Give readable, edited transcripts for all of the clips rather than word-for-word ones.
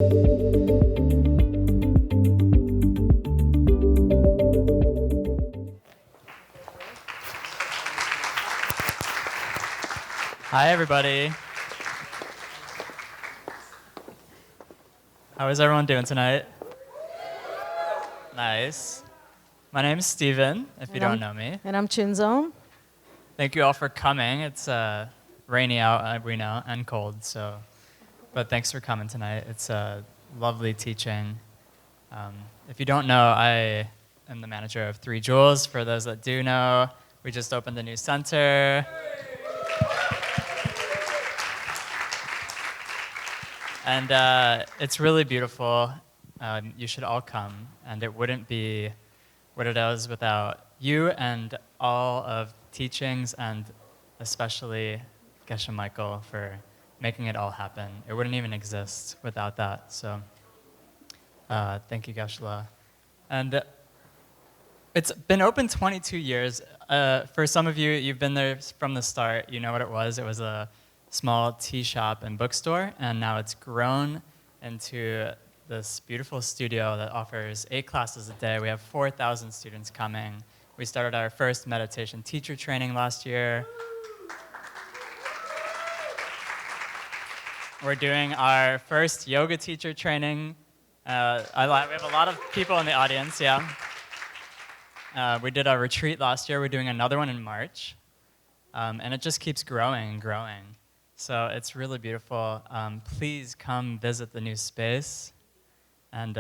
Hi, everybody. How is everyone doing tonight? Nice. My name is Steven, if you don't know me. And I'm Chinzo. Thank you all for coming. It's rainy out, we know, and cold, but thanks for coming tonight. It's a lovely teaching. If you don't know, I am the manager of 3 Jewels. For those that do know, we just opened a new center. And it's really beautiful. You should all come. And it wouldn't be what it is without you and all of teachings, and especially Geshe Michael for making it all happen. It wouldn't even exist without that. So thank you, Geshe. And it's been open 22 years. For some of you, you've been there from the start. You know what it was. It was a small tea shop and bookstore, and now it's grown into this beautiful studio that offers 8 classes a day. We have 4,000 students coming. We started our first meditation teacher training last year. We're doing our first yoga teacher training. We have a lot of people in the audience, yeah. We did our retreat last year. We're doing another one in March. And it just keeps growing and growing. So it's really beautiful. Please come visit the new space. And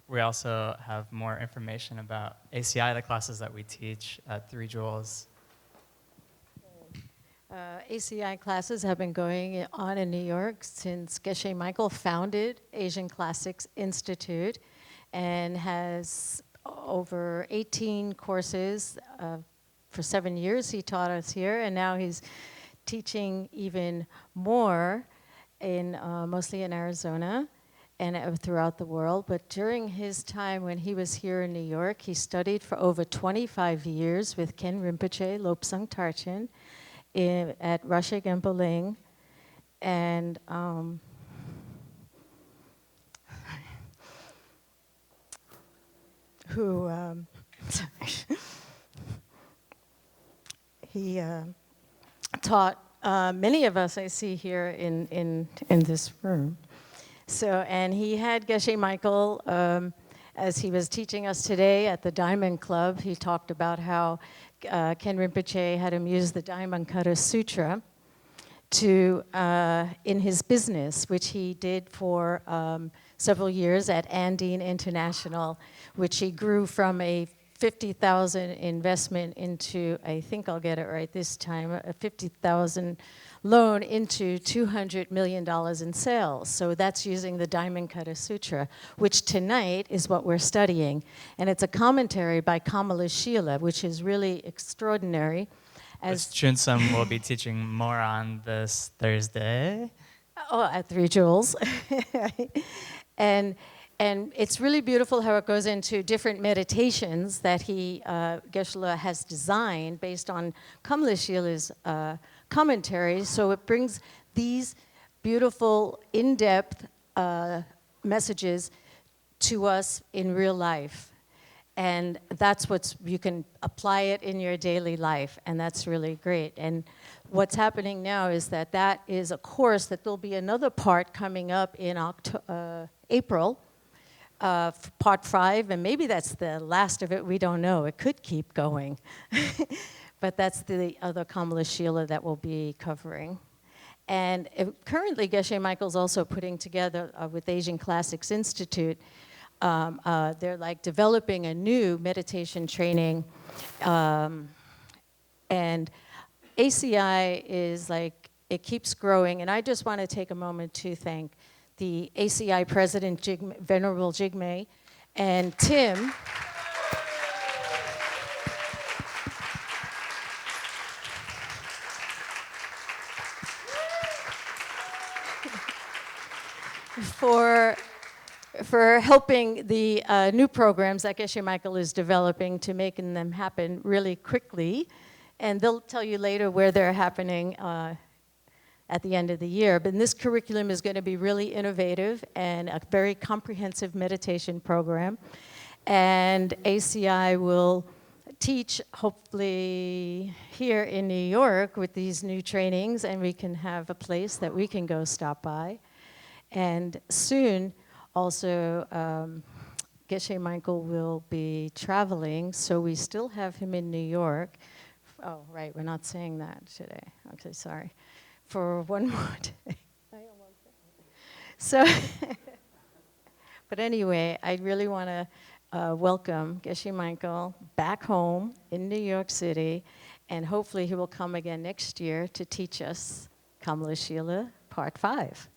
we also have more information about ACI, the classes that we teach at 3 Jewels. ACI classes have been going on in New York since Geshe Michael founded Asian Classics Institute and has over 18 courses. For 7 years he taught us here, and now he's teaching even more in mostly in Arizona and throughout the world. But during his time when he was here in New York, he studied for over 25 years with Ken Rinpoche, Lobsang Tarchin, at Rashe Gempo Ling, and who he taught many of us I see here in this room. So, and he had Geshe Michael, as he was teaching us today at the Diamond Club, he talked about how Ken Rinpoche had him use the Diamond Cutter Sutra to, in his business, which he did for several years at Andine International, which he grew from a 50,000 investment into, I think I'll get it right this time, a 50,000 loan into $200 million in sales. So that's using the Diamond Cutter Sutra, which tonight is what we're studying. And it's a commentary by Kamalashila, which is really extraordinary. As Chunsum will be teaching more on this Thursday. Oh, at 3 Jewels. And it's really beautiful how it goes into different meditations that he, Geshe has designed based on Kamalashila's commentaries. So it brings these beautiful, in-depth messages to us in real life. And that's you can apply it in your daily life, and that's really great. And what's happening now is that is a course that there'll be another part coming up in April, part 5, and maybe that's the last of it, we don't know. It could keep going. But that's the other Kamalashila that we'll be covering. And currently, Geshe Michael's also putting together with Asian Classics Institute, they're like developing a new meditation training. And ACI is like, it keeps growing. And I just want to take a moment to thank the ACI President, Venerable Jigme, and Tim. for helping the new programs that Geshe Michael is developing to making them happen really quickly. And they'll tell you later where they're happening at the end of the year. But this curriculum is going to be really innovative and a very comprehensive meditation program. And ACI will teach, hopefully, here in New York with these new trainings, and we can have a place that we can go stop by. And soon, also, Geshe Michael will be traveling, so we still have him in New York. Oh, right, we're not saying that today. Okay, sorry. For one more day. So, but anyway, I really want to welcome Geshe Michael back home in New York City, and hopefully he will come again next year to teach us Kamalashila Part 5.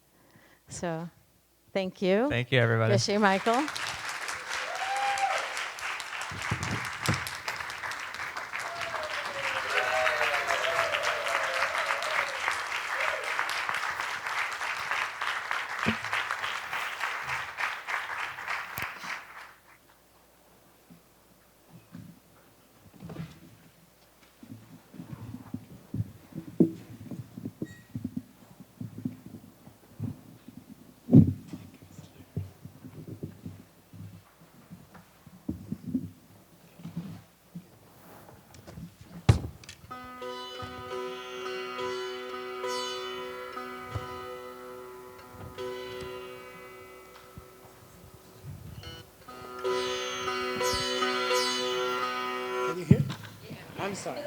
So, thank you. Thank you, everybody. Geshe Michael. Can you hear? I'm sorry.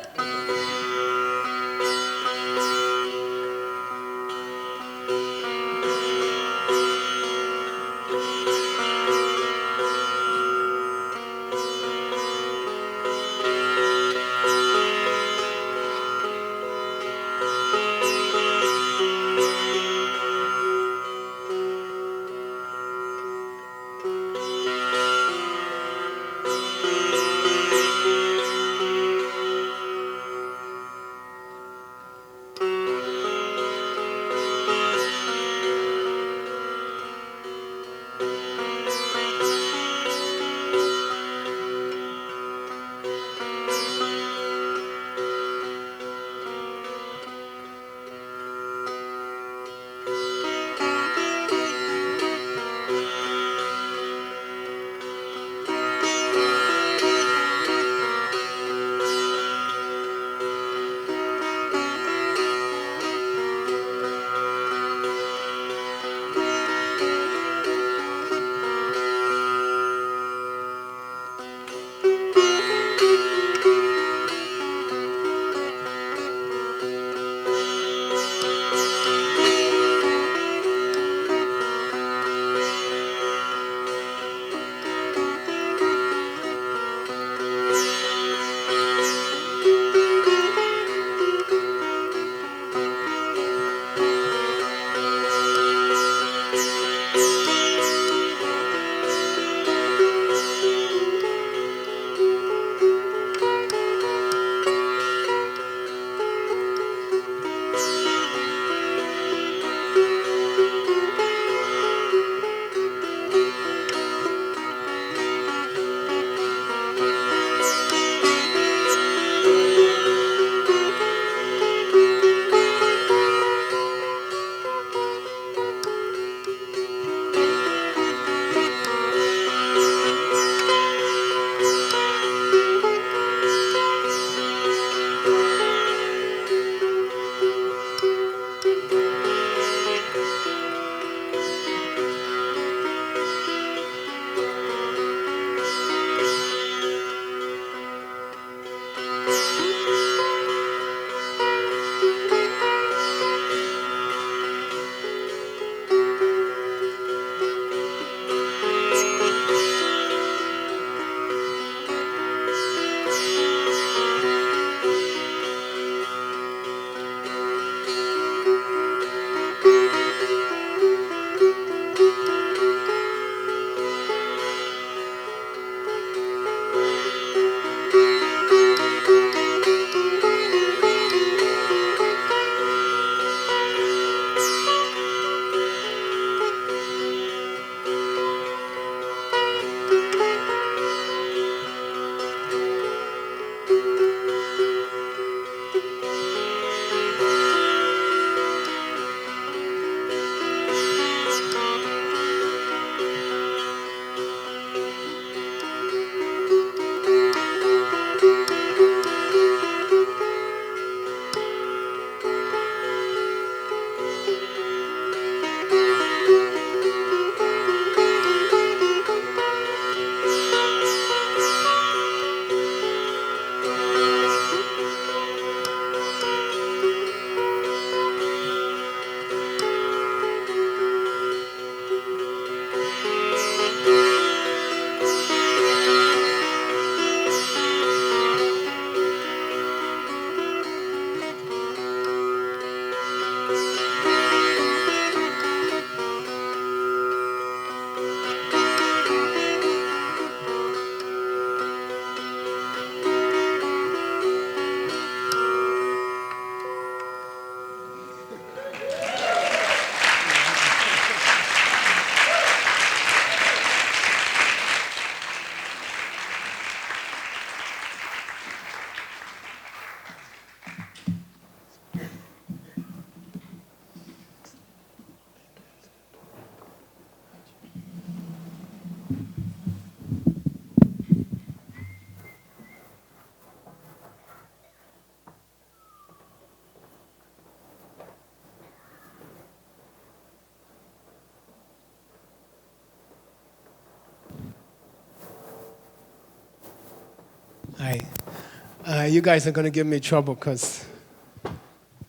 Hi. You guys are going to give me trouble because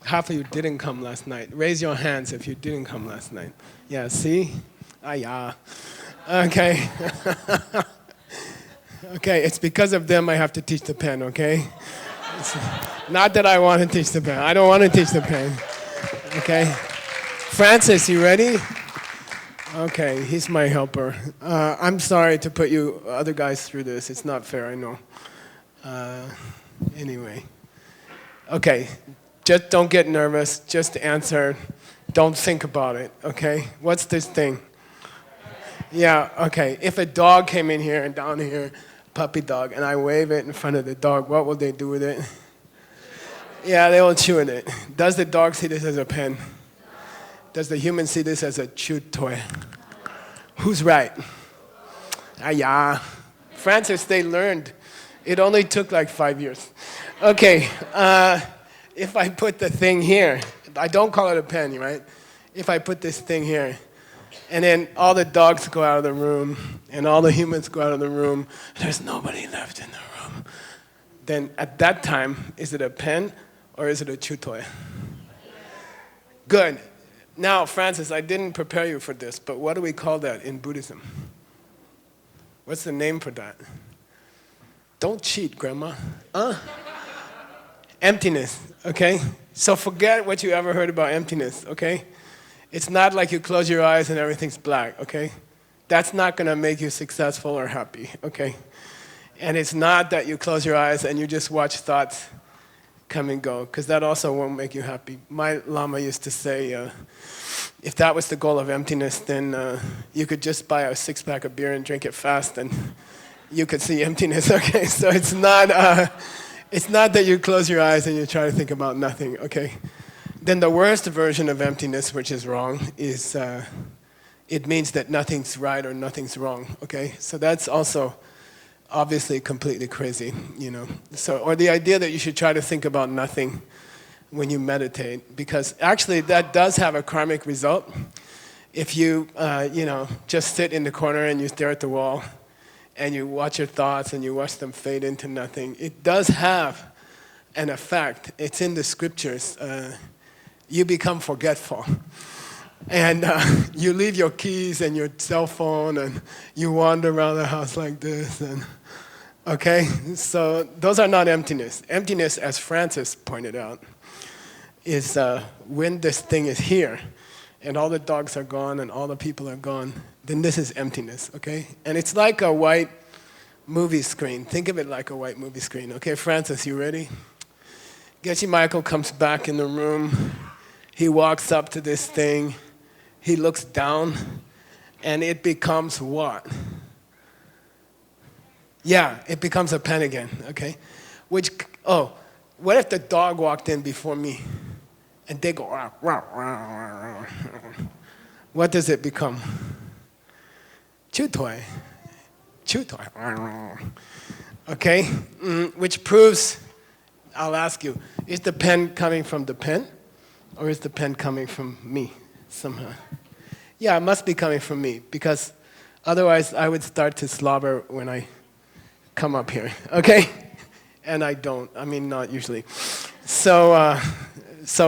half of you didn't come last night. Raise your hands if you didn't come last night. Yeah, see? Ah, yeah. Okay. Okay, it's because of them I have to teach the pen, okay? It's not that I want to teach the pen. I don't want to teach the pen. Okay? Francis, you ready? Okay, he's my helper. I'm sorry to put you other guys through this. It's not fair, I know. Anyway. Okay, just don't get nervous. Just answer. Don't think about it, okay? What's this thing? Yeah, okay. If a dog came in here and down here, puppy dog, and I wave it in front of the dog, what will they do with it? Yeah, they will chew it. Does the dog see this as a pen? Does the human see this as a chewed toy? Who's right? Ah, yeah. Francis, they learned. It only took like 5 years. Okay, if I put the thing here, I don't call it a pen, right? If I put this thing here, and then all the dogs go out of the room, and all the humans go out of the room, there's nobody left in the room. Then at that time, is it a pen or is it a chew toy? Good. Now, Francis, I didn't prepare you for this, but what do we call that in Buddhism? What's the name for that? Don't cheat, Grandma. Emptiness, okay? So forget what you ever heard about emptiness, okay? It's not like you close your eyes and everything's black, okay? That's not going to make you successful or happy, okay? And it's not that you close your eyes and you just watch thoughts come and go, because that also won't make you happy. My Lama used to say, if that was the goal of emptiness, then you could just buy a six-pack of beer and drink it fast, and you could see emptiness, okay? So it's not that you close your eyes and you try to think about nothing, okay? Then the worst version of emptiness, which is wrong, is it means that nothing's right or nothing's wrong, okay? So that's also obviously completely crazy, you know. So, or the idea that you should try to think about nothing when you meditate, because actually that does have a karmic result. If you, just sit in the corner and you stare at the wall and you watch your thoughts and you watch them fade into nothing, it does have an effect. It's in the scriptures. You become forgetful. And you leave your keys and your cell phone and you wander around the house like this. And okay, so those are not emptiness. Emptiness, as Francis pointed out, is when this thing is here and all the dogs are gone and all the people are gone, then this is emptiness, okay? And it's like a white movie screen. Think of it like a white movie screen. Okay, Francis, you ready? Geshe Michael comes back in the room. He walks up to this thing. He looks down, and it becomes what? Yeah, it becomes a pen again, okay? What if the dog walked in before me, and they go, rah, rah, rah, rah. What does it become? Chew toy. Chew toy. Okay? Which proves, I'll ask you, is the pen coming from the pen, or is the pen coming from me somehow? Yeah, it must be coming from me, because otherwise I would start to slobber when I come up here, okay? And I don't, not usually. So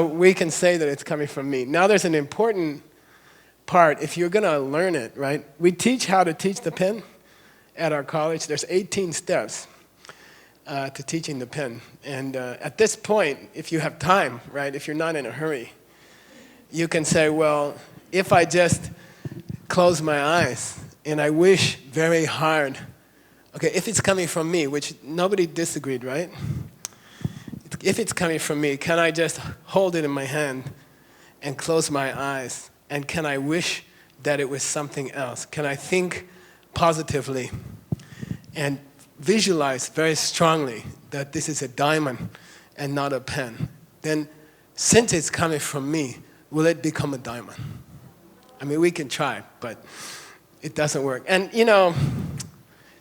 we can say that it's coming from me. Now there's an important part, if you're gonna learn it, right? We teach how to teach the pen at our college. There's 18 steps to teaching the pen. And at this point, if you have time, right, if you're not in a hurry, you can say, well, if I just close my eyes and I wish very hard, okay, if it's coming from me, which nobody disagreed, right? If it's coming from me, can I just hold it in my hand and close my eyes? And can I wish that it was something else? Can I think positively and visualize very strongly that this is a diamond and not a pen? Then, since it's coming from me, will it become a diamond? We can try, but it doesn't work. And,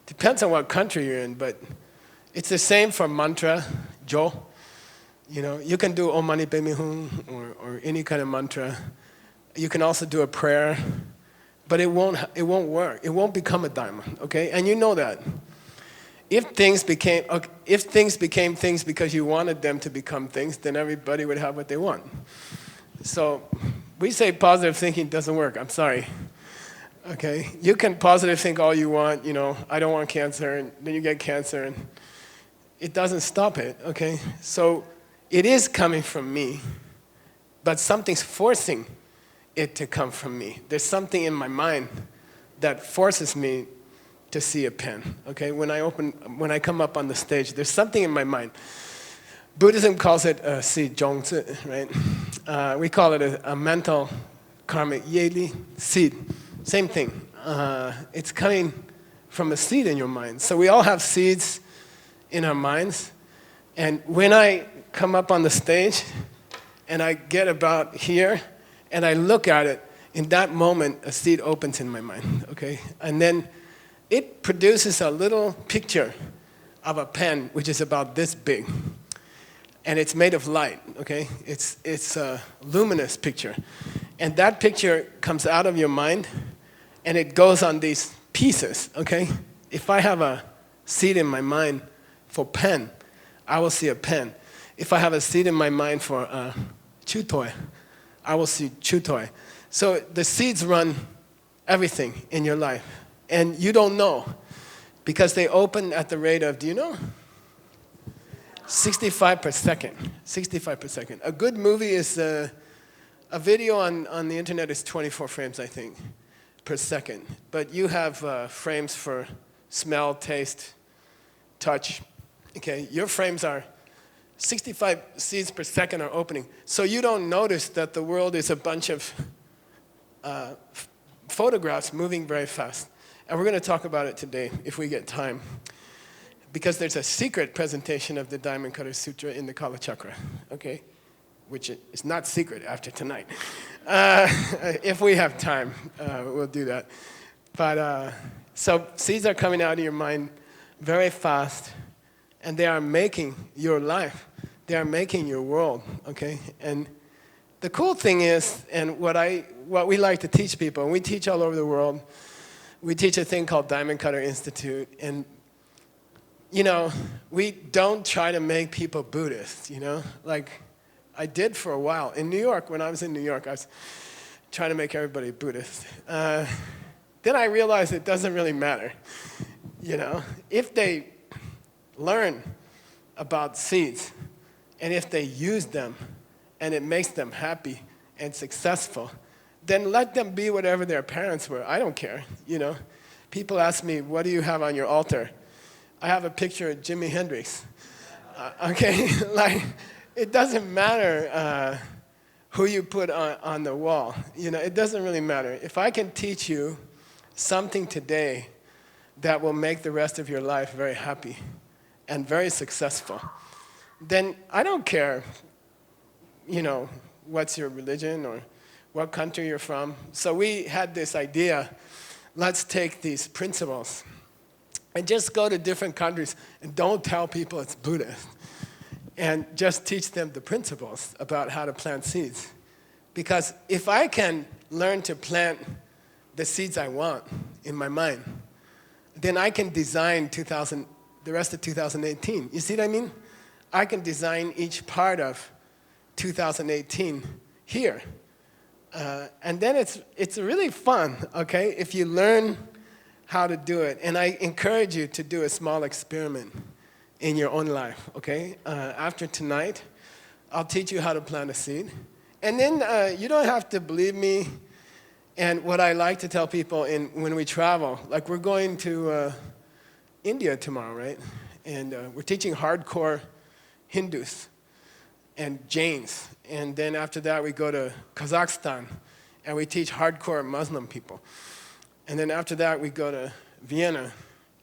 depends on what country you're in, but it's the same for mantra, jo. You can do Om Mani Padme Hum or any kind of mantra. You can also do a prayer, but it won't work. It won't become a diamond, okay? And you know that. if things became things because you wanted them to become things, then everybody would have what they want. So we say positive thinking doesn't work. I'm sorry. Okay, you can positive think all you want. I don't want cancer, and then you get cancer, and it doesn't stop it. Okay, so it is coming from me, but something's forcing it to come from me. There's something in my mind that forces me to see a pen. Okay, when I come up on the stage, there's something in my mind. Buddhism calls it si zhongzi, right? We call it a mental karmic yeli seed. Same thing. It's coming from a seed in your mind. So we all have seeds in our minds. And when I come up on the stage and I get about here and I look at it, in that moment, a seed opens in my mind, okay? And then it produces a little picture of a pen, which is about this big. And it's made of light, okay? It's a luminous picture. And that picture comes out of your mind, and it goes on these pieces, okay? If I have a seed in my mind for pen, I will see a pen. If I have a seed in my mind for chew toy, I will see chew toy. So the seeds run everything in your life. And you don't know, because they open at the rate of, do you know? 65 per second. 65 per second. A good movie is, a video on the internet is 24 frames, I think, per second. But you have frames for smell, taste, touch. Okay, your frames are 65 seeds per second are opening. So you don't notice that the world is a bunch of photographs moving very fast. And we're going to talk about it today, if we get time. Because there's a secret presentation of the Diamond Cutter Sutra in the Kala Chakra, okay? Which is not secret after tonight. If we have time, we'll do that. But so seeds are coming out of your mind very fast, and they are making your life. They are making your world, okay? And the cool thing is, and what we like to teach people, and we teach all over the world, we teach a thing called Diamond Cutter Institute, and we don't try to make people Buddhists, like I did for a while. In New York, when I was in New York, I was trying to make everybody Buddhist. Then I realized it doesn't really matter, if they learn about seeds, and if they use them, and it makes them happy and successful, then let them be whatever their parents were. I don't care, People ask me, what do you have on your altar? I have a picture of Jimi Hendrix, okay? Like, it doesn't matter who you put on the wall. It doesn't really matter. If I can teach you something today that will make the rest of your life very happy and very successful, then I don't care, what's your religion or what country you're from. So we had this idea, let's take these principles and just go to different countries and don't tell people it's Buddhist. And just teach them the principles about how to plant seeds. Because if I can learn to plant the seeds I want in my mind, then I can design the rest of 2018. You see what I mean? I can design each part of 2018 here. And then it's really fun, okay, if you learn how to do it. And I encourage you to do a small experiment in your own life, okay? After tonight, I'll teach you how to plant a seed. And then you don't have to believe me. And what I like to tell people when we travel, like we're going to India tomorrow, right? And we're teaching hardcore Hindus and Jains. And then after that, we go to Kazakhstan, and we teach hardcore Muslim people. And then after that, we go to Vienna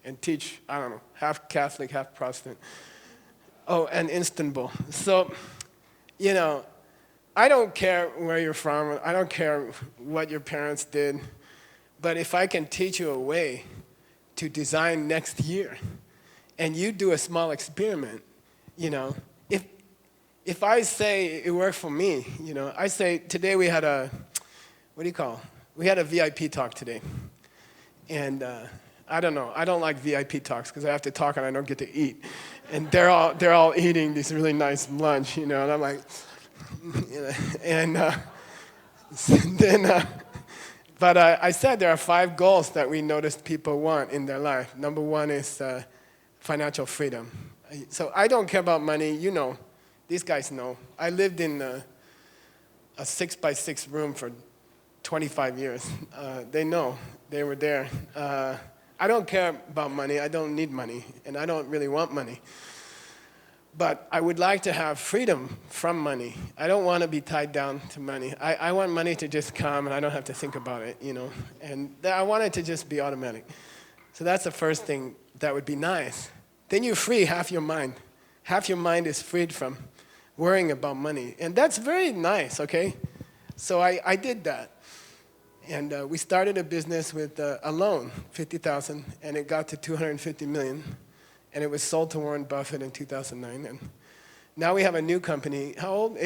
and teach, I don't know, half Catholic, half Protestant. Oh, and Istanbul. So, I don't care where you're from. I don't care what your parents did. But if I can teach you a way to design next year, and you do a small experiment, if I say it worked for me, I say today we had we had a VIP talk today. And I don't know. I don't like VIP talks because I have to talk and I don't get to eat. And they're all eating this really nice lunch, and I'm like, and then, but I said there are 5 goals that we noticed people want in their life. Number 1 is financial freedom. So I don't care about money. These guys know. I lived in a 6x6 room for 25 years. They know. They were there. I don't care about money. I don't need money. And I don't really want money. But I would like to have freedom from money. I don't want to be tied down to money. I want money to just come and I don't have to think about it, And I want it to just be automatic. So that's the first thing that would be nice. Then you free half your mind. Half your mind is freed from worrying about money. And that's very nice, okay? So I did that. And we started a business with a loan, $50,000, and it got to $250 million. And it was sold to Warren Buffett in 2009. And now we have a new company. How old?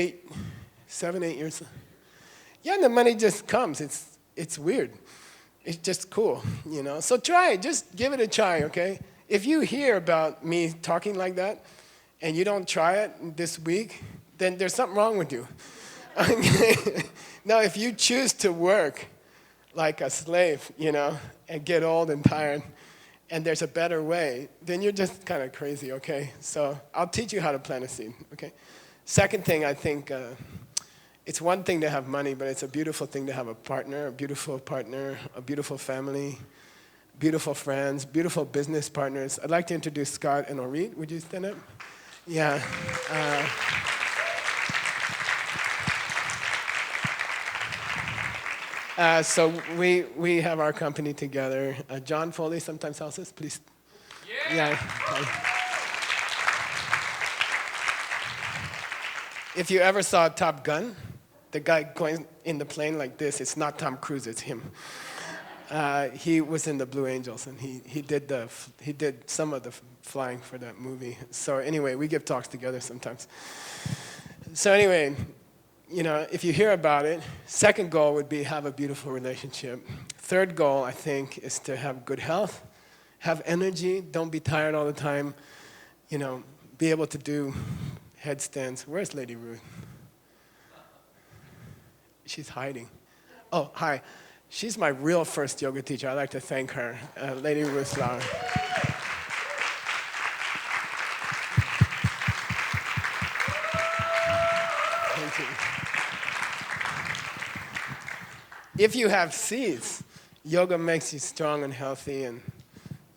7, 8 years? Yeah, and the money just comes. It's weird. It's just cool, So try it. Just give it a try, okay? If you hear about me talking like that, and you don't try it this week, then there's something wrong with you. Now, if you choose to work like a slave, and get old and tired, and there's a better way, then you're just kind of crazy, okay? So I'll teach you how to plant a seed, okay? Second thing, I think it's one thing to have money, but it's a beautiful thing to have a beautiful family, beautiful friends, beautiful business partners. I'd like to introduce Scott and Orit. Would you stand up? Yeah. So we have our company together. John Foley sometimes helps us, please. Yeah. If you ever saw Top Gun, the guy going in the plane like this, it's not Tom Cruise, it's him. He was in the Blue Angels, and he did some of the flying for that movie. So anyway, we give talks together sometimes. So anyway, if you hear about it, second goal would be have a beautiful relationship. Third goal, I think, is to have good health, have energy, don't be tired all the time, be able to do headstands. Where's Lady Ruth? She's hiding. Oh, hi. She's my real first yoga teacher. I'd like to thank her, Lady Ruth Lau. Thank you. If you have seeds, yoga makes you strong and healthy, and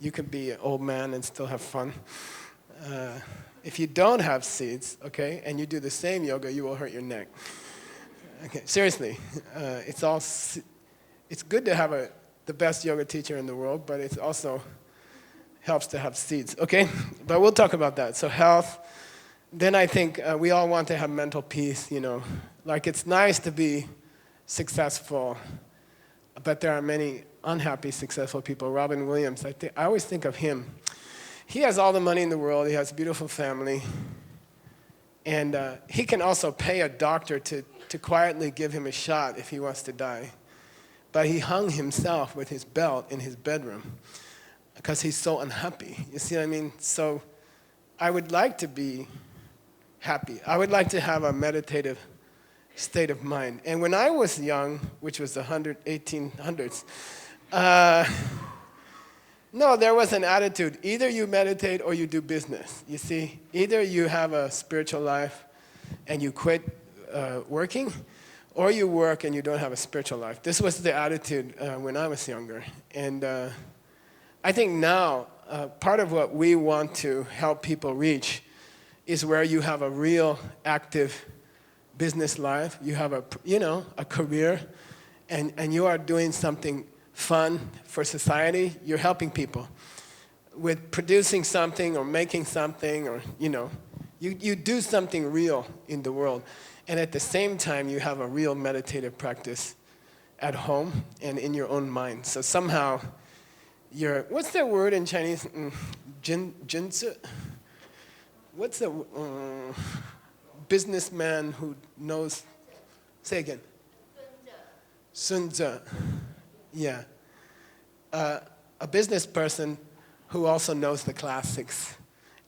you can be an old man and still have fun. If you don't have seeds, okay, and you do the same yoga, you will hurt your neck. Okay, seriously, it's good to have the best yoga teacher in the world, but it also helps to have seeds, okay? But we'll talk about that. So health. Then I think we all want to have mental peace, Like it's nice to be successful, but there are many unhappy, successful people. Robin Williams, I always think of him. He has all the money in the world. He has a beautiful family. And he can also pay a doctor to quietly give him a shot if he wants to die. But he hung himself with his belt in his bedroom because he's so unhappy. You see what I mean? So I would like to be happy. I would like to have a meditative state of mind. And when I was young, which was the 1800s, no, there was an attitude. Either you meditate or you do business. You see, either you have a spiritual life and you quit working, or you work and you don't have a spiritual life. This was the attitude when I was younger. And I think now, part of what we want to help people reach is where you have a real active business life, you have a career, and you are doing something fun for society. You're helping people with producing something or making something, or you do something real in the world, and at the same time you have a real meditative practice at home and in your own mind. So somehow what's that word in Chinese? Jinzi? What's the businessman who knows? Say again. Sun Tzu. Yeah. a business person who also knows the classics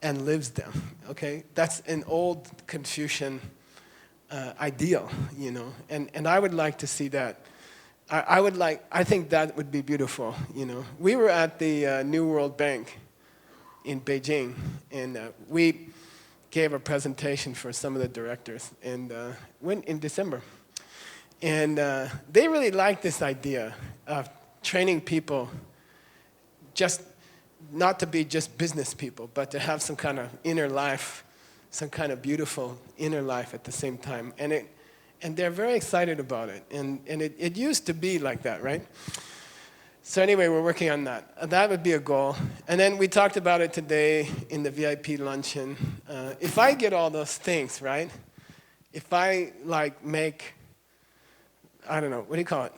and lives them, okay? That's an old Confucian ideal, you know, and I would like to see that. I think that would be beautiful, you know. We were at the New World Bank in Beijing, and we gave a presentation for some of the directors, and went in December. And they really liked this idea of training people just not to be just business people, but to have some kind of inner life, some kind of beautiful inner life at the same time. And they're very excited about it. And it used to be like that, right? So anyway, we're working on that. That would be a goal. And then we talked about it today in the VIP luncheon. If I get all those things, right? If I like make, I don't know, what do you call it?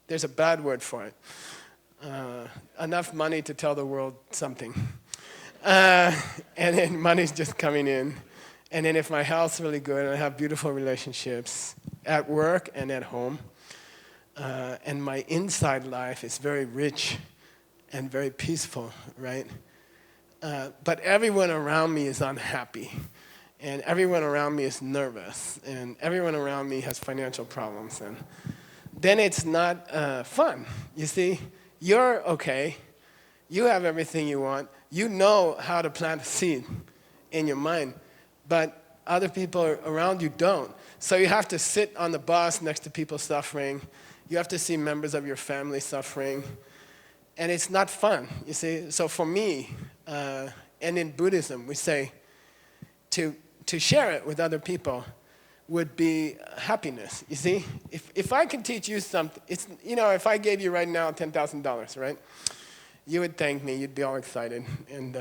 There's a bad word for it. Enough money to tell the world something. And then money's just coming in. And then if my health's really good and I have beautiful relationships at work and at home, and my inside life is very rich and very peaceful, right? But everyone around me is unhappy. And everyone around me is nervous. And everyone around me has financial problems. And then it's not fun. You see, you're okay. You have everything you want. You know how to plant a seed in your mind. But other people around you don't. So you have to sit on the bus next to people suffering. You have to see members of your family suffering. And it's not fun, you see. So for me, and in Buddhism, we say to share it with other people would be happiness, you see. If I can teach you something, it's, you know, if I gave you right now $10,000, right? You would thank me, you'd be all excited. And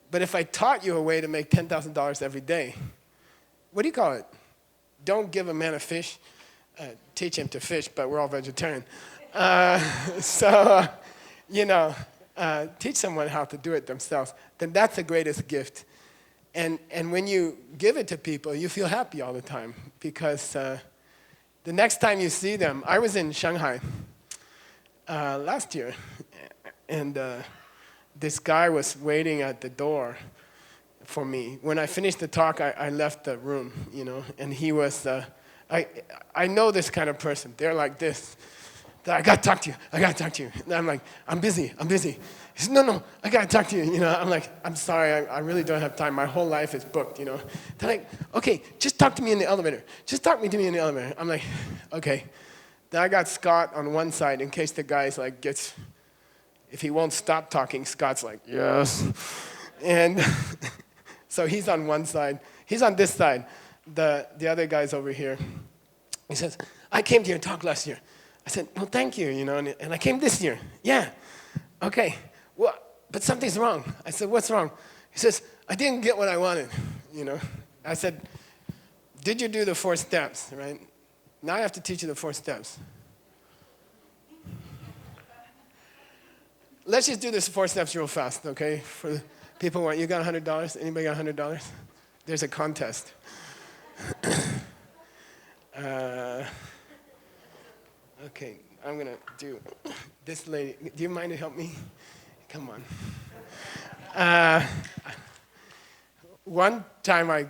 but if I taught you a way to make $10,000 every day, what do you call it? Don't give a man a fish, teach him to fish, but we're all vegetarian. You know, teach someone how to do it themselves, then that's the greatest gift. And when you give it to people, you feel happy all the time because the next time you see them, I was in Shanghai last year, and this guy was waiting at the door for me. When I finished the talk, I left the room, you know, and he was, I know this kind of person. They're like this. I got to talk to you. I got to talk to you. And I'm like, I'm busy. He says, no, I got to talk to you. You know, I'm like, I'm sorry. I really don't have time. My whole life is booked, you know. They're like, okay, just talk to me in the elevator. Just talk to me in the elevator. I'm like, okay. Then I got Scott on one side in case the guy's like if he won't stop talking, Scott's like, yes. And so he's on one side. He's on this side. The other guy's over here. He says, I came to your talk last year. I said, well, thank you, you know, and I came this year. Yeah, okay. Well, but something's wrong. I said, what's wrong? He says, I didn't get what I wanted, you know. I said, did you do the 4 steps, right? Now I have to teach you the 4 steps. Let's just do this 4 steps real fast, okay? For the people who want, you got $100? Anybody got $100? There's a contest. Okay, I'm gonna do this lady. Do you mind to help me? Come on. One time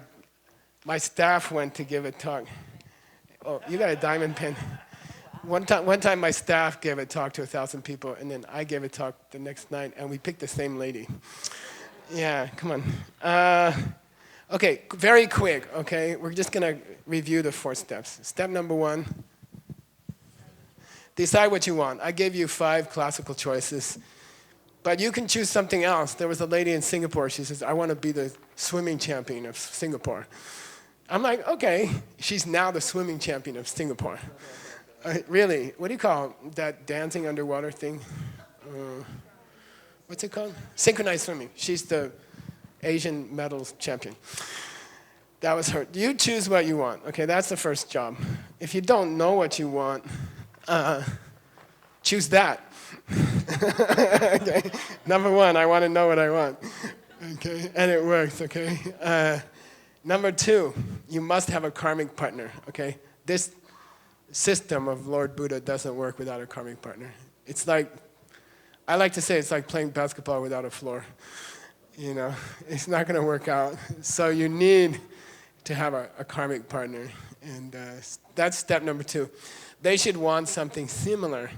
my staff went to give a talk. Oh, you got a diamond pen. One time my staff gave a talk to 1,000 people, and then I gave a talk the next night, and we picked the same lady. Yeah, come on. Okay, very quick, okay? We're just gonna review the 4 steps. Step number 1, decide what you want. I gave you 5 classical choices, but you can choose something else. There was a lady in Singapore, she says, I want to be the swimming champion of Singapore. I'm like, okay, she's now the swimming champion of Singapore. Really, what do you call that dancing underwater thing? What's it called? Synchronized swimming. She's the Asian medals champion. That was her. You choose what you want. Okay, that's the first job. If you don't know what you want, choose that. Okay. Number 1, I want to know what I want. Okay, and it works. Okay. Number 2, you must have a karmic partner. Okay, this system of Lord Buddha doesn't work without a karmic partner. It's like, I like to say it's like playing basketball without a floor. You know, it's not going to work out. So you need to have a karmic partner. And that's step number 2. They should want something similar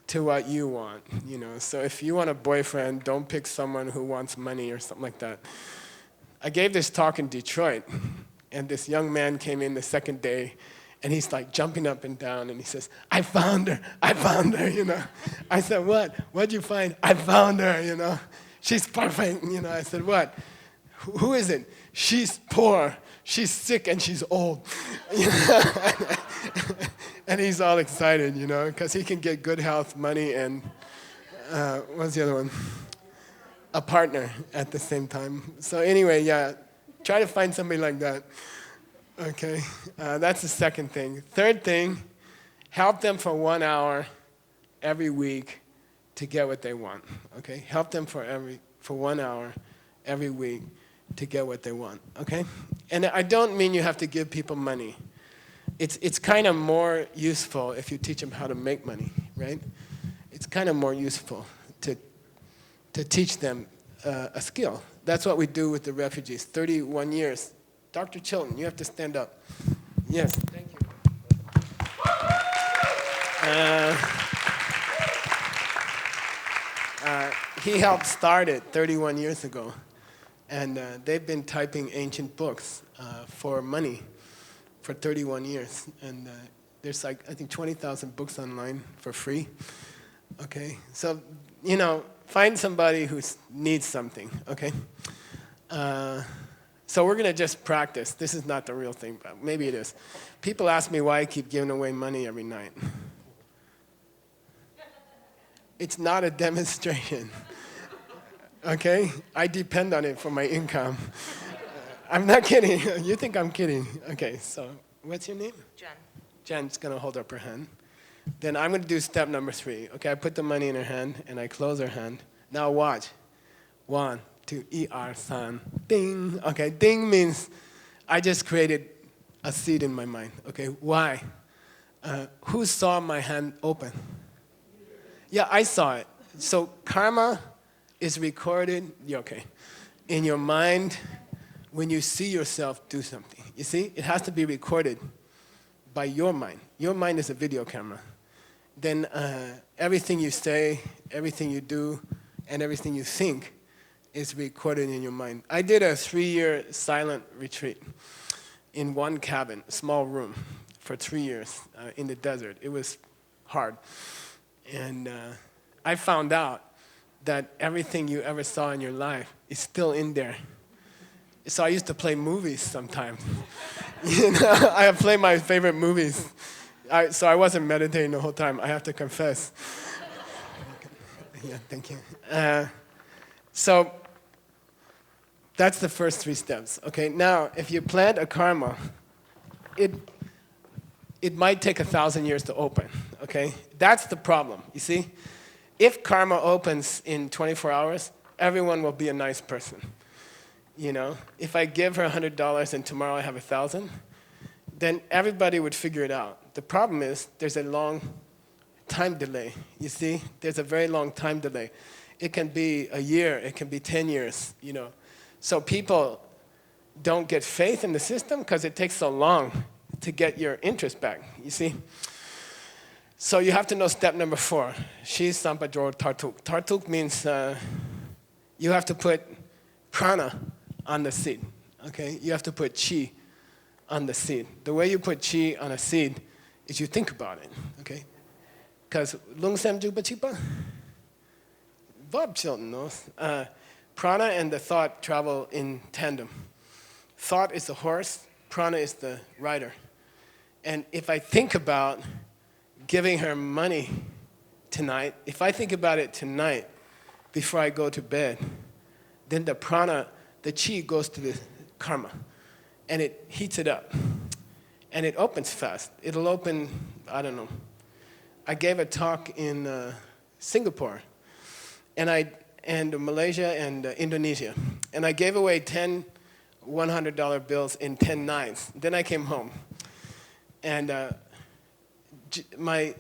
to what you want, you know. So if you want a boyfriend, don't pick someone who wants money or something like that. I gave this talk in Detroit, and this young man came in the second day, and he's like jumping up and down, and he says, I found her, you know. I said, what? What'd you find? I found her, you know. She's perfect, you know. I said, what? Who is it? She's poor, she's sick, and she's old. And he's all excited, you know, because he can get good health, money, and what's the other one? A partner at the same time. So anyway, yeah, try to find somebody like that. Okay, that's the second thing. Third thing, help them for 1 hour every week to get what they want. Okay, help them for 1 hour every week to get what they want. Okay, and I don't mean you have to give people money. It's kind of more useful if you teach them how to make money, right? It's kind of more useful to teach them a skill. That's what we do with the refugees. 31 years. Dr. Chilton, you have to stand up. Yes, thank you. He helped start it 31 years ago. And they've been typing ancient books for money for 31 years. And there's like, I think 20,000 books online for free. Okay, so, you know, find somebody who needs something, okay? So we're gonna just practice. This is not the real thing, but maybe it is. People ask me why I keep giving away money every night. It's not a demonstration, okay? I depend on it for my income. I'm not kidding. You think I'm kidding. Okay, so what's your name? Jen. Jen's gonna hold up her hand. Then I'm gonna do step number 3. Okay, I put the money in her hand and I close her hand. Now watch. 1, 2, ER-san. Ding. Okay, ding means I just created a seed in my mind. Okay, why? Who saw my hand open? Yeah, I saw it. So karma is recorded, okay, in your mind when you see yourself do something. You see, it has to be recorded by your mind. Your mind is a video camera. Then everything you say, everything you do, and everything you think is recorded in your mind. I did a 3-year silent retreat in one cabin, a small room, for 3 years in the desert. It was hard. And I found out that everything you ever saw in your life is still in there. So I used to play movies sometimes. You know, I play my favorite movies. So I wasn't meditating the whole time, I have to confess. Yeah, thank you. So that's the first 3 steps. Okay, now if you plant a karma, it might take 1,000 years to open. Okay, that's the problem. You see, if karma opens in 24 hours, everyone will be a nice person. You know, if I give her $100 and tomorrow I have 1,000, then everybody would figure it out. The problem is there's a long time delay. You see, there's a very long time delay. It can be a year, it can be 10 years, you know. So people don't get faith in the system because it takes so long to get your interest back, you see. So you have to know step number 4. Shi Sampajor Tartuk. Tartuk means you have to put prana on the seed, okay? You have to put chi on the seed. The way you put chi on a seed is you think about it, okay? Because lungsem juba chipa, Bob Chilton knows. Prana and the thought travel in tandem. Thought is the horse, prana is the rider. And if I think about giving her money tonight, if I think about it tonight before I go to bed, then the prana, the chi goes to the karma, and it heats it up, and it opens fast. It'll open, I don't know. I gave a talk in Singapore, and Malaysia and Indonesia, and I gave away 10 $100 bills in 10 nights. Then I came home, and my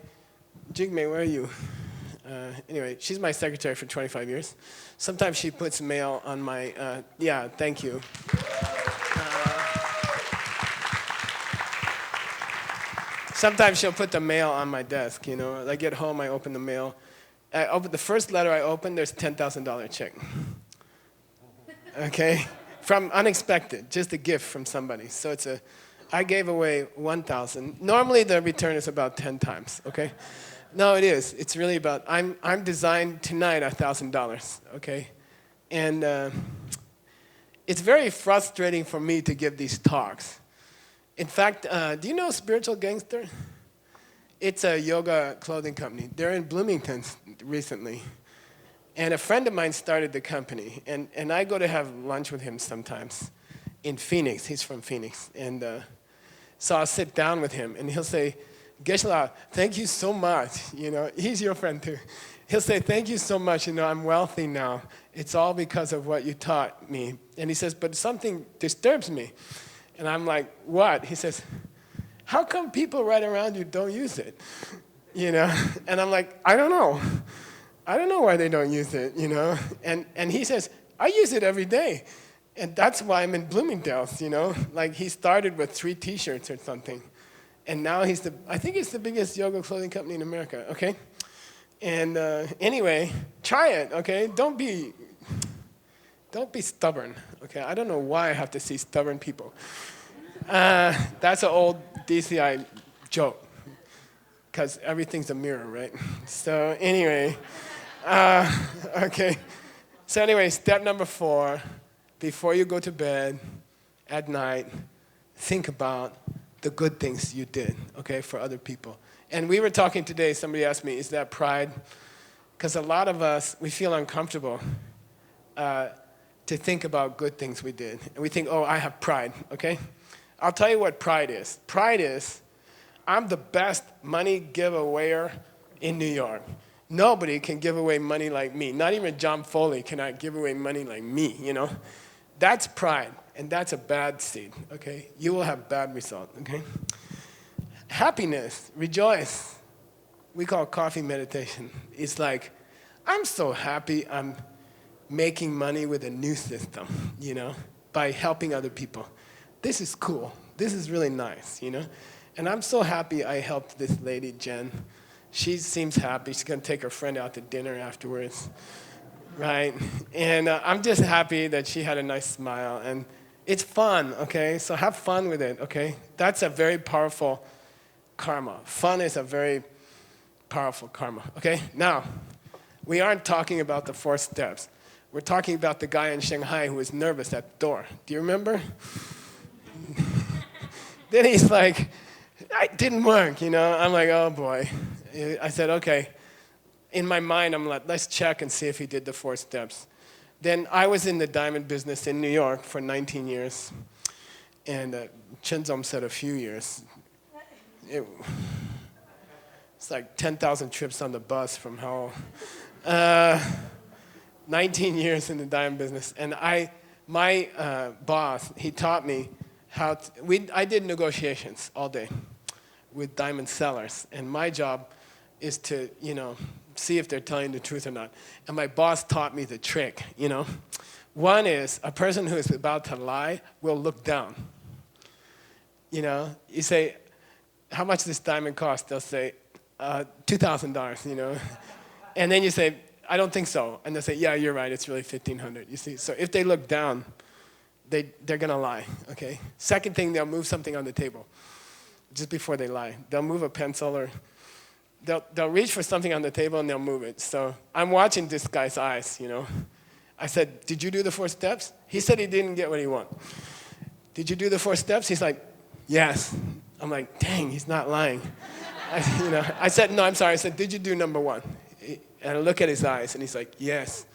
Jigme, where are you? Anyway, she's my secretary for 25 years. Sometimes she puts mail on my, yeah, thank you. Sometimes she'll put the mail on my desk, you know. I get home, I open the mail. The first letter I open, there's a $10,000 check. Okay? From unexpected, just a gift from somebody. So I gave away 1,000. Normally the return is about 10 times, okay? No, it is. It's really about, I'm designed tonight $1,000, okay? And it's very frustrating for me to give these talks. In fact, do you know Spiritual Gangster? It's a yoga clothing company. They're in Bloomington recently. And a friend of mine started the company. And I go to have lunch with him sometimes in Phoenix. He's from Phoenix. And so I'll sit down with him, and he'll say, Geshe, thank you so much. You know, he's your friend too. He'll say, thank you so much. You know, I'm wealthy now. It's all because of what you taught me. And he says, but something disturbs me. And I'm like, what? He says, how come people right around you don't use it? You know? And I'm like, I don't know. I don't know why they don't use it, you know? And he says, I use it every day. And that's why I'm in Bloomingdale's, you know? Like, he started with 3 T-shirts or something. And now I think he's the biggest yoga clothing company in America, okay? And anyway, try it, okay? Don't be stubborn, okay? I don't know why I have to see stubborn people. That's an old DCI joke, because everything's a mirror, right? So anyway, okay. So anyway, step number 4, before you go to bed at night, think about the good things you did, okay, for other people. And we were talking today, somebody asked me, is that pride? Because a lot of us, we feel uncomfortable to think about good things we did. And we think, oh, I have pride, okay? I'll tell you what pride is. Pride is, I'm the best money giveawayer in New York. Nobody can give away money like me. Not even John Foley cannot give away money like me, you know? That's pride, and that's a bad seed, okay? You will have bad results, okay? Happiness, rejoice. We call coffee meditation. It's like, I'm so happy I'm making money with a new system, you know, by helping other people. This is cool. This is really nice, you know? And I'm so happy I helped this lady, Jen. She seems happy. She's going to take her friend out to dinner afterwards, right? And I'm just happy that she had a nice smile. And it's fun, okay? So have fun with it, okay? That's a very powerful karma. Fun is a very powerful karma, okay? Now, we aren't talking about the 4 steps. We're talking about the guy in Shanghai who was nervous at the door. Do you remember? Then he's like, it didn't work, you know? I'm like, oh boy. I said, okay. In my mind, I'm like, let's check and see if he did the 4 steps. Then I was in the diamond business in New York for 19 years. And Chinzom said a few years. It's like 10,000 trips on the bus from hell. 19 years in the diamond business. And my boss, he taught me I did negotiations all day with diamond sellers. And my job is to, you know, see if they're telling the truth or not. And my boss taught me the trick, you know. One is a person who is about to lie will look down. You know, you say, how much does this diamond cost? They'll say, $2,000, you know. And then you say, I don't think so. And they'll say, yeah, you're right, it's really $1,500. You see, so if they look down, they're going to lie, okay? Second thing, they'll move something on the table just before they lie. They'll move a pencil or they'll reach for something on the table and they'll move it. So I'm watching this guy's eyes, you know. I said, did you do the 4 steps? He said he didn't get what he wanted. Did you do the 4 steps? He's like, yes. I'm like, dang, he's not lying. I said, no, I'm sorry. I said, did you do number 1? And I look at his eyes and he's like, yes.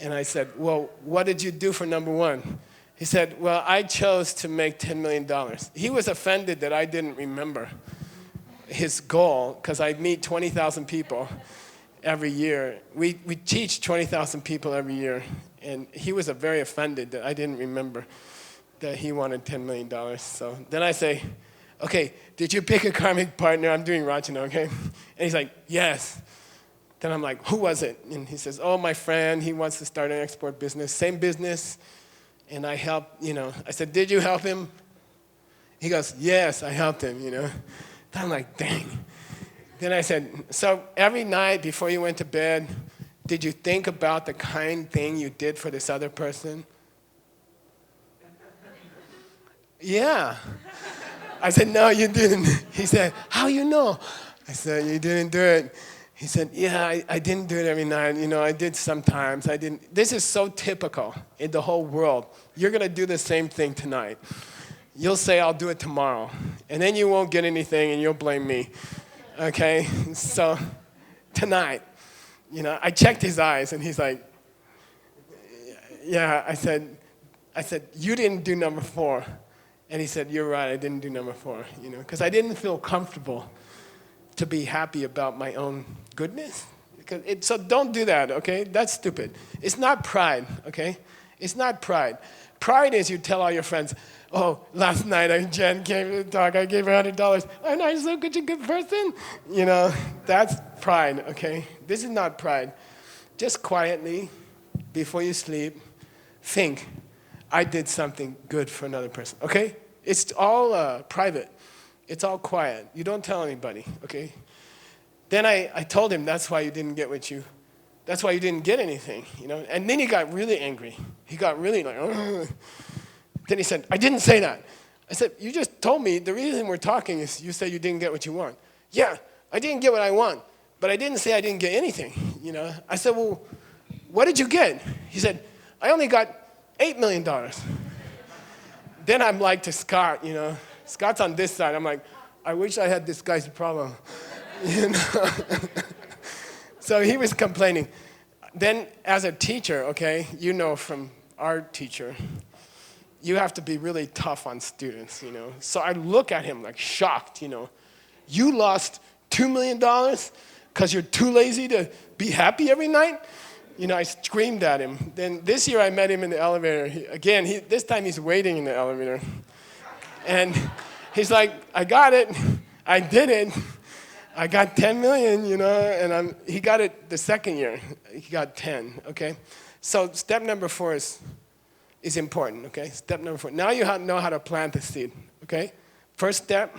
And I said, well, what did you do for number 1? He said, well, I chose to make $10 million. He was offended that I didn't remember his goal, because I meet 20,000 people every year. We teach 20,000 people every year, and he was very offended that I didn't remember that he wanted $10 million. So then I say, okay, did you pick a karmic partner? I'm doing Rachana, okay? And he's like, yes. Then I'm like, who was it? And he says, oh, my friend, he wants to start an export business, same business. And I helped, I said, did you help him? He goes, yes, I helped him, Then I'm like, dang. Then I said, so every night before you went to bed, did you think about the kind thing you did for this other person? Yeah. I said, no, you didn't. He said, how you know? I said, you didn't do it. He said, yeah, I didn't do it every night. I did sometimes. I didn't. This is so typical in the whole world. You're going to do the same thing tonight. You'll say, I'll do it tomorrow. And then you won't get anything and you'll blame me. Okay? So tonight, I checked his eyes and he's like, yeah, I said, you didn't do number 4. And he said, you're right, I didn't do number 4, because I didn't feel comfortable to be happy about my own goodness. So don't do that, okay? That's stupid. It's not pride, okay? It's not pride. Pride is you tell all your friends, oh, last night Jen came to the talk, I gave her $100. Aren't I so good a good person? That's pride, okay? This is not pride. Just quietly, before you sleep, think, I did something good for another person, okay? It's all private. It's all quiet. You don't tell anybody, okay? Then I told him that's why you didn't get that's why you didn't get anything, And then he got really angry. He got really like, ugh. Then he said, I didn't say that. I said, you just told me the reason we're talking is you said you didn't get what you want. Yeah, I didn't get what I want, but I didn't say I didn't get anything, I said, well, what did you get? He said, I only got $8 million. Then I'm like to Scott, Scott's on this side. I'm like, I wish I had this guy's problem. So he was complaining. Then as a teacher, okay, from our teacher, you have to be really tough on students, So I look at him like shocked, You lost $2 million because you're too lazy to be happy every night? I screamed at him. Then this year I met him in the elevator. This time he's waiting in the elevator. And he's like, I got it. I did it. I got 10 million, and he got it the second year. He got 10, okay? So step number 4 is important, okay? Step number 4. Now you know how to plant the seed, okay? First step,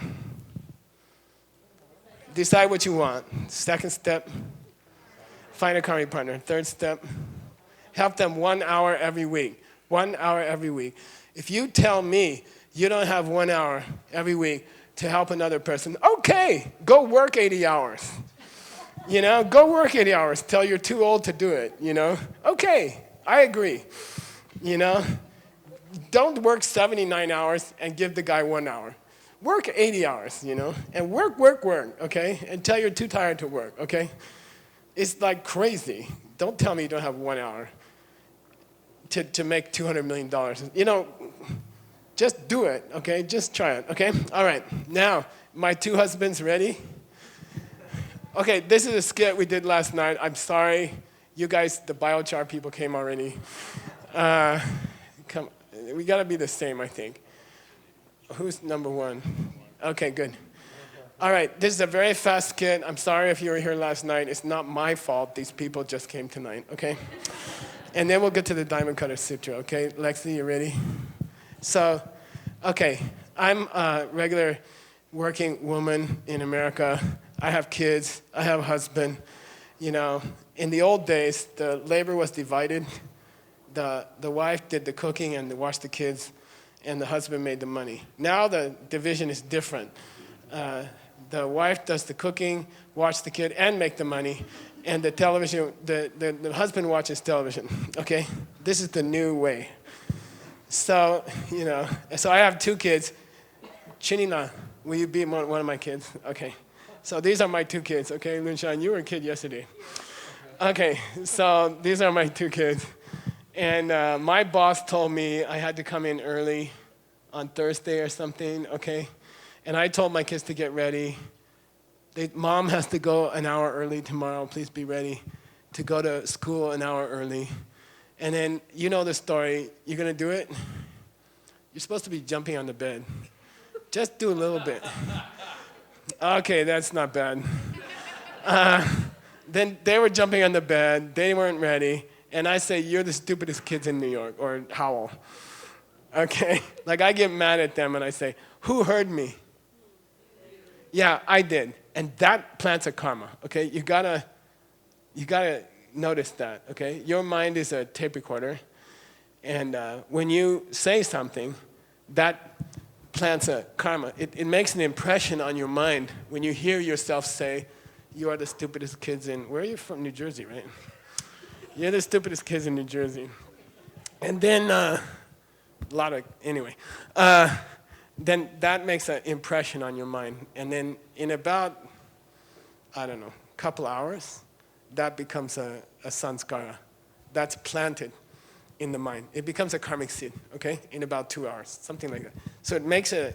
decide what you want. Second step, find a karmic partner. Third step, help them 1 hour every week. 1 hour every week. If you tell me you don't have 1 hour every week to help another person, okay, go work 80 hours. Go work 80 hours till you're too old to do it, Okay, I agree. Don't work 79 hours and give the guy 1 hour. Work 80 hours, and work, okay, until you're too tired to work, okay? It's like crazy. Don't tell me you don't have 1 hour to make $200 million. Just do it, okay? Just try it, okay? All right, now, my 2 husbands ready? Okay, this is a skit we did last night. I'm sorry. You guys, the biochar people came already. We got to be the same, I think. Who's number 1? Okay, good. All right, this is a very fast skit. I'm sorry if you were here last night. It's not my fault. These people just came tonight, okay? And then we'll get to the Diamond Cutter Sutra, okay? Lexi, you ready? So, okay, I'm a regular working woman in America. I have kids. I have a husband. In the old days, the labor was divided. The wife did the cooking and washed the kids, and the husband made the money. Now the division is different. The wife does the cooking, watch the kid, and make the money. And the television, the husband watches television, okay? This is the new way. So, so I have 2 kids. Chinina, will you be one of my kids? Okay. So these are my 2 kids, okay? Lunshan, you were a kid yesterday. Okay, so these are my 2 kids. And my boss told me I had to come in early on Thursday or something, okay? And I told my kids to get ready. Mom has to go an hour early tomorrow. Please be ready to go to school an hour early. And then, you know the story. You're going to do it? You're supposed to be jumping on the bed. Just do a little bit. Okay, that's not bad. then they were jumping on the bed. They weren't ready. And I say, you're the stupidest kids in New York, or howl. Okay? Like I get mad at them and I say, who heard me? Yeah, I did. And that plants a karma, okay? You gotta notice that, okay? Your mind is a tape recorder. And when you say something, that plants a karma. It makes an impression on your mind when you hear yourself say, you are the stupidest kids in, where are you from? New Jersey, right? You're the stupidest kids in New Jersey. And then, then that makes an impression on your mind. And then in about, I don't know, couple hours, that becomes a sanskara. That's planted in the mind. It becomes a karmic seed, okay, in about 2 hours, something like that. So it makes an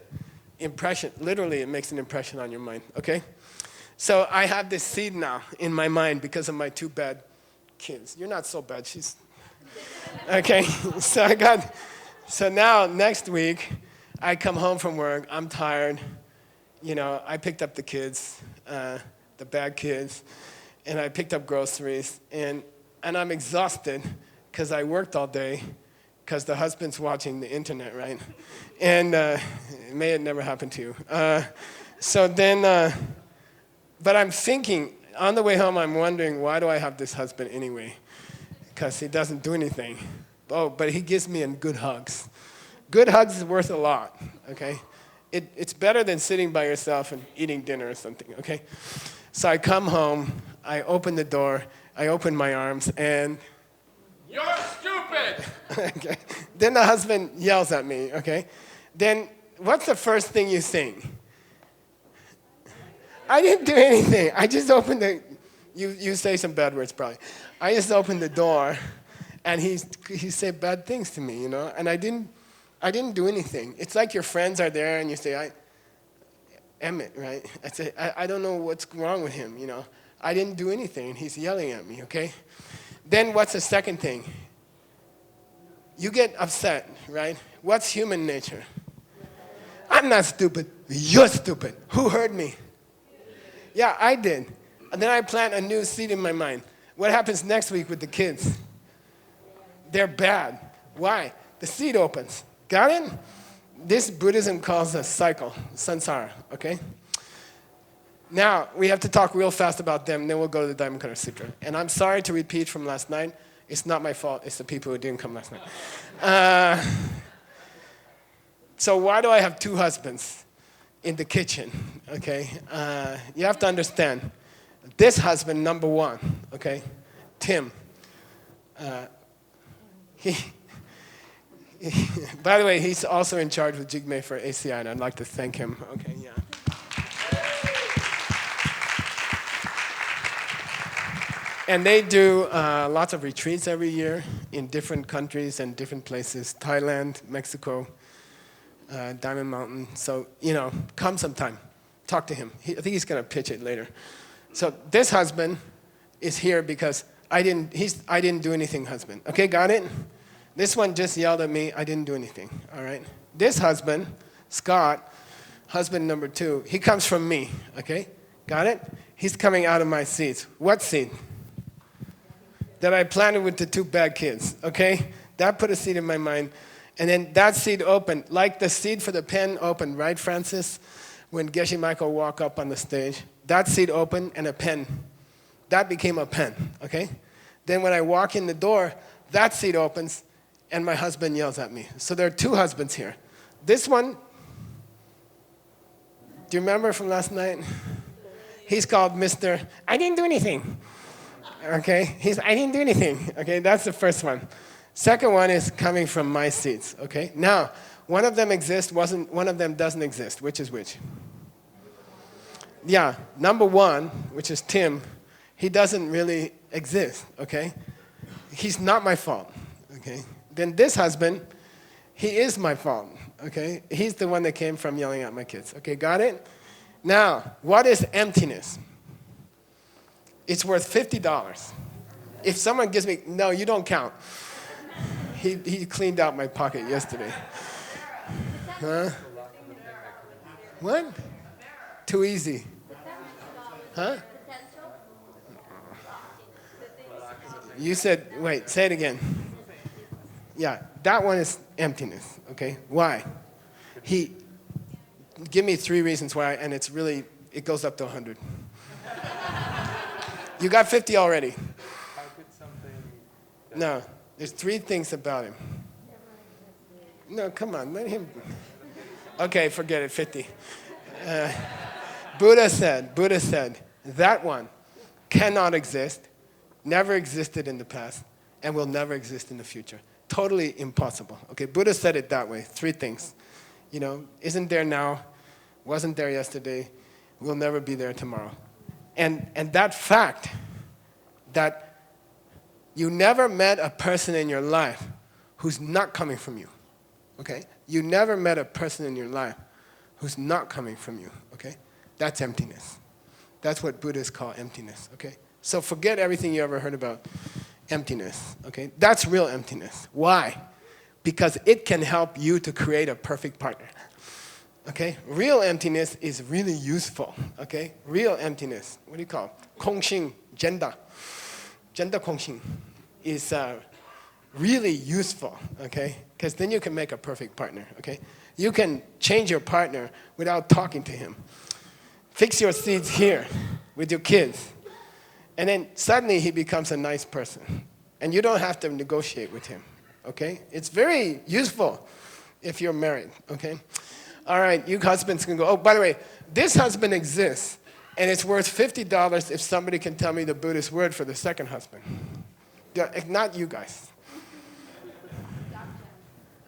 impression, literally it makes an impression on your mind, okay? So I have this seed now in my mind because of my 2 bad kids. You're not so bad, she's, okay? So now next week, I come home from work, I'm tired, I picked up the kids, the bad kids, and I picked up groceries, and I'm exhausted because I worked all day, because the husband's watching the internet, right? And it may have never happened to you. But I'm thinking, on the way home, I'm wondering, why do I have this husband anyway? Because he doesn't do anything. Oh, but he gives me good hugs. Good hugs is worth a lot, okay? It's better than sitting by yourself and eating dinner or something, okay? So I come home, I open the door, I open my arms, and you're stupid! Okay. Then the husband yells at me, okay? Then what's the first thing you think? I didn't do anything. I just opened you say some bad words probably. I just opened the door, and he said bad things to me, and I didn't do anything. It's like your friends are there, and you say, Emmett, right? I say, I don't know what's wrong with him, I didn't do anything, and he's yelling at me, okay? Then what's the second thing? You get upset, right? What's human nature? I'm not stupid. You're stupid. Who heard me? Yeah, I did. And then I plant a new seed in my mind. What happens next week with the kids? They're bad. Why? The seed opens. Got it? This Buddhism calls a cycle, samsara, okay? Now, we have to talk real fast about them, and then we'll go to the Diamond Cutter Sutra. And I'm sorry to repeat from last night. It's not my fault. It's the people who didn't come last night. So why do I have 2 husbands in the kitchen, okay? You have to understand. This husband, number 1, okay, Tim, by the way, he's also in charge with Jigme for ACI, and I'd like to thank him, okay, yeah. And they do lots of retreats every year in different countries and different places, Thailand, Mexico, Diamond Mountain. So, come sometime. Talk to him. I think he's going to pitch it later. So this husband is here because I didn't do anything, husband. Okay, got it? This one just yelled at me. I didn't do anything, all right? This husband, Scott, husband number 2, he comes from me, okay? Got it? He's coming out of my seeds. What seed? That I planted with the 2 bad kids, okay? That put a seed in my mind. And then that seed opened, like the seed for the pen opened, right, Francis? When Geshe Michael walked up on the stage, that seed opened and a pen. That became a pen, okay? Then when I walk in the door, that seed opens and my husband yells at me. So there are 2 husbands here. This one, do you remember from last night? He's called Mr. I didn't do anything. Okay, I didn't do anything. Okay, that's the first one. Second one is coming from my seeds. Okay, now one of them exists, one of them doesn't exist. Which is which? Yeah, number 1, which is Tim, he doesn't really exist. Okay, he's not my fault. Okay, then this husband, he is my fault. Okay, he's the one that came from yelling at my kids. Okay, got it? Now, what is emptiness? It's worth $50. If someone gives me, no, you don't count. He cleaned out my pocket yesterday. Huh? What? Too easy. Huh? You said, wait, say it again. Yeah, that one is emptiness, okay? Why? Give me 3 reasons why, and it's really, it goes up to 100. You got 50 already. How could something... No, there's 3 things about him. No, come on, let him. Okay, forget it, 50. Buddha said, that one cannot exist, never existed in the past, and will never exist in the future. Totally impossible. Okay, Buddha said it that way, 3 things. You know, isn't there now, wasn't there yesterday, will never be there tomorrow. And that fact that you never met a person in your life who's not coming from you, okay? You never met a person in your life who's not coming from you, okay? That's emptiness. That's what Buddhists call emptiness, okay? So forget everything you ever heard about emptiness, okay? That's real emptiness. Why? Because it can help you to create a perfect partner, okay? Real emptiness is really useful, okay? Real emptiness, what do you call it? Kongxing, gender. Gender kongxing is really useful, okay? Because then you can make a perfect partner, okay? You can change your partner without talking to him. Fix your seeds here with your kids. And then suddenly he becomes a nice person. And you don't have to negotiate with him, okay? It's very useful if you're married, okay? All right, you husbands can go, oh, by the way, this husband exists, and it's worth $50 if somebody can tell me the Buddhist word for the second husband. Yeah, not you guys.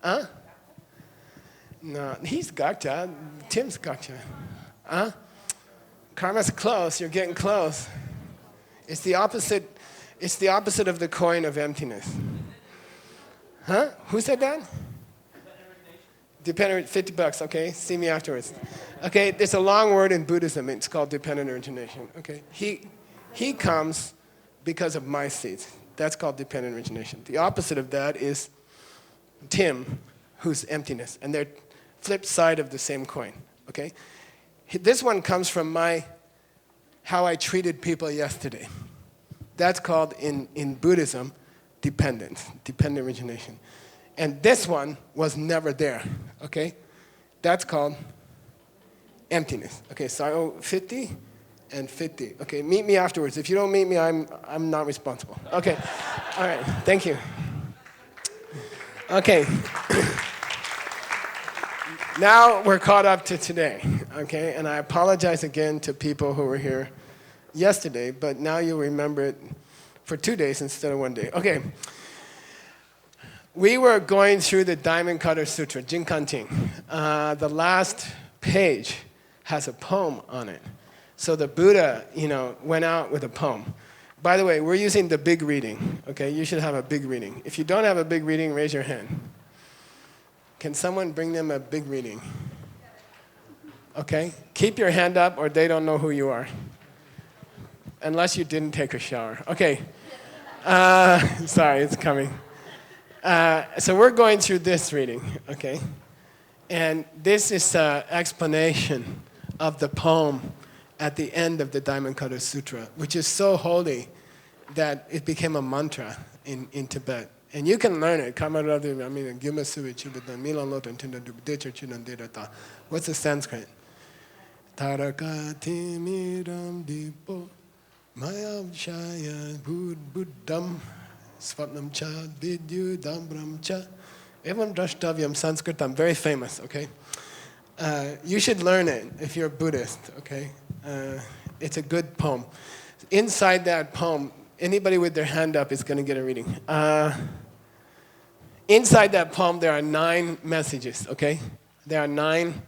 Huh? No, he's gotcha. Tim's gotcha. Huh? Karma's close. You're getting close. It's the opposite of the coin of emptiness. Huh? Who said that? Dependent, $50, okay? See me afterwards. Okay, there's a long word in Buddhism. It's called dependent origination, okay? He comes because of my seeds. That's called dependent origination. The opposite of that is Tim, who's emptiness. And they're flip side of the same coin, okay? This one comes from how I treated people yesterday. That's called, in Buddhism, dependent origination. And this one was never there, okay? That's called emptiness. Okay, so I owe 50 and 50. Okay, meet me afterwards. If you don't meet me, I'm not responsible. Okay, all right, thank you. Okay. Now we're caught up to today, okay? And I apologize again to people who were here yesterday, but now you'll remember it for 2 days instead of 1 day. Okay. We were going through the Diamond Cutter Sutra, Jinkanting. The last page has a poem on it. So the Buddha, went out with a poem. By the way, we're using the big reading, okay? You should have a big reading. If you don't have a big reading, raise your hand. Can someone bring them a big reading? Okay? Keep your hand up or they don't know who you are. Unless you didn't take a shower. Okay. Sorry, it's coming. So we're going through this reading, okay? And this is an explanation of the poem at the end of the Diamond Cutter Sutra, which is so holy that it became a mantra in Tibet. And you can learn it. What's the Sanskrit? Tarakati miram dipo mayam shaya buddham Swapnam cha, vidyu, dambram cha. Evam drashtavyam Sanskritam, very famous, okay? You should learn it if you're a Buddhist, okay? It's a good poem. Inside that poem, anybody with their hand up is going to get a reading. Inside that poem, there are 9 messages, okay? There are 9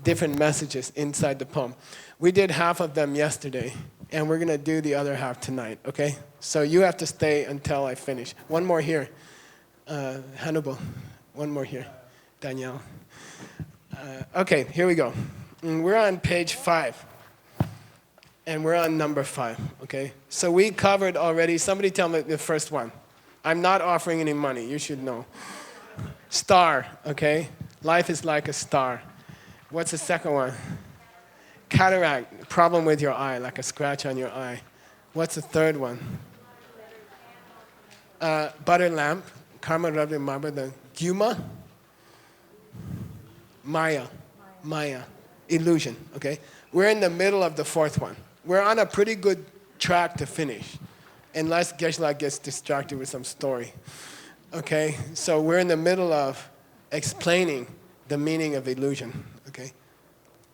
different messages inside the poem. We did half of them yesterday, and we're going to do the other half tonight, okay? So you have to stay until I finish. One more here. Hannibal. One more here. Danielle. Okay, here we go. We're on page 5. And we're on number 5, okay? So we covered already. Somebody tell me the first one. I'm not offering any money. You should know. Star, okay? Life is like a star. What's the second one? Cataract, problem with your eye, like a scratch on your eye. What's the third one? butter lamp, karma rubbed in marble, the Gyuma, Maya, illusion, okay? We're in the middle of the fourth one. We're on a pretty good track to finish, unless Geshe gets distracted with some story, okay? So we're in the middle of explaining the meaning of illusion, okay?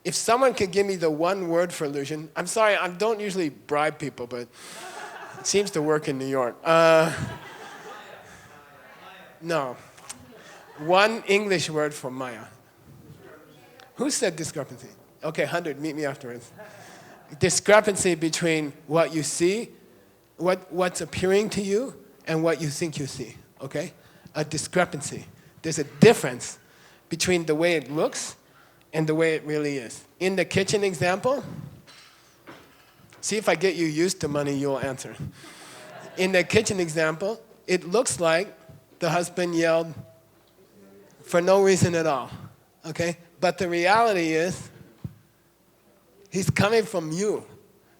If someone could give me the one word for illusion, I'm sorry, I don't usually bribe people, but it seems to work in New York. No. One English word for Maya. Who said discrepancy? Okay, 100, meet me afterwards. Discrepancy between what you see, what's appearing to you, and what you think you see, okay? A discrepancy. There's a difference between the way it looks and the way it really is. In the kitchen example, see if I get you used to money, you'll answer. In the kitchen example, it looks like the husband yelled for no reason at all, okay? But the reality is, he's coming from you.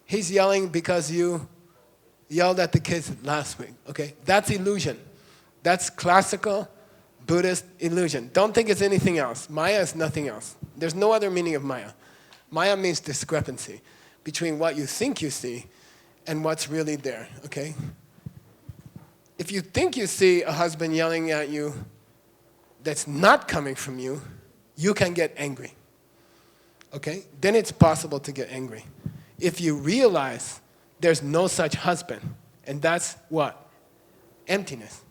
He's yelling because you yelled at the kids last week, okay? That's illusion. That's classical Buddhist illusion. Don't think it's anything else. Maya is nothing else. There's no other meaning of Maya. Maya means discrepancy between what you think you see and what's really there, okay? If you think you see a husband yelling at you that's not coming from you, you can get angry, okay? Then it's possible to get angry. If you realize there's no such husband, and that's what? Emptiness.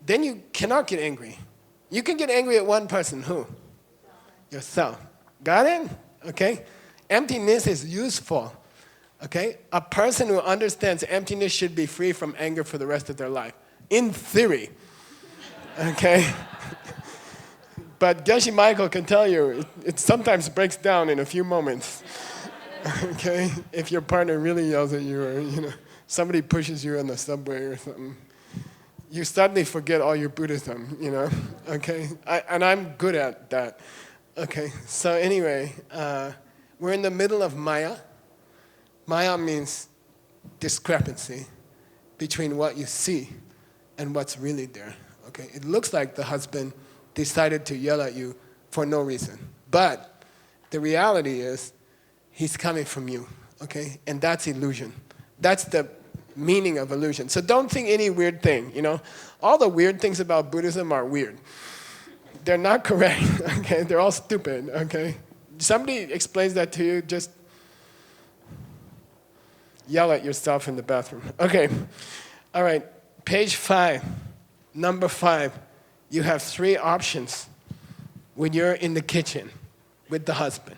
Then you cannot get angry. You can get angry at one person, who? Yourself. Got it? Okay? Emptiness is useful, okay? A person who understands emptiness should be free from anger for the rest of their life, in theory, okay? But Geshe Michael can tell you, it sometimes breaks down in a few moments, okay? If your partner really yells at you, or somebody pushes you in the subway or something, you suddenly forget all your Buddhism, okay? And I'm good at that, okay? So anyway, we're in the middle of Maya. Maya means discrepancy between what you see and what's really there, okay? It looks like the husband decided to yell at you for no reason. But the reality is, he's coming from you, okay? And that's illusion. That's the meaning of illusion. So don't think any weird thing, All the weird things about Buddhism are weird. They're not correct, okay? They're all stupid, okay? Somebody explains that to you, just yell at yourself in the bathroom. Okay, all right, page 5, number 5. You have 3 options when you're in the kitchen with the husband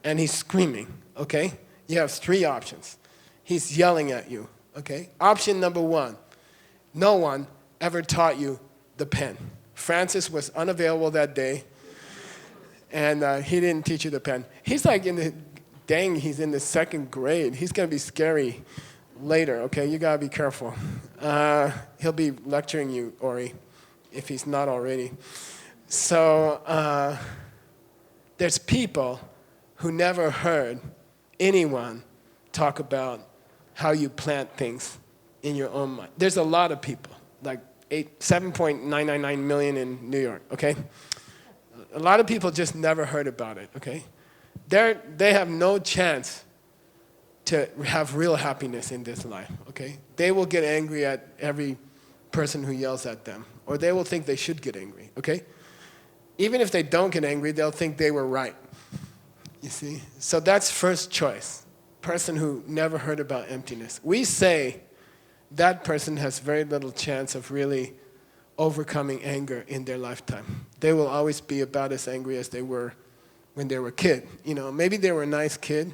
and he's screaming, okay? You have 3 options. He's yelling at you, okay? Option number 1, no one ever taught you the pen. Francis was unavailable that day, and he didn't teach you the pen. He's like he's in the 2nd grade. He's gonna be scary later, okay? You gotta be careful. He'll be lecturing you, Ori, if he's not already. So there's people who never heard anyone talk about how you plant things in your own mind. There's a lot of people, like 7.999 million in New York, okay? A lot of people just never heard about it, okay? They have no chance to have real happiness in this life, okay? They will get angry at every person who yells at them, or they will think they should get angry, okay? Even if they don't get angry, they'll think they were right, you see? So that's first choice, person who never heard about emptiness. We say that person has very little chance of really overcoming anger in their lifetime. They will always be about as angry as they were when they were a kid. Maybe they were a nice kid,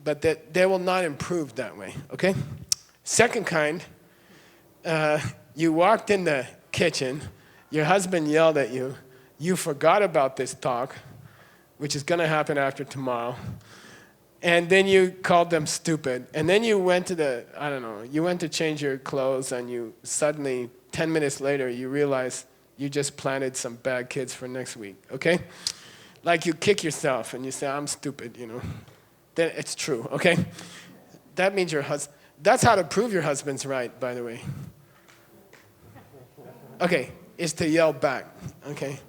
but they will not improve that way, okay? Second kind, you walked in the kitchen, your husband yelled at you, you forgot about this talk, which is gonna happen after tomorrow, and then you called them stupid, and then you went to you went to change your clothes, and you suddenly, 10 minutes later, you realize you just planted some bad kids for next week, okay? Like you kick yourself and you say, I'm stupid, Then it's true, okay? That means that's how to prove your husband's right, by the way. Okay, is to yell back, okay?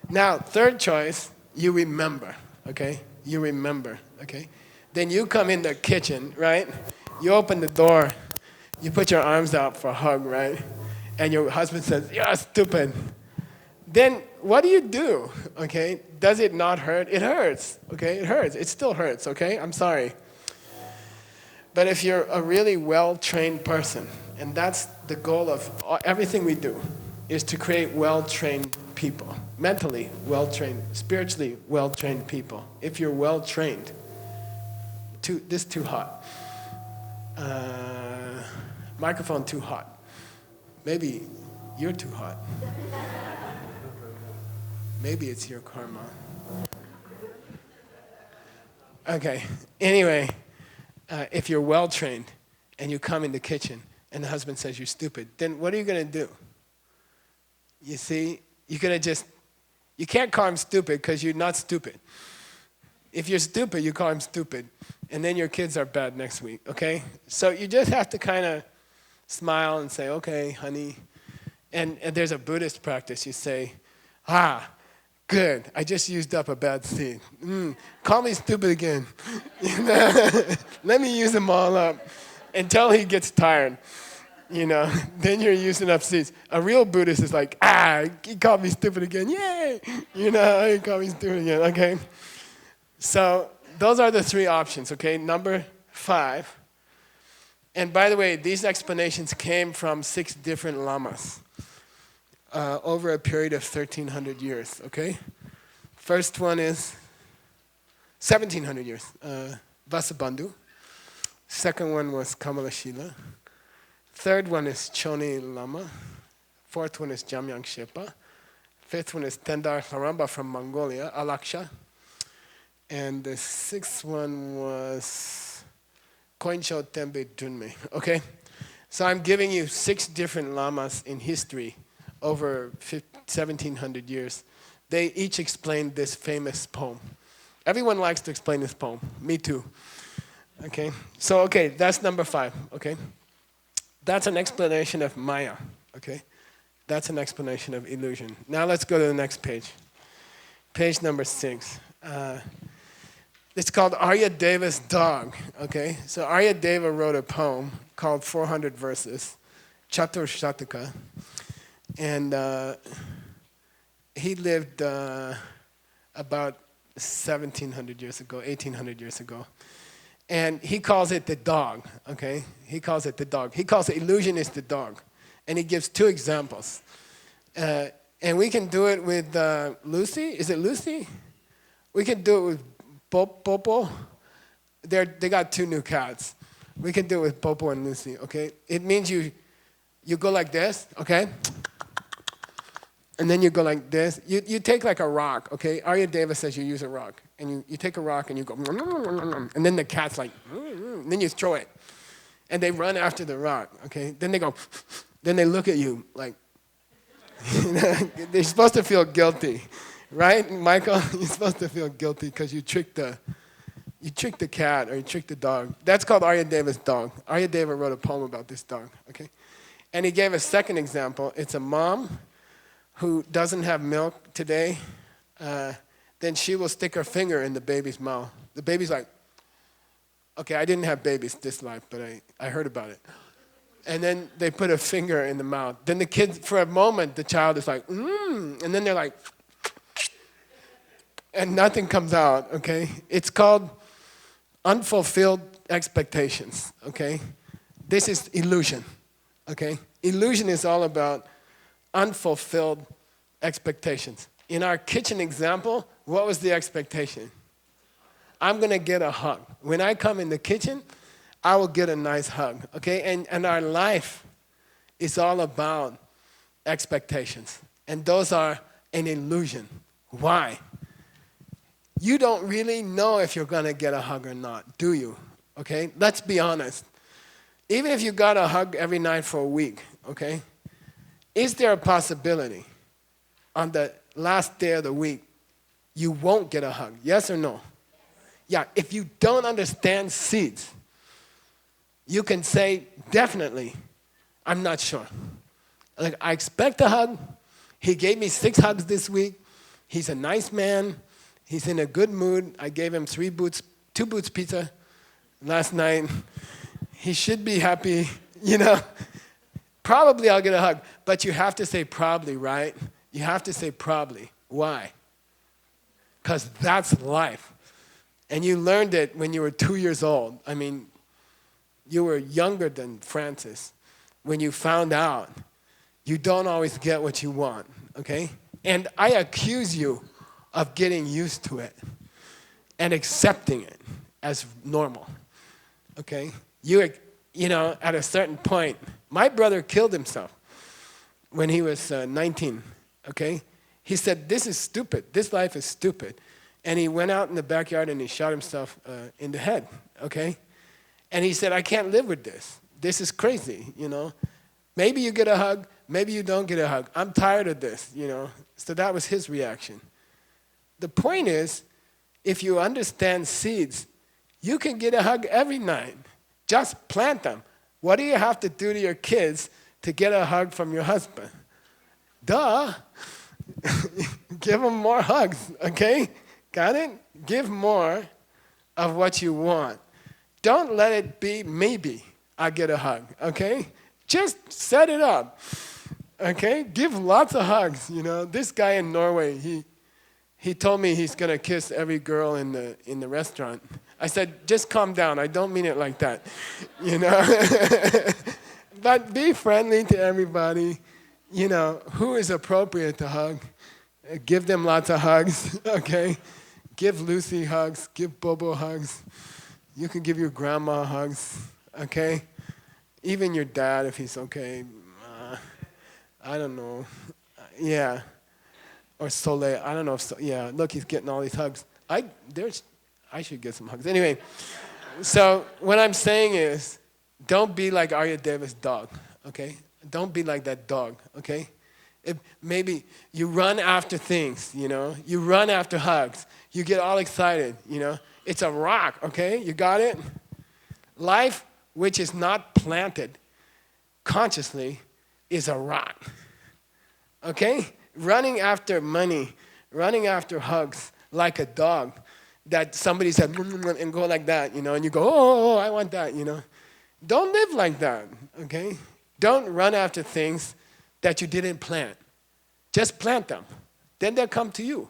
Now, third choice, you remember, okay? You remember, okay? Then you come in the kitchen, right? You open the door, you put your arms out for a hug, right? And your husband says, "You're stupid." Then what do? Okay? Does it not hurt? It hurts, okay? It hurts. It still hurts, okay? I'm sorry. But if you're a really well-trained person, and that's the goal of everything we do, is to create well-trained people, mentally well-trained, spiritually well-trained people. If you're well-trained, this too hot. Microphone too hot. Maybe you're too hot. Maybe it's your karma. Okay, anyway, if you're well-trained and you come in the kitchen and the husband says you're stupid, then what are you going to do? You see, you're going to you can't call him stupid because you're not stupid. If you're stupid, you call him stupid, and then your kids are bad next week, okay? So you just have to kind of smile and say, "Okay, honey." And there's a Buddhist practice. You say, "Good, I just used up a bad seed. Call me stupid again. Let me use them all up until he gets tired. Then you're using up seeds." A real Buddhist is like, he called me stupid again. Yay! He called me stupid again, okay? So those are the three options, okay? Number 5. And by the way, these explanations came from 6 different lamas over a period of 1,300 years, okay? First one is 1,700 years, Vasubandhu. Second one was Kamalashila. Third one is Choni Lama. Fourth one is Jamyang Shepa. Fifth one is Tendar Haramba from Mongolia, Alaksha. And the 6th one was Koincho Tembe Dunme, okay? So I'm giving you 6 different lamas in history over 1,700 years. They each explained this famous poem. Everyone likes to explain this poem. Me too. Okay? So, okay, that's number 5, okay? That's an explanation of Maya, okay? That's an explanation of illusion. Now let's go to the next page. Page number 6. It's called Aryadeva's Dog, okay? So Aryadeva wrote a poem called 400 Verses, Chatur Shataka. And he lived about 1,700 years ago, 1,800 years ago. And he calls it the dog, okay? He calls it the dog. He calls it illusion is the dog. And he gives 2 examples. And we can do it with Lucy. Is it Lucy? We can do it with Popo. They got 2 new cats. We can do it with Popo and Lucy, okay? It means you go like this, okay? And then you go like this. You take like a rock, okay? Aryadeva says you use a rock. And you take a rock and you go, and then the cat's like, and then you throw it. And they run after the rock, okay? Then they go, then they look at you like, they're supposed to feel guilty. Right, Michael? You're supposed to feel guilty because you tricked the cat or you tricked the dog. That's called Aryadeva's Dog. Aryadeva wrote a poem about this dog, okay? And he gave a second example. It's a mom who doesn't have milk today. Then she will stick her finger in the baby's mouth. The baby's like, okay, I didn't have babies this life, but I heard about it. And then they put a finger in the mouth. Then the kid, for a moment, the child is like, and then they're like, and nothing comes out, okay? It's called unfulfilled expectations, okay? This is illusion, okay? Illusion is all about unfulfilled expectations. In our kitchen example, what was the expectation? I'm going to get a hug. When I come in the kitchen, I will get a nice hug, okay? And our life is all about expectations. And those are an illusion. Why? You don't really know if you're going to get a hug or not, do you? Okay? Let's be honest. Even if you got a hug every night for a week, okay? Is there a possibility on the last day of the week you won't get a hug? Yes or no? Yeah, if you don't understand seeds, you can say, definitely, I'm not sure. Like, I expect a hug. He gave me 6 hugs this week. He's a nice man. He's in a good mood. I gave him 2 Boots pizza last night. He should be happy, you know. Probably I'll get a hug. But you have to say probably, right? You have to say probably. Why? Because that's life. And you learned it when you were 2 years old. I mean, you were younger than Francis when you found out you don't always get what you want, okay? And I accuse you of getting used to it and accepting it as normal, okay? You know, at a certain point, my brother killed himself when he was 19, okay? He said, this is stupid. This life is stupid. And he went out in the backyard and he shot himself in the head, okay? And he said, I can't live with this. This is crazy, you know? Maybe you get a hug, maybe you don't get a hug. I'm tired of this, you know? So that was his reaction. The point is, if you understand seeds, you can get a hug every night. Just plant them. What do you have to do to your kids to get a hug from your husband? Duh. Give them more hugs, okay? Got it? Give more of what you want. Don't let it be maybe I get a hug, okay? Just set it up, okay? Give lots of hugs, you know. This guy in Norway, he told me he's gonna kiss every girl in the restaurant. I said, just calm down. I don't mean it like that, you know. But be friendly to everybody. You know, who is appropriate to hug? Give them lots of hugs, okay? Give Lucy hugs. Give Bobo hugs. You can give your grandma hugs, okay? Even your dad, if he's okay. I don't know. Yeah. Or Soleil. I don't know if yeah, look, he's getting all these hugs. I should get some hugs. Anyway, so what I'm saying is, don't be like Arya Davis' dog, okay? Don't be like that dog, okay? Maybe you run after things, you know? You run after hugs. You get all excited, you know? It's a rock, okay? You got it? Life which is not planted consciously is a rock, okay? Running after money, running after hugs like a dog that somebody said, and go like that, you know? And you go, oh, I want that, you know? Don't live like that, okay? Don't run after things that you didn't plant. Just plant them. Then they'll come to you,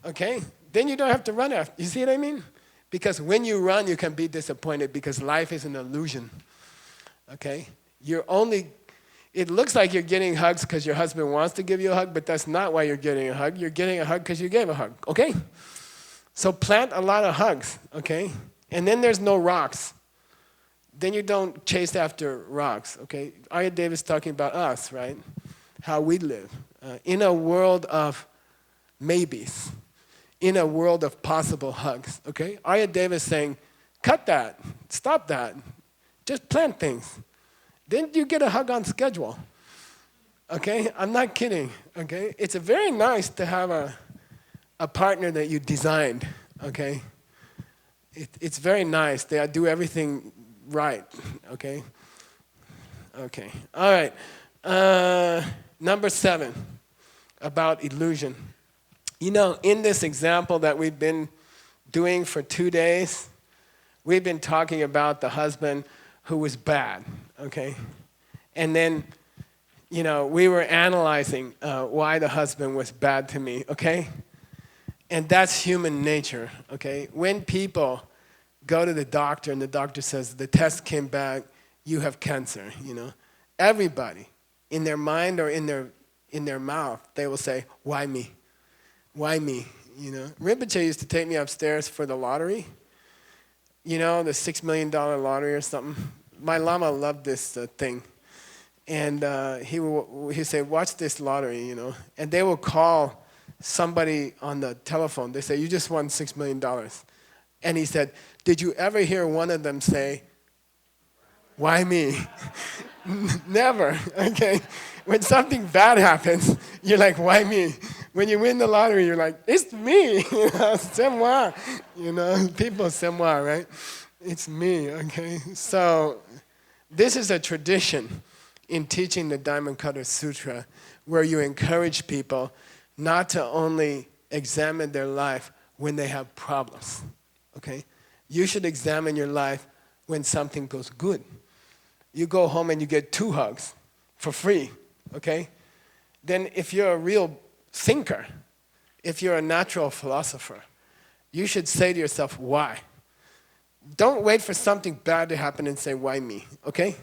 okay? Then you don't have to run after. You see what I mean? Because when you run, you can be disappointed because life is an illusion, okay? It looks like you're getting hugs because your husband wants to give you a hug, but that's not why you're getting a hug. You're getting a hug because you gave a hug, okay? So plant a lot of hugs, okay? And then there's no rocks. Then you don't chase after rocks, okay? Arya Davis talking about us, right? How we live in a world of maybes, in a world of possible hugs, okay? Arya Davis saying, cut that, stop that, just plant things. Then you get a hug on schedule, okay? I'm not kidding, okay? It's very nice to have a partner that you designed, okay? It's very nice. They do everything right, okay? Okay, all right. Number 7, about illusion. You know, in this example that we've been doing for 2 days, we've been talking about the husband who was bad, okay? And then, you know, we were analyzing why the husband was bad to me, okay? And that's human nature, okay? When people go to the doctor and the doctor says, the test came back, you have cancer, you know. Everybody, in their mind or in their mouth, they will say, why me? Why me? You know. Rinpoche used to take me upstairs for the lottery, you know, the $6 million lottery or something. My Lama loved this thing. And he would say, watch this lottery, you know. And they will call somebody on the telephone. They say, you just won $6 million. And he said, did you ever hear one of them say, why me? Never, okay? When something bad happens, you're like, why me? When you win the lottery, you're like, it's me, you know, c'est moi. You know, people, c'est moi, right? It's me, okay? So this is a tradition. in teaching the Diamond Cutter Sutra, where you encourage people not to only examine their life when they have problems, okay? You should examine your life when something goes good. You go home and you get 2 hugs for free, okay? Then if you're a real thinker, if you're a natural philosopher, you should say to yourself, why? Don't wait for something bad to happen and say, why me, okay?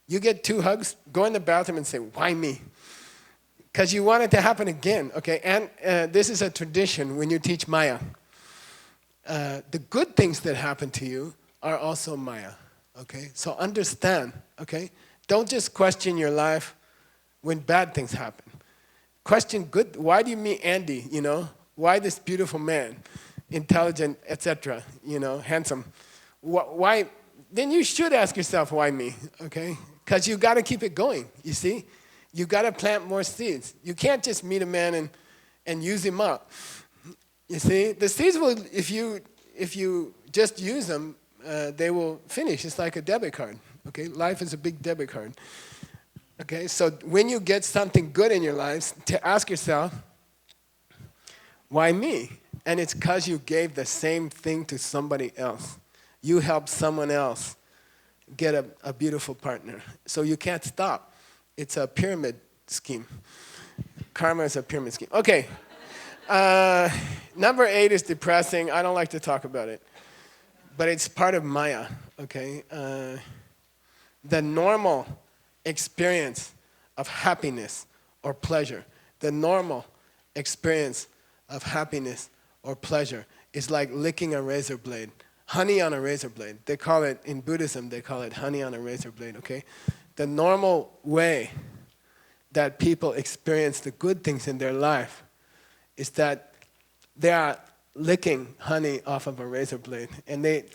You get 2 hugs, go in the bathroom and say, why me? Because you want it to happen again, okay? And this is a tradition when you teach Maya. The good things that happen to you are also Maya, okay? So understand, okay? Don't just question your life when bad things happen. Question good, why do you meet Andy, you know? Why this beautiful man, intelligent, etc., you know, handsome? Why? Then you should ask yourself, why me, okay? Because you got to keep it going, you see? You got to plant more seeds. You can't just meet a man and use him up. You see? The seeds will, if you just use them, they will finish. It's like a debit card, okay? Life is a big debit card. Okay, so when you get something good in your lives, to ask yourself, why me? And it's because you gave the same thing to somebody else. You helped someone else get a beautiful partner. So you can't stop. It's a pyramid scheme. Karma is a pyramid scheme. Okay, number 8 is depressing. I don't like to talk about it. But it's part of Maya, okay? The normal experience of happiness or pleasure, the normal experience of happiness or pleasure is like licking a razor blade, honey on a razor blade. They call it, in Buddhism, they call it honey on a razor blade, okay? The normal way that people experience the good things in their life is that they are licking honey off of a razor blade, and they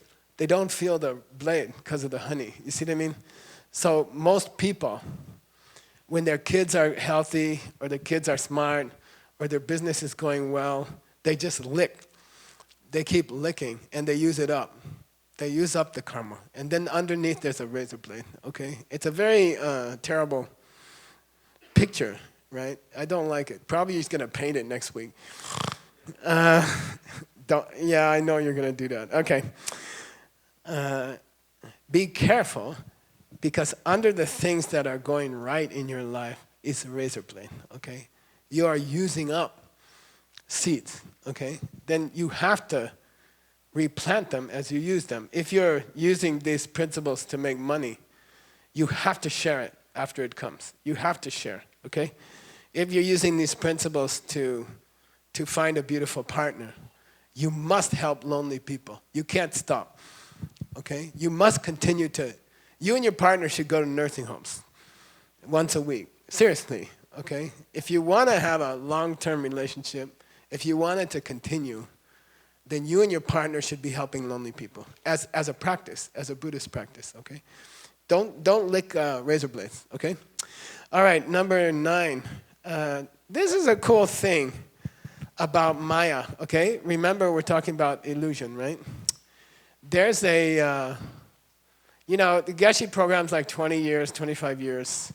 don't feel the blade because of the honey. You see what I mean? So most people, when their kids are healthy, or their kids are smart, or their business is going well, they just lick. They keep licking, and they use it up. They use up the karma. And then underneath there's a razor blade, okay? It's a very terrible picture, right? I don't like it. Probably he's going to paint it next week. Yeah, I know you're going to do that. Okay. Be careful, because under the things that are going right in your life is a razor blade, okay? You are using up seeds, okay? Then you have to replant them as you use them. If you're using these principles to make money, you have to share it after it comes. You have to share, okay? If you're using these principles to find a beautiful partner, you must help lonely people. You can't stop, okay? You must continue to. You and your partner should go to nursing homes once a week. Seriously, okay? If you want to have a long-term relationship, if you want it to continue, then you and your partner should be helping lonely people as a practice, as a Buddhist practice, okay? Don't lick razor blades, okay? All right, number 9. This is a cool thing about Maya, okay? Remember, we're talking about illusion, right? There's a... You know, the Geshe program's like 20 years, 25 years.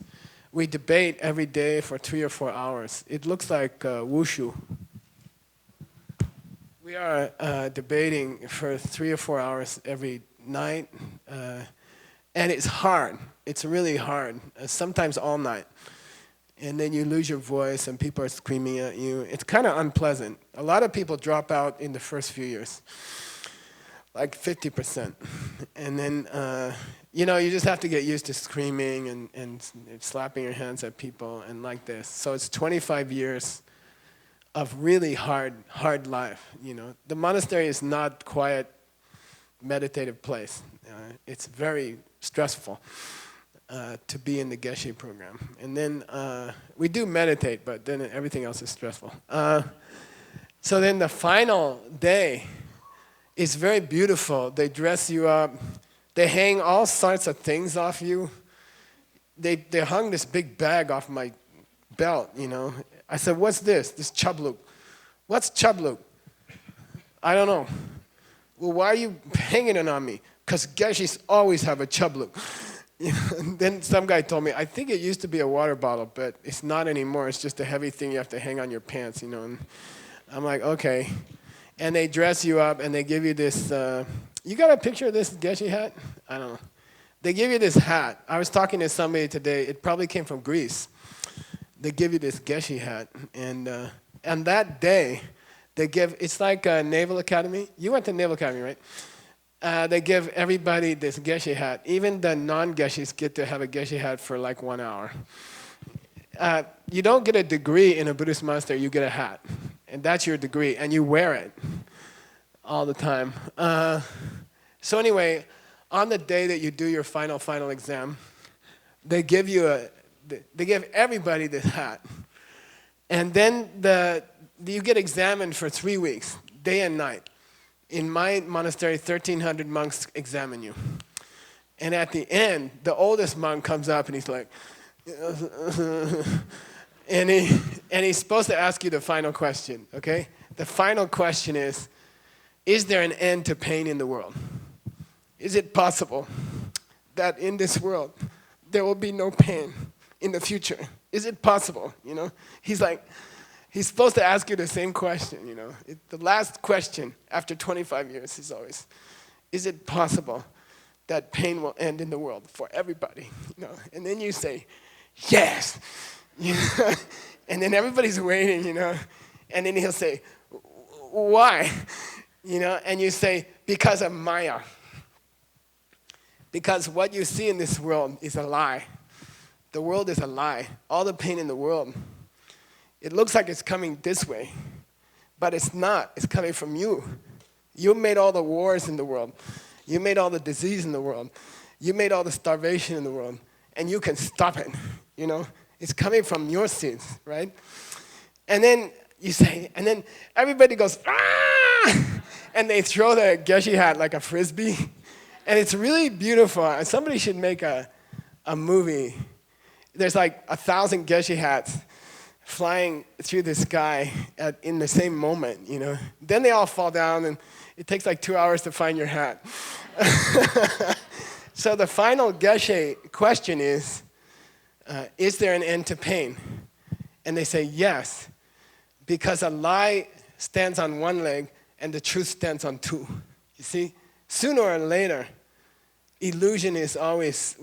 We debate every day for 3 or 4 hours. It looks like wushu. We are debating for 3 or 4 hours every night. And it's hard. It's really hard. Sometimes all night. And then you lose your voice and people are screaming at you. It's kind of unpleasant. A lot of people drop out in the first few years. Like 50%. And then, you know, you just have to get used to screaming and slapping your hands at people and like this. So it's 25 years of really hard life, you know. The monastery is not a quiet, meditative place. It's very stressful to be in the Geshe program. And then we do meditate, but then everything else is stressful. So then the final day, it's very beautiful. They dress you up. They hang all sorts of things off you. They hung this big bag off my belt, you know. I said, what's this? This chabluk. What's chabluk? I don't know. Well, why are you hanging it on me? Because Geshis always have a chabluk. And then some guy told me, I think it used to be a water bottle, but it's not anymore. It's just a heavy thing you have to hang on your pants, And I'm like, okay. And they dress you up and they give you this, you got a picture of this Geshe hat? I don't know. They give you this hat. I was talking to somebody today. It probably came from Greece. They give you this Geshe hat. And that day, they give, it's like a Naval Academy. You went to Naval Academy, right? They give everybody this Geshe hat. Even the non-Geshes get to have a Geshe hat for like 1 hour. You don't get a degree in a Buddhist monastery, you get a hat. And that's your degree, and you wear it all the time. So anyway, on the day that you do your final exam, they give everybody this hat. And then you get examined for 3 weeks, day and night. In my monastery, 1,300 monks examine you. And at the end, the oldest monk comes up and he's like, and he's supposed to ask you the final question, okay? The final question is there an end to pain in the world? Is it possible that in this world there will be no pain in the future? Is it possible, He's supposed to ask you the same question, The last question after 25 years is always, is it possible that pain will end in the world for everybody? And then you say, yes. And then everybody's waiting, And then he'll say, why? And you say, because of Maya. Because what you see in this world is a lie. The world is a lie. All the pain in the world, it looks like it's coming this way, but it's not. It's coming from you. You made all the wars in the world. You made all the disease in the world. You made all the starvation in the world, and you can stop it, It's coming from your sins, right? And then you say, and then everybody goes, ah! And they throw the Geshe hat like a frisbee. And it's really beautiful. And somebody should make a movie. There's like 1,000 Geshe hats flying through the sky in the same moment, Then they all fall down, and it takes like 2 hours to find your hat. So the final Geshe question is there an end to pain? And they say yes, because a lie stands on one leg and the truth stands on two. You see, sooner or later, illusion is always,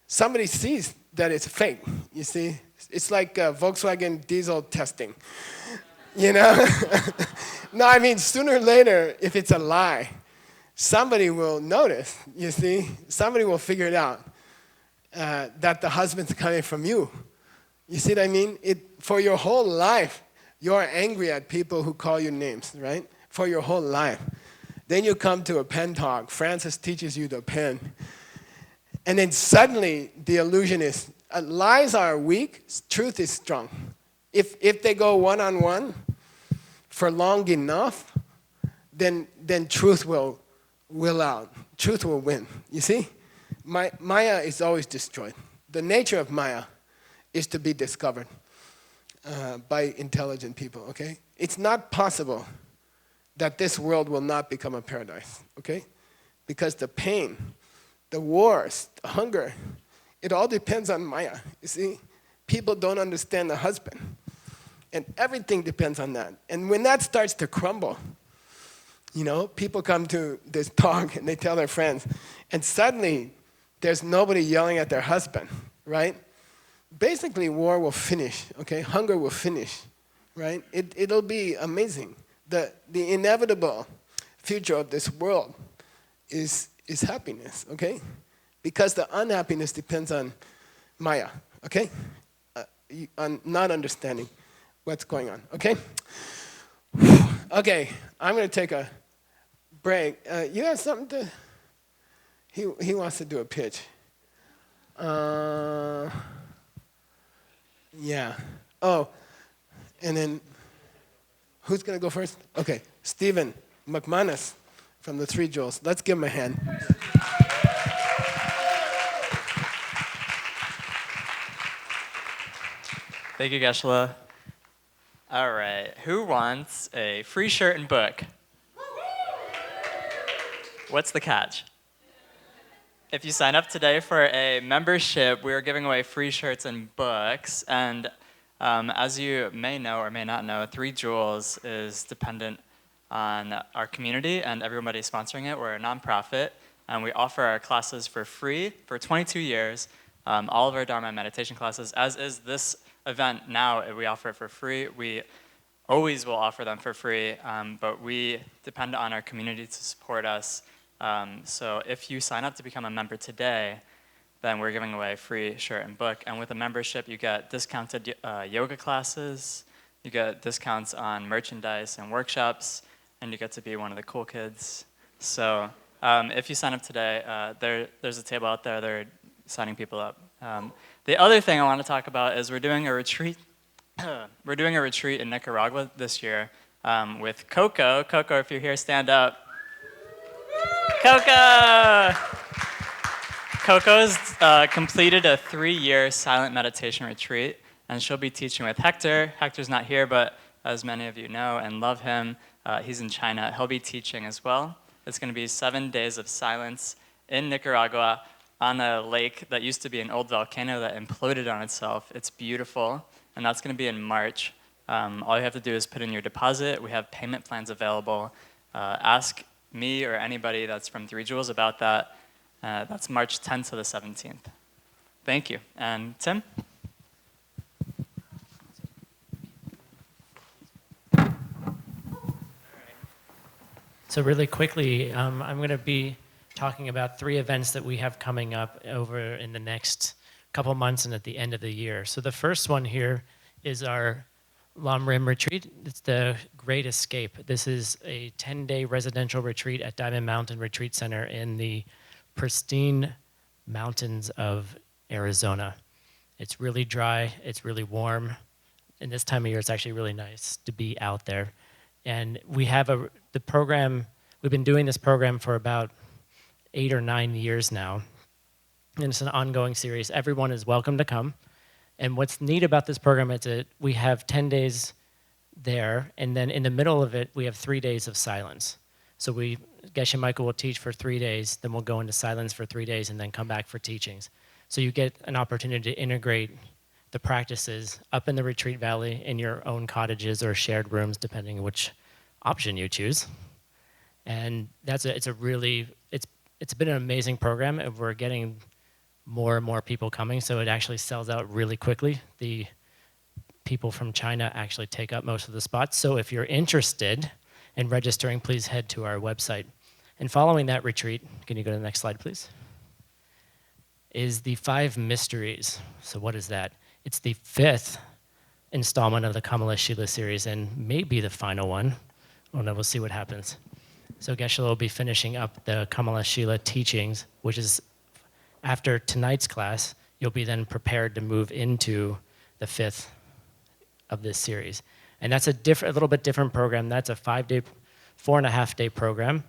somebody sees that it's fake, you see. It's like Volkswagen diesel testing, No, I mean, sooner or later, if it's a lie, somebody will notice, you see. Somebody will figure it out, that the husband's coming from you. You see what I mean? For your whole life, you're angry at people who call you names, right? For your whole life. Then you come to a pen talk. Francis teaches you the pen. And then suddenly, the illusion is, lies are weak, truth is strong. If they go one-on-one for long enough, then truth will out. Truth will win. You see? Maya is always destroyed. The nature of Maya is to be discovered by intelligent people, okay? It's not possible that this world will not become a paradise, okay? Because the pain, the wars, the hunger, it all depends on Maya. You see, people don't understand the husband. And everything depends on that. And when that starts to crumble, people come to this talk and they tell their friends, and suddenly there's nobody yelling at their husband, right? Basically, war will finish, okay? Hunger will finish, right? It'll be amazing. The inevitable future of this world is happiness, okay? Because the unhappiness depends on Maya, okay? On not understanding what's going on, okay? Okay, I'm going to take a break. You have something to... He wants to do a pitch. Yeah. Oh, and then who's going to go first? Okay, Stephen McManus from the Three Jewels. Let's give him a hand. Thank you, Geshe. All right, who wants a free shirt and book? What's the catch? If you sign up today for a membership, we are giving away free shirts and books. And as you may know or may not know, 3 Jewels is dependent on our community and everybody sponsoring it. We're a nonprofit, and we offer our classes for free for 22 years. All of our Dharma and meditation classes, as is this event now, we offer it for free. We always will offer them for free, but we depend on our community to support us. So if you sign up to become a member today, then we're giving away a free shirt and book. And with a membership, you get discounted yoga classes, you get discounts on merchandise and workshops, and you get to be one of the cool kids. So if you sign up today, there's a table out there. They're signing people up. The other thing I want to talk about is we're doing a retreat. We're doing a retreat in Nicaragua this year with Coco. Coco, if you're here, stand up. Coco! Coco's completed a 3-year silent meditation retreat, and she'll be teaching with Hector. Hector's not here, but as many of you know and love him, he's in China. He'll be teaching as well. It's going to be 7 days of silence in Nicaragua on a lake that used to be an old volcano that imploded on itself. It's beautiful, and that's going to be in March. All you have to do is put in your deposit. We have payment plans available. Ask me or anybody that's from 3 Jewels about that. That's March 10th to the 17th. Thank you. And Tim? So really quickly, I'm going to be talking about 3 events that we have coming up over in the next couple months and at the end of the year. So the first one here is our Lam Rim retreat. It's the Great Escape. This is a 10-day residential retreat at Diamond Mountain Retreat Center in the pristine mountains of Arizona. It's really dry, it's really warm, and this time of year it's actually really nice to be out there. And we have the program, we've been doing this program for about 8 or 9 years now, and it's an ongoing series. Everyone is welcome to come. And what's neat about this program is that we have 10 days there, and then in the middle of it, we have 3 days of silence. So Geshe Michael will teach for 3 days, then we'll go into silence for 3 days, and then come back for teachings. So you get an opportunity to integrate the practices up in the retreat valley in your own cottages or shared rooms, depending on which option you choose. And it's been an amazing program, and we're getting more and more people coming, so it actually sells out really quickly. The people from China actually take up most of the spots. So if you're interested in registering, please head to our website. And following that retreat, can you go to the next slide, please? Is the 5 mysteries. So what is that? It's the 5th installment of the Kamalashila series, and maybe the final one. Oh no, we'll see what happens. So Geshe will be finishing up the Kamalashila teachings, which is after tonight's class, you'll be then prepared to move into the 5th of this series. And that's a little bit different program. That's a 4.5-day program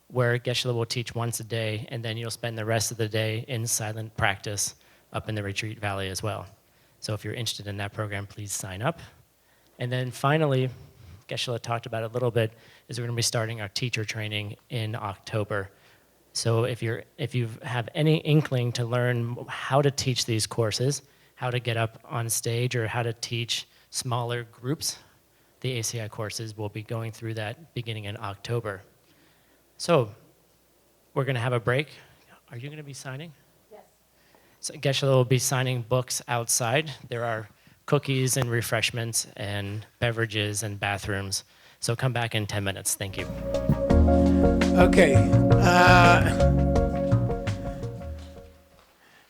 where Geshe will teach once a day, and then you'll spend the rest of the day in silent practice up in the retreat valley as well. So if you're interested in that program, please sign up. And then finally, Geshe talked about it a little bit, is we're going to be starting our teacher training in October. So if you have any inkling to learn how to teach these courses, how to get up on stage, or how to teach smaller groups, the ACI courses will be going through that beginning in October. So we're going to have a break. Are you going to be signing? Yes. So Geshe will be signing books outside. There are cookies and refreshments and beverages and bathrooms. So come back in 10 minutes. Thank you. Okay.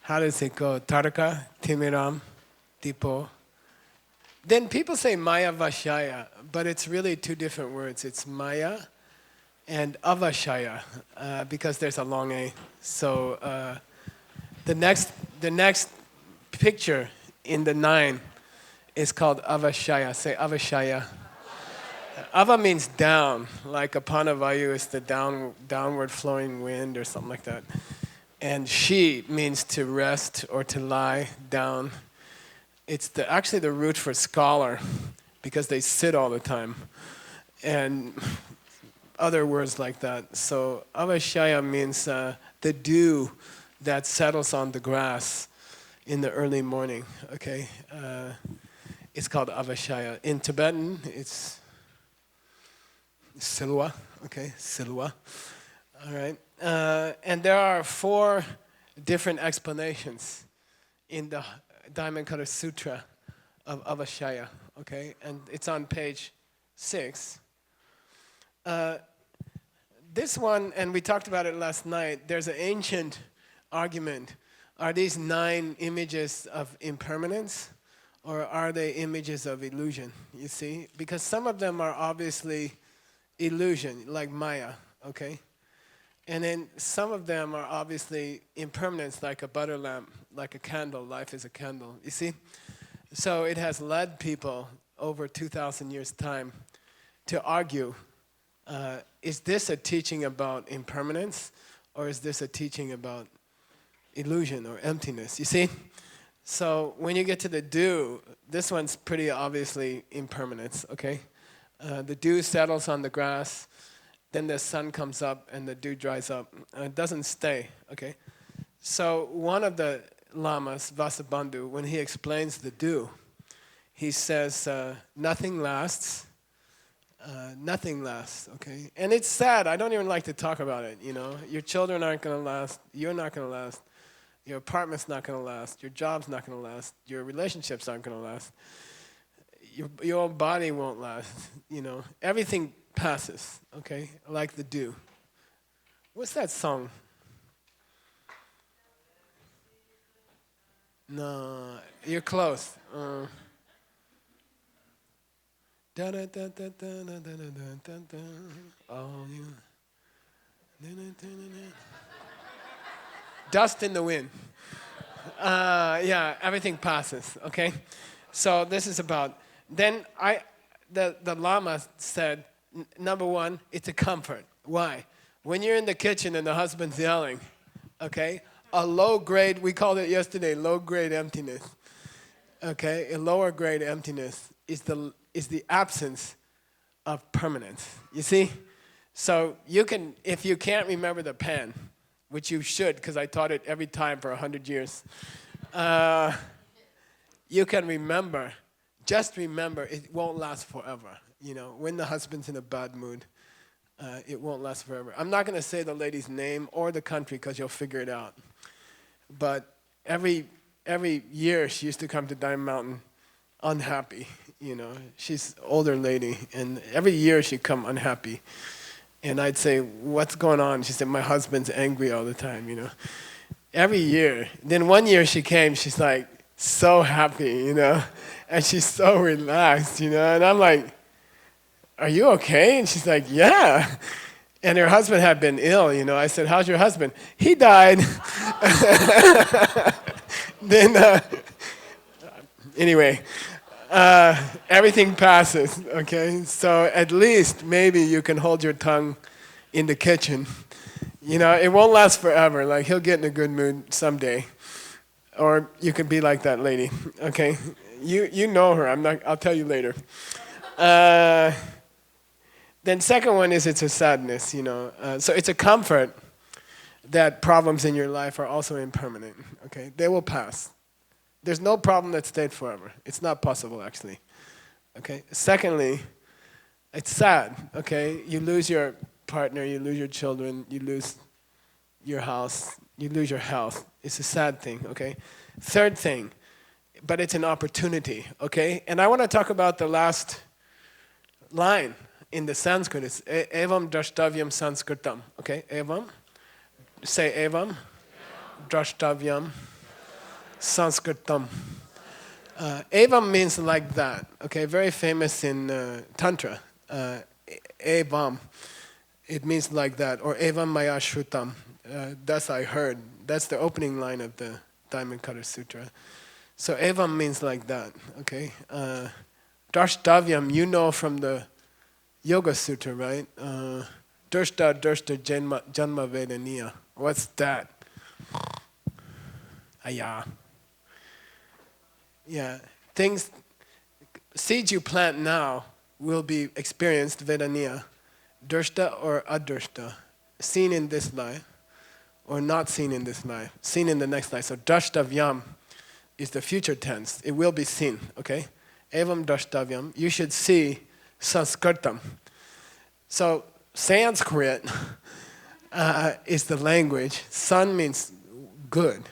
How does it go? Taraka, Timiram, Dipo. Then people say Maya Vashaya, but it's really 2 different words. It's Maya and Avashaya, because there's a long A. So the next picture in the 9 is called Avashaya. Say Avashaya. Ava means down, like Apanavayu is the downward flowing wind or something like that. And Shi means to rest or to lie down. It's actually the root for scholar, because they sit all the time. And other words like that. So Avashaya means the dew that settles on the grass in the early morning, okay? It's called avashaya. In Tibetan, it's silwa, okay, silwa, all right? And there are 4 different explanations in the Diamond Cutter Sutra of avashaya, okay? And it's on page 6. This one, and we talked about it last night, there's an ancient argument. Are these 9 images of impermanence, or are they images of illusion, you see? Because some of them are obviously illusion, like Maya, okay? And then some of them are obviously impermanence, like a butter lamp, like a candle. Life is a candle, you see? So it has led people over 2,000 years' time to argue, is this a teaching about impermanence, or is this a teaching about illusion or emptiness, you see? So when you get to the dew, this one's pretty obviously impermanence, okay? The dew settles on the grass, then the sun comes up and the dew dries up. It doesn't stay, okay? So one of the lamas, Vasubandhu, when he explains the dew, he says, nothing lasts, okay? And it's sad, I don't even like to talk about it, you know? Your children aren't gonna last, you're not gonna last, your apartment's not gonna last, your job's not gonna last, your relationships aren't gonna last, your own body won't last, you know? Everything passes, okay? Like the dew. What's that song? No, you're close. Oh, you. Dust in the wind. Yeah, everything passes, okay? So this is about, then the Lama said, number one, it's a comfort. Why? When you're in the kitchen and the husband's yelling, okay, a low grade, we called it yesterday, low grade emptiness, okay? A lower grade emptiness is the absence of permanence, you see? So you can, if you can't remember the pen, which you should, because I taught it every time for 100 years, you can remember, just remember, it won't last forever. You know, when the husband's in a bad mood, it won't last forever. I'm not going to say the lady's name or the country because you'll figure it out. But every year she used to come to Diamond Mountain unhappy, you know. She's an older lady, and every year she'd come unhappy. And I'd say, what's going on? She said, my husband's angry all the time, you know. Every year. Then one year she came, she's like so happy, you know. And she's so relaxed, you know. And I'm like, are you okay? And she's like, yeah. And her husband had been ill, you know. I said, how's your husband? He died. Then, anyway, everything passes, okay? So at least maybe you can hold your tongue in the kitchen. You know, it won't last forever. Like, he'll get in a good mood someday. Or you could be like that lady, okay? You know her. I'll tell you later. Then second one is it's a sadness, you know. So it's a comfort that problems in your life are also impermanent, okay? They will pass. There's no problem that stayed forever. It's not possible, actually, okay? Secondly, it's sad, okay? You lose your partner, you lose your children, you lose your house, you lose your health. It's a sad thing, okay? Third thing, but it's an opportunity, okay? And I want to talk about the last line in the Sanskrit. It's evam drashtavyam sanskritam, okay? Evam, say evam, drashtavyam sanskritam. Evam means like that, okay? Very famous in Tantra. Evam, it means like that, or evam maya shrutam. Thus I heard. That's the opening line of the Diamond Cutter Sutra. So evam means like that, okay? Drashtavyam, you know from the Yoga Sutra, right? Drshta janma vedaniya. What's that? Ayah. Yeah, seeds you plant now will be experienced vedaniya, drshta or adrshta, seen in this life, or not seen in this life, seen in the next life. So drashtavyam is the future tense. It will be seen, okay? Evam drashtavyam, you should see sanskritam. So Sanskrit is the language. San means good.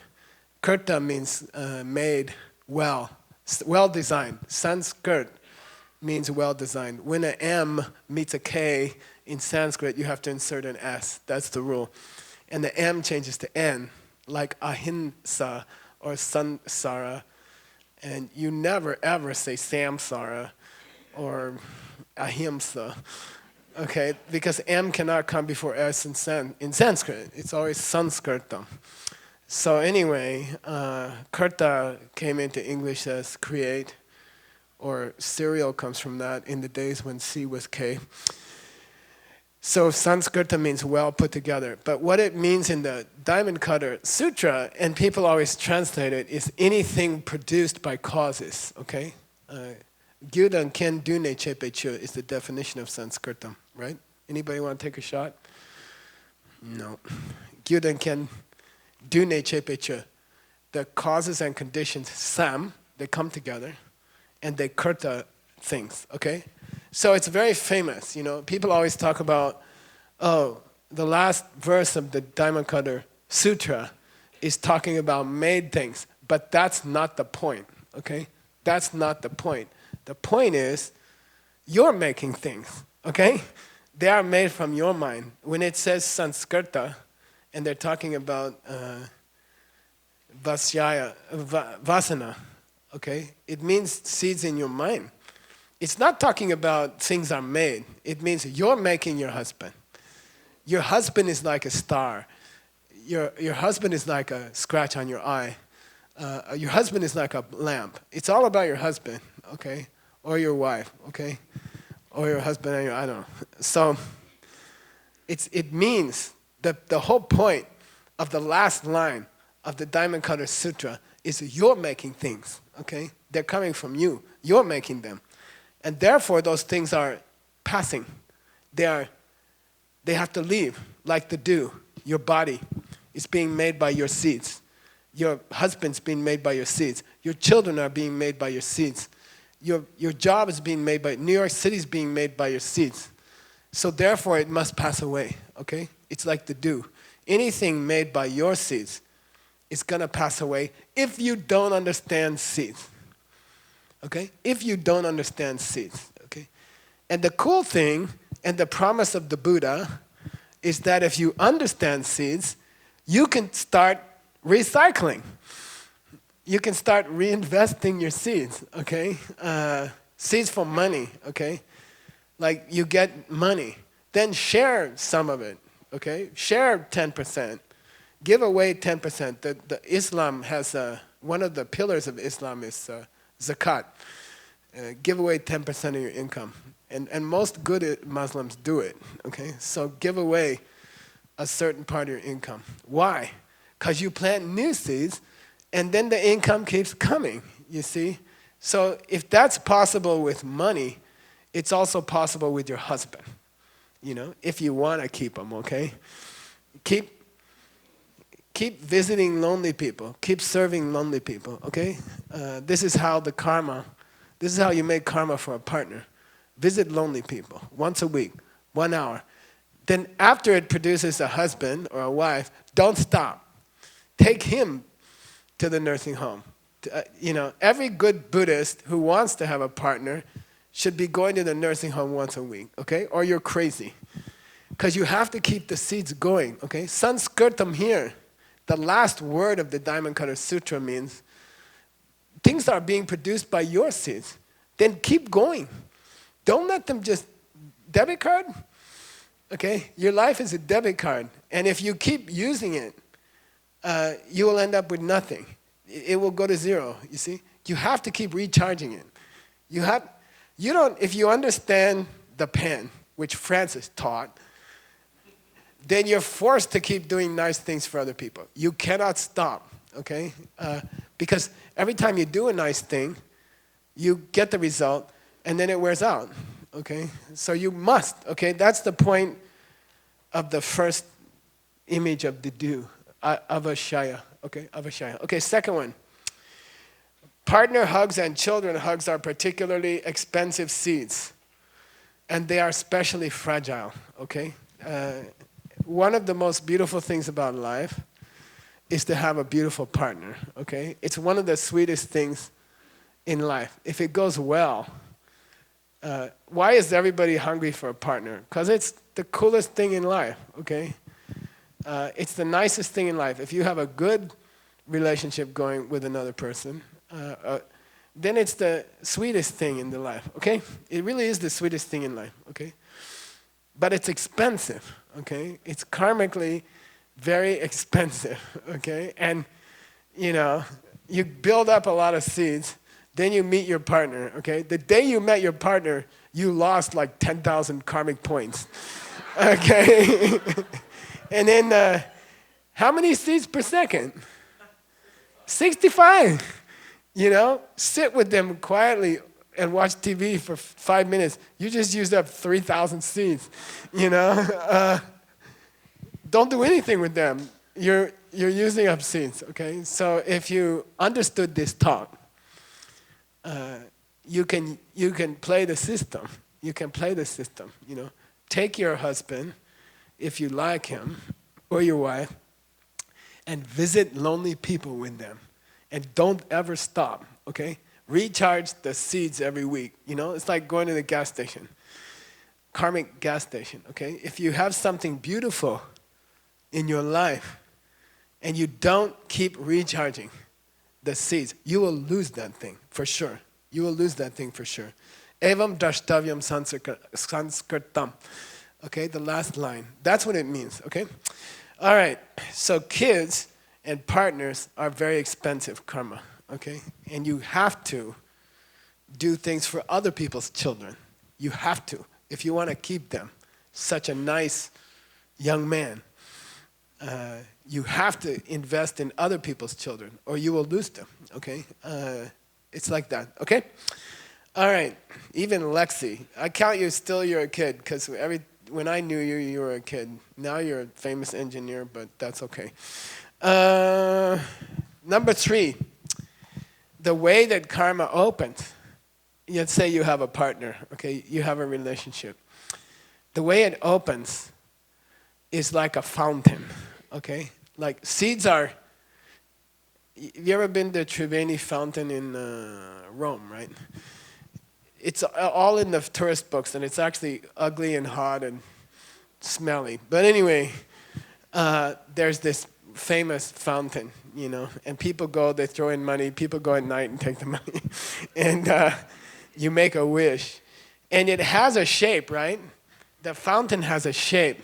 Kirta means made well, well designed. Sanskrit means well designed. When an M meets a K in Sanskrit, you have to insert an S. That's the rule. And the M changes to N, like ahimsa or sansara. And you never ever say samsara or ahimsa, okay? Because M cannot come before S in Sanskrit. It's always Sanskritam. So anyway, karta came into English as create, or cereal comes from that in the days when C was K. So Sanskrita means well put together. But what it means in the Diamond Cutter Sutra, and people always translate it, is anything produced by causes, okay? Gyudan ken dune chepe chu is the definition of Sanskritam, right? Anybody want to take a shot? No. Gyudan ken dune chepe chu. The causes and conditions, sam, they come together, and they kurta things, okay? So it's very famous, you know. People always talk about, oh, the last verse of the Diamond Cutter Sutra is talking about made things, but that's not the point, okay? That's not the point. The point is, you're making things, okay? They are made from your mind. When it says Sanskrita, and they're talking about vasana, okay? It means seeds in your mind. It's not talking about things are made. It means you're making your husband. Your husband is like a star. Your husband is like a scratch on your eye. Your husband is like a lamp. It's all about your husband, okay? Or your wife, okay? Or your husband and I don't know. So it means that the whole point of the last line of the Diamond Cutter Sutra is you're making things, okay? They're coming from you. You're making them. And therefore, those things are passing. They have to leave, like the dew. Your body is being made by your seeds. Your husband's being made by your seeds. Your children are being made by your seeds. Your job is being made by, New York City is being made by your seeds. So therefore, it must pass away, okay? It's like the dew. Anything made by your seeds is going to pass away if you don't understand seeds. Okay? If you don't understand seeds, okay? And the cool thing, and the promise of the Buddha, is that if you understand seeds, you can start recycling. You can start reinvesting your seeds, okay? Seeds for money, okay? Like you get money, then share some of it, okay? Share 10%. Give away 10%. The Islam has, one of the pillars of Islam is zakat. Give away 10% of your income. And most good Muslims do it, okay? So give away a certain part of your income. Why? Because you plant new seeds, and then the income keeps coming, you see? So if that's possible with money, it's also possible with your husband, you know, if you want to keep them, okay? Keep visiting lonely people. Keep serving lonely people, okay? This is how you make karma for a partner. Visit lonely people once a week, 1 hour. Then after it produces a husband or a wife, don't stop. Take him to the nursing home. You know, every good Buddhist who wants to have a partner should be going to the nursing home once a week, okay? Or you're crazy. Because you have to keep the seeds going, okay? Sanskritam here, the last word of the Diamond Cutter Sutra means things are being produced by your seeds. Then keep going. Don't let them just, debit card? Okay, your life is a debit card. And if you keep using it, you will end up with nothing. It will go to zero, you see? You have to keep recharging it. If you understand the pen, which Francis taught, then you're forced to keep doing nice things for other people. You cannot stop, okay? Because every time you do a nice thing, you get the result, and then it wears out, okay? So you must, okay? That's the point of the first image of the dew, avashaya. Okay, avashaya. Okay, second one. Partner hugs and children hugs are particularly expensive seeds, and they are especially fragile. Okay, one of the most beautiful things about life is to have a beautiful partner. Okay, it's one of the sweetest things in life. If it goes well, why is everybody hungry for a partner? Because it's the coolest thing in life. Okay, it's the nicest thing in life. If you have a good relationship going with another person, then it's the sweetest thing in the life, okay? It really is the sweetest thing in life, okay? But it's expensive, okay? It's karmically very expensive, okay? And, you know, you build up a lot of seeds, then you meet your partner, okay? The day you met your partner, you lost like 10,000 karmic points, okay? And then, how many seeds per second? 65. You know, sit with them quietly and watch TV for 5 minutes. You just used up 3,000 seeds. You know, don't do anything with them. You're using up seeds. Okay, so if you understood this talk, you can play the system. You can play the system. You know, take your husband, if you like him, or your wife, and visit lonely people with them. And don't ever stop, okay? Recharge the seeds every week. You know, it's like going to the gas station, karmic gas station, okay? If you have something beautiful in your life and you don't keep recharging the seeds, you will lose that thing for sure. You will lose that thing for sure. Evam drashtavyam sanskritam. Okay, the last line. That's what it means, okay? All right, so kids and partners are very expensive karma, okay? And you have to do things for other people's children. You have to, if you want to keep them such a nice young man. You have to invest in other people's children or you will lose them, okay? It's like that, okay? All right, even Lexi, I count you still you're a kid because when I knew you, you were a kid. Now you're a famous engineer, but that's okay. Number 3, the way that karma opens. Let's say you have a partner, okay? You have a relationship. The way it opens is like a fountain, okay? Like seeds are. Have you ever been to Triveni Fountain in Rome, right? It's all in the tourist books, and it's actually ugly and hot and smelly. But anyway, there's this famous fountain, you know, and people go, they throw in money, people go at night and take the money, and you make a wish. And it has a shape, right? The fountain has a shape,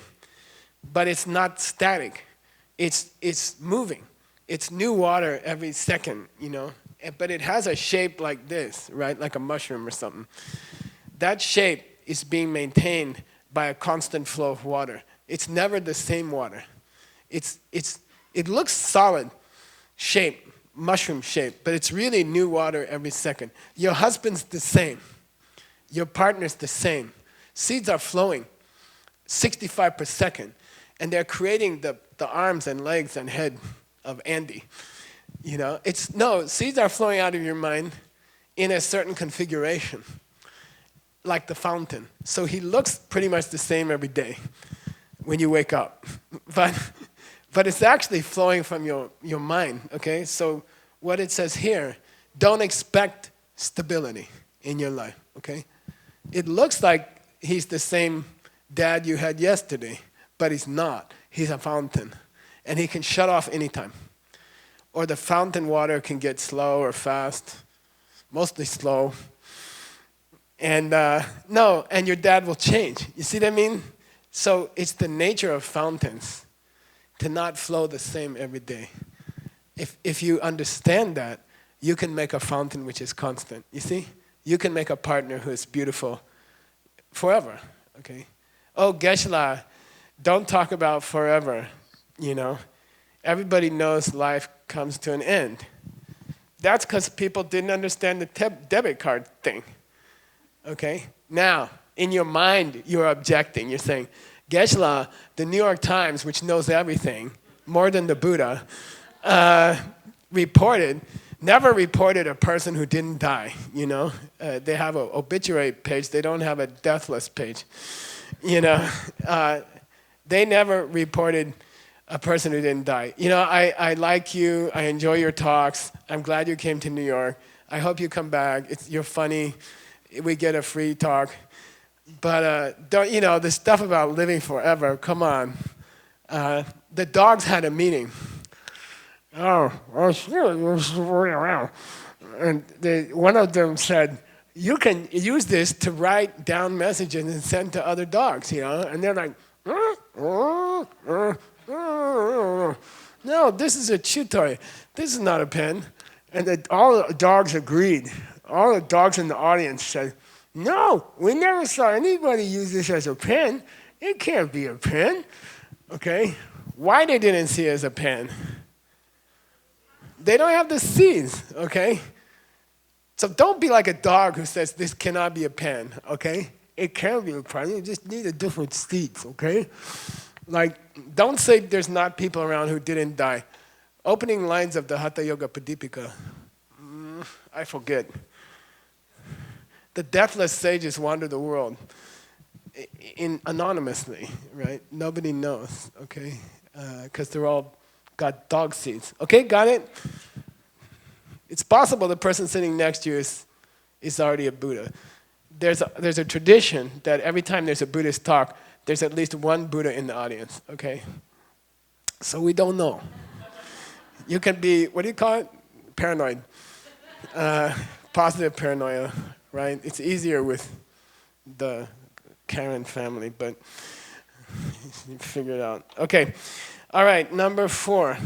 but it's not static. It's moving. It's new water every second, you know, but it has a shape like this, right? Like a mushroom or something. That shape is being maintained by a constant flow of water. It's never the same water. It looks solid shape, mushroom shape, but it's really new water every second. Your husband's the same. Your partner's the same. Seeds are flowing 65 per second, and they're creating the arms and legs and head of Andy. You know, seeds are flowing out of your mind in a certain configuration, like the fountain. So he looks pretty much the same every day when you wake up. But it's actually flowing from your mind, okay? So what it says here, don't expect stability in your life, okay? It looks like he's the same dad you had yesterday, but he's not. He's a fountain, and he can shut off anytime. Or the fountain water can get slow or fast, mostly slow. And and your dad will change. You see what I mean? So it's the nature of fountains to not flow the same every day. If you understand that, you can make a fountain which is constant. You see? You can make a partner who is beautiful forever, okay? Oh, Geshe, don't talk about forever, you know? Everybody knows life comes to an end. That's because people didn't understand the debit card thing, okay? Now, in your mind, you're objecting. You're saying, Geshe, the New York Times, which knows everything, more than the Buddha, never reported a person who didn't die, you know. They have an obituary page, they don't have a deathless page, you know. They never reported a person who didn't die. You know, I like you, I enjoy your talks, I'm glad you came to New York, I hope you come back, you're funny, we get a free talk. But, don't, you know, the stuff about living forever, come on. The dogs had a meeting. Oh, and one of them said, you can use this to write down messages and send to other dogs, you know? And they're like, no, this is a chew toy. This is not a pen. And all the dogs agreed. All the dogs in the audience said, no, we never saw anybody use this as a pen. It can't be a pen. Okay? Why they didn't see it as a pen? They don't have the seeds, okay? So don't be like a dog who says this cannot be a pen, okay? It can be a pen, you just need a different seeds, okay? Like, don't say there's not people around who didn't die. Opening lines of the Hatha Yoga Pradipika, I forget. The deathless sages wander the world anonymously, right? Nobody knows, okay? Because they're all got dog seeds. Okay, got it? It's possible the person sitting next to you is already a Buddha. There's a tradition that every time there's a Buddhist talk, there's at least one Buddha in the audience, okay? So we don't know. You can be, what do you call it? Paranoid. Positive paranoia, right? It's easier with the Karen family, but you figure it out. Okay, all right, number 4.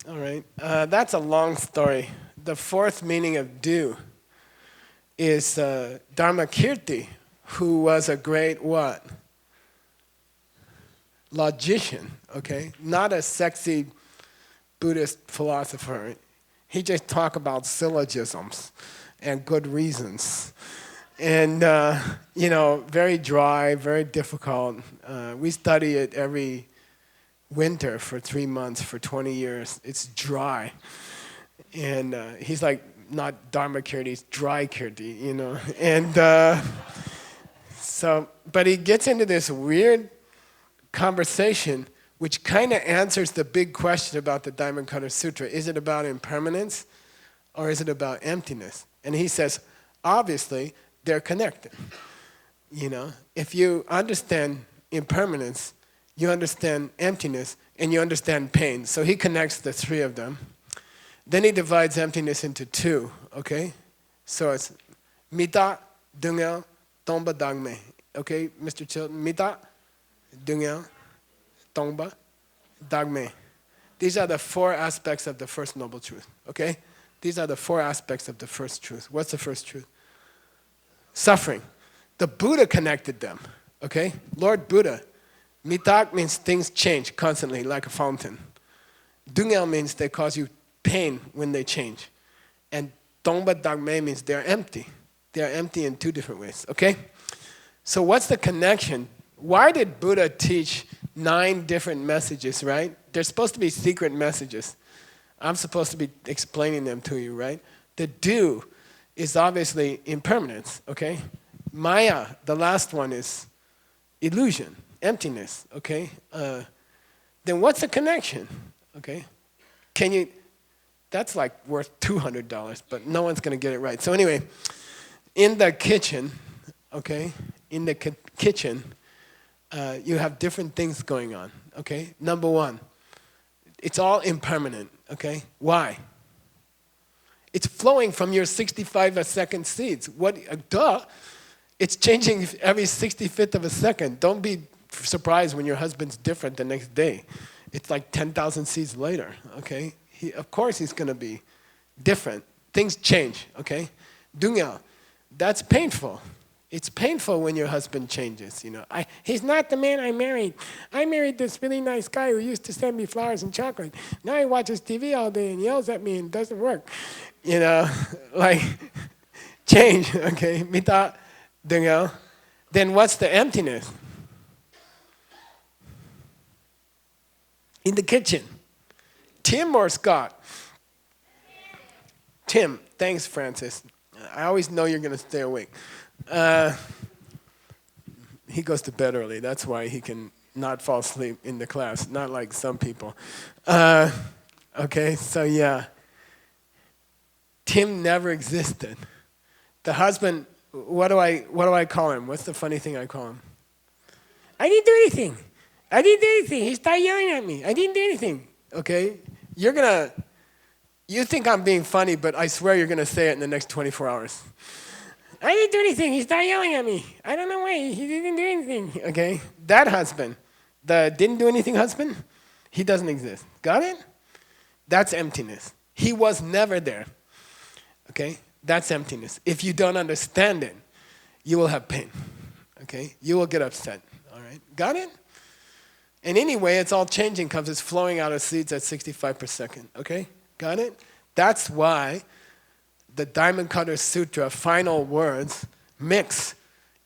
All right, that's a long story. The fourth meaning of do is Dharma Kirti, who was a great what? Logician, okay? Not a sexy Buddhist philosopher. He just talked about syllogisms and good reasons. And, you know, very dry, very difficult. We study it every winter for 3 months, for 20 years. It's dry. And he's like, not Dharma Kirti, he's dry Kirti, you know. And but he gets into this weird conversation which kind of answers the big question about the Diamond Cutter Sutra. Is it about impermanence or is it about emptiness? And he says, obviously, they're connected. You know, if you understand impermanence, you understand emptiness, and you understand pain. So he connects the three of them. Then he divides emptiness into 2, okay? So it's mita, dungel, tomba, dagme. Okay, Mr. Chilton, mita, dungel, tomba, dagme. These are the 4 aspects of the first noble truth, okay? These are the 4 aspects of the first truth. What's the first truth? Suffering. The Buddha connected them, okay? Lord Buddha. Mitak means things change constantly, like a fountain. Dungel means they cause you pain when they change. And Tongba Dagme means they're empty. They're empty in 2 different ways, okay? So what's the connection? Why did Buddha teach 9 different messages, right? They're supposed to be secret messages. I'm supposed to be explaining them to you, right? The do is obviously impermanence, okay? Maya, the last one, is illusion, emptiness, okay? Then what's the connection, okay? Can you, that's like worth $200, but no one's gonna get it right. So anyway, in the kitchen, okay? In the kitchen, you have different things going on, okay? Number 1, it's all impermanent, okay? Why? It's flowing from your 65 a second seeds. What, duh. It's changing every 65th of a second. Don't be surprised when your husband's different the next day. It's like 10,000 seeds later, okay? Of course he's gonna be different. Things change, okay? Dungya, that's painful. It's painful when your husband changes, you know. He's not the man I married. I married this really nice guy who used to send me flowers and chocolate. Now he watches TV all day and yells at me and doesn't work. You know, like, change, okay? Mita, dungya. Then what's the emptiness? In the kitchen. Tim or Scott? Tim. Thanks, Francis. I always know you're going to stay awake. He goes to bed early. That's why he can not fall asleep in the class, not like some people. Okay, so yeah. Tim never existed. The husband, what do I call him? What's the funny thing I call him? I didn't do anything. I didn't do anything. He started yelling at me. I didn't do anything. Okay? You think I'm being funny, but I swear you're going to say it in the next 24 hours. I didn't do anything. He started yelling at me. I don't know why. He didn't do anything. Okay? That husband, the didn't do anything husband, he doesn't exist. Got it? That's emptiness. He was never there. Okay? That's emptiness. If you don't understand it, you will have pain. Okay? You will get upset. All right? Got it? And anyway, it's all changing because it's flowing out of seeds at 65 per second. Okay? Got it? That's why the Diamond Cutter Sutra final words mix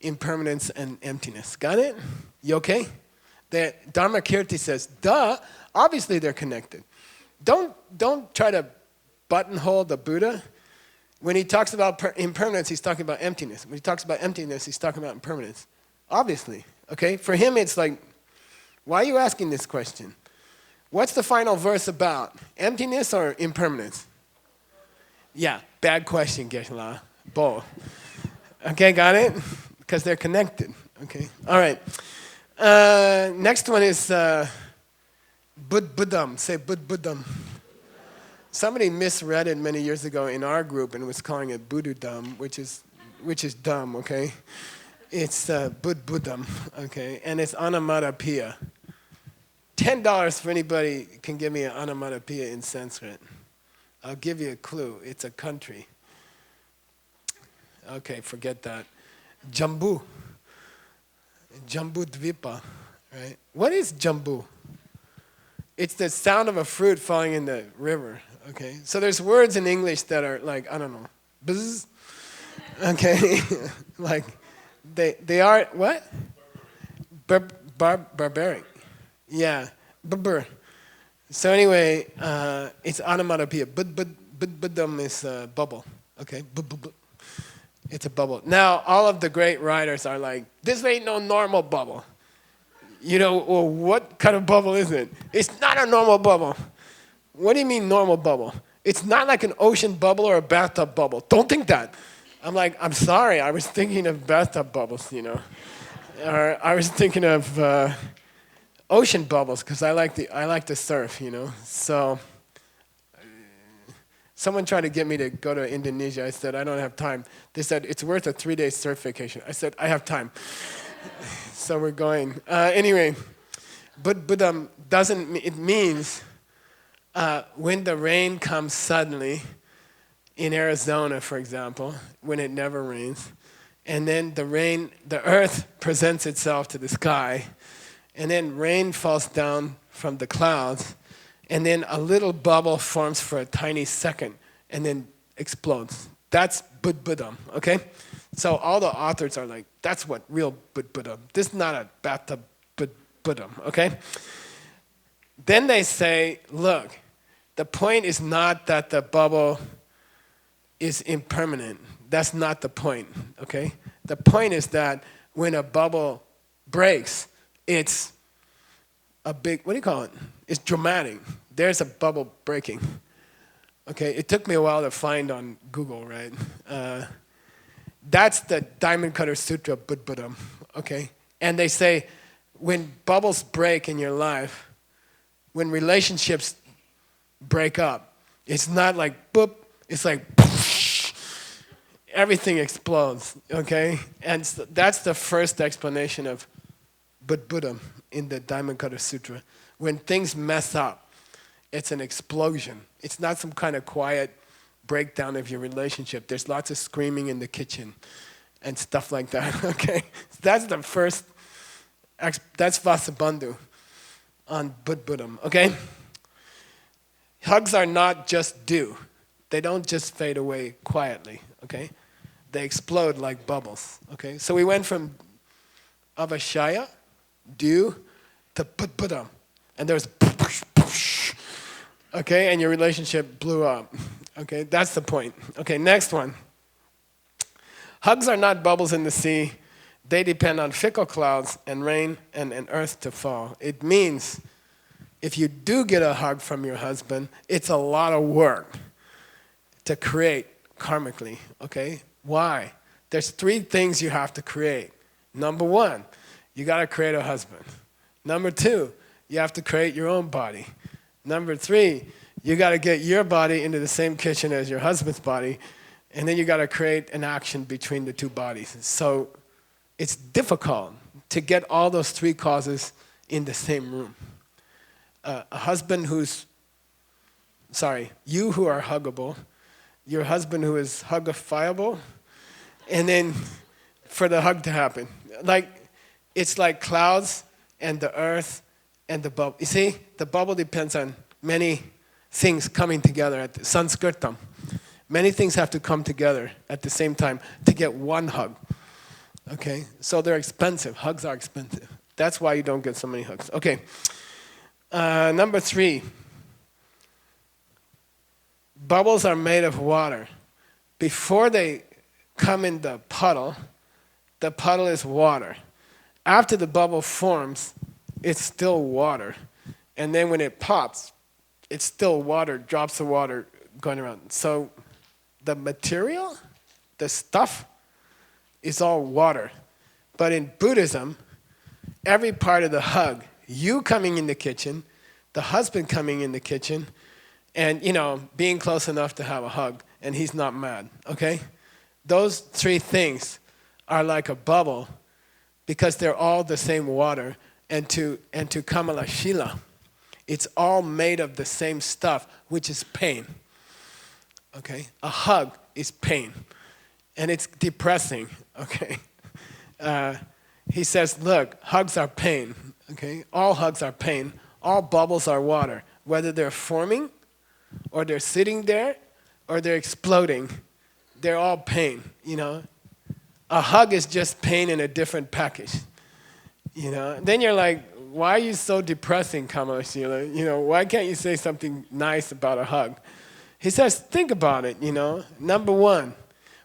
impermanence and emptiness. Got it? You okay? The Dharma Kirti says, duh, obviously they're connected. Don't try to buttonhole the Buddha. When he talks about impermanence, he's talking about emptiness. When he talks about emptiness, he's talking about impermanence. Obviously. Okay? For him, it's like, why are you asking this question? What's the final verse about? Emptiness or impermanence? Yeah, bad question, Geshe. Both. Okay, got it? Because they're connected. Okay, all right. Next one is Buddham. Say Buddham. Somebody misread it many years ago in our group and was calling it Buddhudam, which is dumb. Okay, it's Buddham. Okay, and it's onomatopoeia. $10 for anybody can give me an onomatopoeia in Sanskrit. I'll give you a clue. It's a country. Okay, forget that. Jambu. Jambu Dvipa, right? What is jambu? It's the sound of a fruit falling in the river, okay? So there's words in English that are like, I don't know, buzz, okay? Like, they are, what? Barbaric. Yeah, So anyway, it's onomatopoeia. Buddham is a bubble. Okay, it's a bubble. Now, all of the great writers are like, this ain't no normal bubble. You know, well, what kind of bubble is it? It's not a normal bubble. What do you mean normal bubble? It's not like an ocean bubble or a bathtub bubble. Don't think that. I'm like, I'm sorry, I was thinking of bathtub bubbles, you know. Or I was thinking of ocean bubbles because I like to surf, you know. So someone tried to get me to go to Indonesia. I said I don't have time. They said it's worth a 3-day surf vacation. I said I have time. So we're going. Anyway, but Buddham doesn't. It means when the rain comes suddenly in Arizona, for example, when it never rains, and then the earth presents itself to the sky. And then rain falls down from the clouds, and then a little bubble forms for a tiny second, and then explodes. That's Buddham, okay? So all the authors are like, that's what real Buddham. This is not a bathtub Buddham, okay? Then they say, look, the point is not that the bubble is impermanent. That's not the point, okay? The point is that when a bubble breaks, it's a big, what do you call it? It's dramatic. There's a bubble breaking. Okay, it took me a while to find on Google, right? That's the Diamond Cutter Sutra, Buddham, okay? And they say when bubbles break in your life, when relationships break up, it's not like boop, it's like everything explodes, okay? And so that's the first explanation of Buddham in the Diamond Cutter Sutra. When things mess up, it's an explosion. It's not some kind of quiet breakdown of your relationship. There's lots of screaming in the kitchen and stuff like that, okay? That's the first, that's Vasubandhu on Buddham, okay? Hugs are not just dew. They don't just fade away quietly, okay? They explode like bubbles, okay? So we went from Avashaya, dew, to Buddham. And there's Okay, and your relationship blew up. Okay, that's the point. Okay, next one. Hugs are not bubbles in the sea. They depend on fickle clouds and rain and earth to fall. It means if you do get a hug from your husband, it's a lot of work to create karmically, okay? Why? There's 3 things you have to create. Number 1, you got to create a husband. Number 2, you have to create your own body. Number 3, you got to get your body into the same kitchen as your husband's body, and then you got to create an action between the 2 bodies. So it's difficult to get all those 3 causes in the same room. A husband you who are huggable, your husband who is huggifiable, and then for the hug to happen. It's like clouds and the earth and the bubble. You see, the bubble depends on many things coming together at the Sanskritam. Many things have to come together at the same time to get one hug. Okay, so they're expensive. Hugs are expensive. That's why you don't get so many hugs. Okay, number 3. Bubbles are made of water. Before they come in the puddle is water. After the bubble forms, it's still water. And then when it pops, it's still water, drops of water going around. So the material, the stuff, is all water. But in Buddhism, every part of the hug, you coming in the kitchen, the husband coming in the kitchen, and being close enough to have a hug, and he's not mad, okay? Those 3 things are like a bubble because they're all the same water. And to Kamalashila, it's all made of the same stuff, which is pain. Okay? A hug is pain. And it's depressing, okay? He says, look, hugs are pain, okay? All hugs are pain. All bubbles are water. Whether they're forming, or they're sitting there, or they're exploding, they're all pain, A hug is just pain in a different package, Then you're like, why are you so depressing, Kamalashila? Why can't you say something nice about a hug? He says, think about it, Number 1,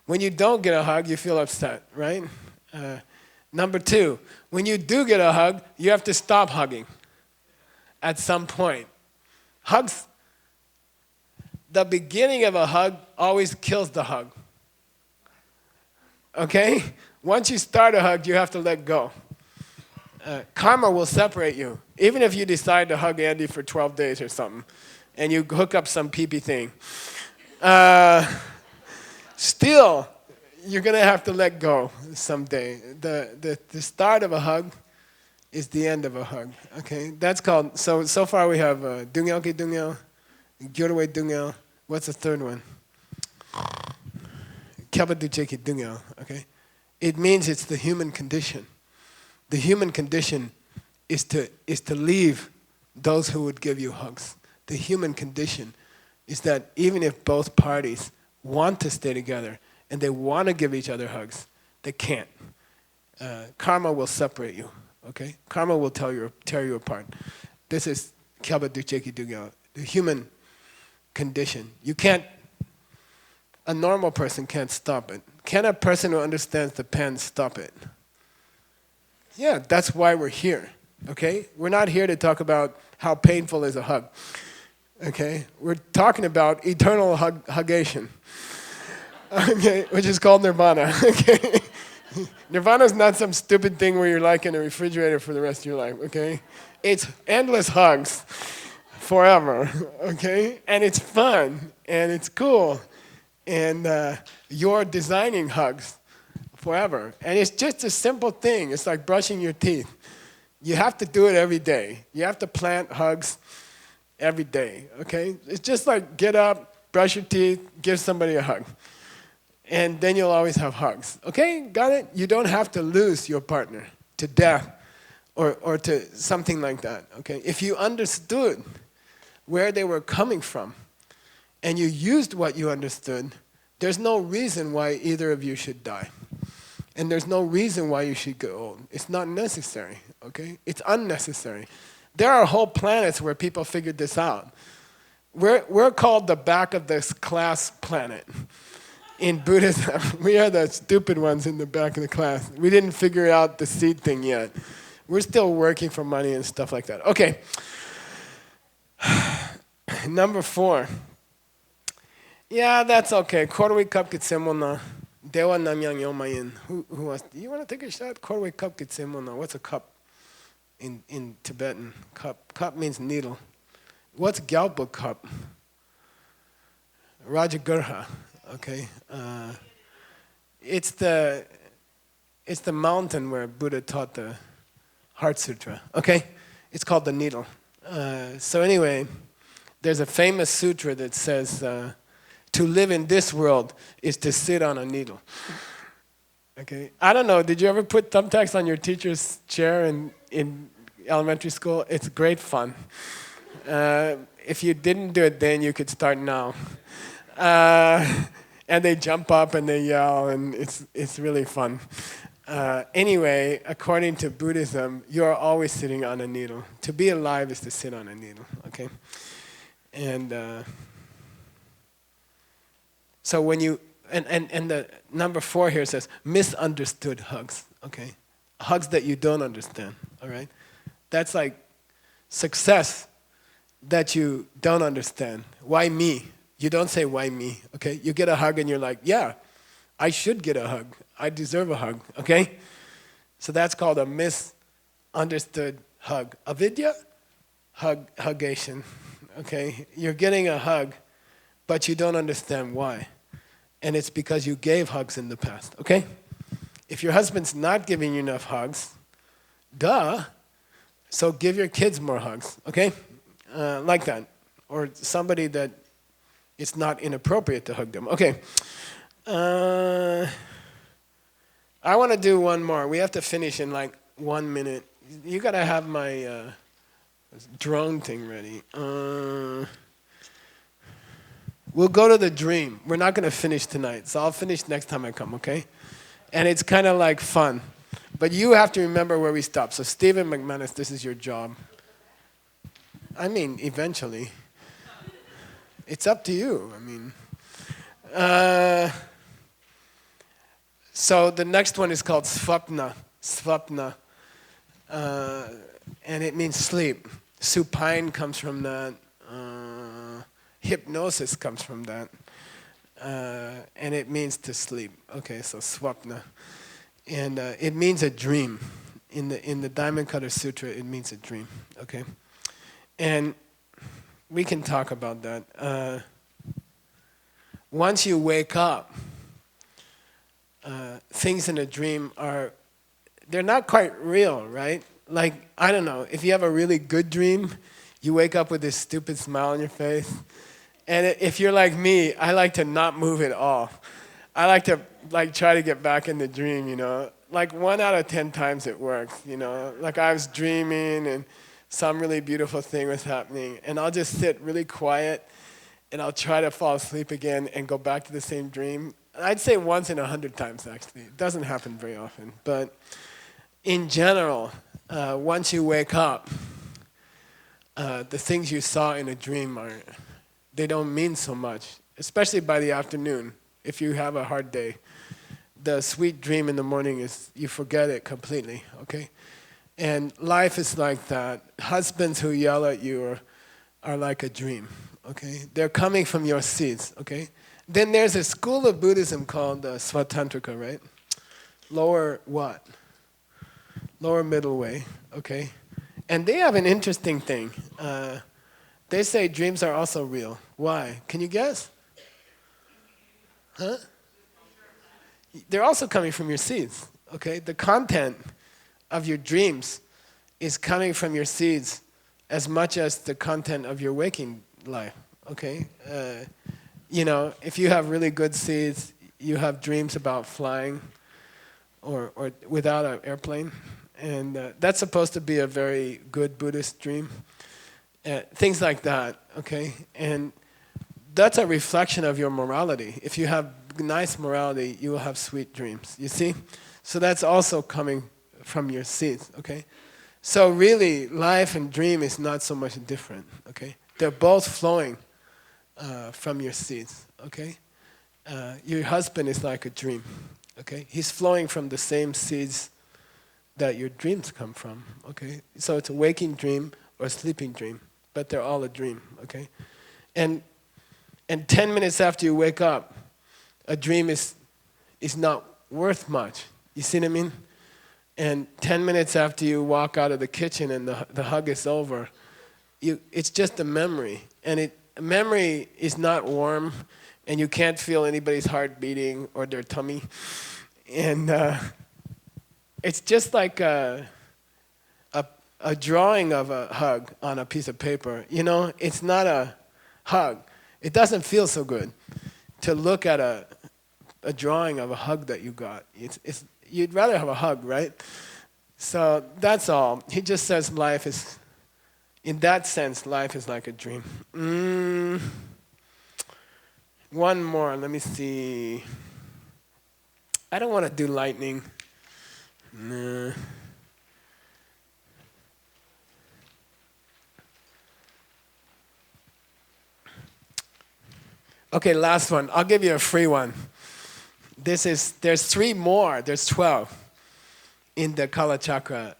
when you don't get a hug, you feel upset, right? Number 2, when you do get a hug, you have to stop hugging at some point. Hugs, the beginning of a hug always kills the hug. Okay? Once you start a hug, you have to let go. Karma will separate you. Even if you decide to hug Andy for 12 days or something, and you hook up some pee-pee thing, still, you're going to have to let go someday. The start of a hug is the end of a hug. Okay? That's called, so far we have Dungyalki Dungyal, Gyorwe Dungyal. What's the third one? Kyabaducheki Dungyal. Okay? It means it's the human condition. The human condition is to leave those who would give you hugs. The human condition is that even if both parties want to stay together and they want to give each other hugs, they can't. Karma will separate you. Okay? Karma will tear you apart. This is Kyabaducheki Dungyal, the human condition. You can't, a normal person can't stop it. Can a person who understands the pen stop it? Yeah, that's why we're here, okay? We're not here to talk about how painful is a hug, okay? We're talking about eternal hugation, okay, which is called nirvana, okay? Nirvana is not some stupid thing where you're like in a refrigerator for the rest of your life, okay? It's endless hugs forever, okay? And it's fun, and it's cool, and you're designing hugs forever. And it's just a simple thing. It's like brushing your teeth. You have to do it every day. You have to plant hugs every day, okay? It's just like get up, brush your teeth, give somebody a hug. And then you'll always have hugs. Okay, got it? You don't have to lose your partner to death or to something like that, okay? If you understood where they were coming from and you used what you understood, there's no reason why either of you should die. And there's no reason why you should get old. It's not necessary, okay? It's unnecessary. There are whole planets where people figured this out. We're called the back of this class planet. In Buddhism, we are the stupid ones in the back of the class. We didn't figure out the seed thing yet. We're still working for money and stuff like that. Okay. Number 4. Yeah, that's okay. Korwe cup kitsemona. Dewa namyang yomayin. Who wants? You want to take a shot? Korwe cup kitsemona. What's a cup in Tibetan? Cup means needle. What's Gyalpa cup? Rajagurha. Okay. It's the mountain where Buddha taught the Heart Sutra. Okay. It's called the needle. So anyway, there's a famous sutra that says to live in this world is to sit on a needle. Okay. I don't know. Did you ever put thumbtacks on your teacher's chair in elementary school? It's great fun. If you didn't do it then, you could start now. And they jump up and they yell, and it's really fun. Anyway, according to Buddhism, you're always sitting on a needle. To be alive is to sit on a needle, okay? And so when you, and the number 4 here says, misunderstood hugs, okay? Hugs that you don't understand, all right? That's like success that you don't understand. Why me? You don't say, why me, okay? You get a hug and you're like, yeah, I should get a hug. I deserve a hug, okay? So that's called a misunderstood hug. Avidya, hugation, okay? You're getting a hug, but you don't understand why. And it's because you gave hugs in the past, okay? If your husband's not giving you enough hugs, duh, so give your kids more hugs, okay? Like that. Or somebody that it's not inappropriate to hug them. Okay. I want to do one more. We have to finish in like 1 minute. You got to have my drone thing ready. We'll go to the dream. We're not going to finish tonight, so I'll finish next time I come, okay? And it's kind of like fun. But you have to remember where we stopped. So Stephen McManus, this is your job. I mean, eventually. It's up to you. I mean, so the next one is called svapna, and it means sleep. Supine comes from that. Hypnosis comes from that, and it means to sleep. Okay, so svapna, and it means a dream. In the Diamond Cutter Sutra, it means a dream. Okay, and we can talk about that. Once you wake up, things in a dream they're not quite real, right? Like, I don't know, if you have a really good dream, you wake up with this stupid smile on your face. And if you're like me, I like to not move at all. I like to try to get back in the dream, you know. Like 1 out of 10 times it works, you know. Like I was dreaming and some really beautiful thing was happening, and I'll just sit really quiet and I'll try to fall asleep again and go back to the same dream. I'd say once in 100 times, actually. It doesn't happen very often. But in general, once you wake up, the things you saw in a dream they don't mean so much, especially by the afternoon. If you have a hard day, the sweet dream in the morning is you forget it completely, okay? And life is like that. Husbands who yell at you are like a dream, okay? They're coming from your seeds, okay? Then there's a school of Buddhism called Svatantrika, right? Lower what? Lower middle way, okay? And they have an interesting thing. They say dreams are also real. Why? Can you guess? Huh? They're also coming from your seeds, okay? The content of your dreams is coming from your seeds as much as the content of your waking life, okay? You know, if you have really good seeds, you have dreams about flying or without an airplane, and that's supposed to be a very good Buddhist dream. Things like that, okay? And that's a reflection of your morality. If you have nice morality, you will have sweet dreams, you see? So that's also coming from your seeds, okay? So really, life and dream is not so much different, okay? They're both flowing from your seeds, okay? Your husband is like a dream, okay? He's flowing from the same seeds that your dreams come from, okay? So it's a waking dream or a sleeping dream, but they're all a dream, okay? And 10 minutes after you wake up, a dream is not worth much. You see what I mean? And 10 minutes after you walk out of the kitchen and the hug is over, it's just a memory. And a memory is not warm, and you can't feel anybody's heart beating or their tummy. And it's just like a drawing of a hug on a piece of paper. You know, it's not a hug. It doesn't feel so good to look at a drawing of a hug that you got. You'd rather have a hug, right? So that's all. He just says life is, in that sense, life is like a dream. One more, let me see. I don't want to do lightning. Nah. Okay, last one. I'll give you a free one. There's 3 more, there's 12 in the Kala Chakra,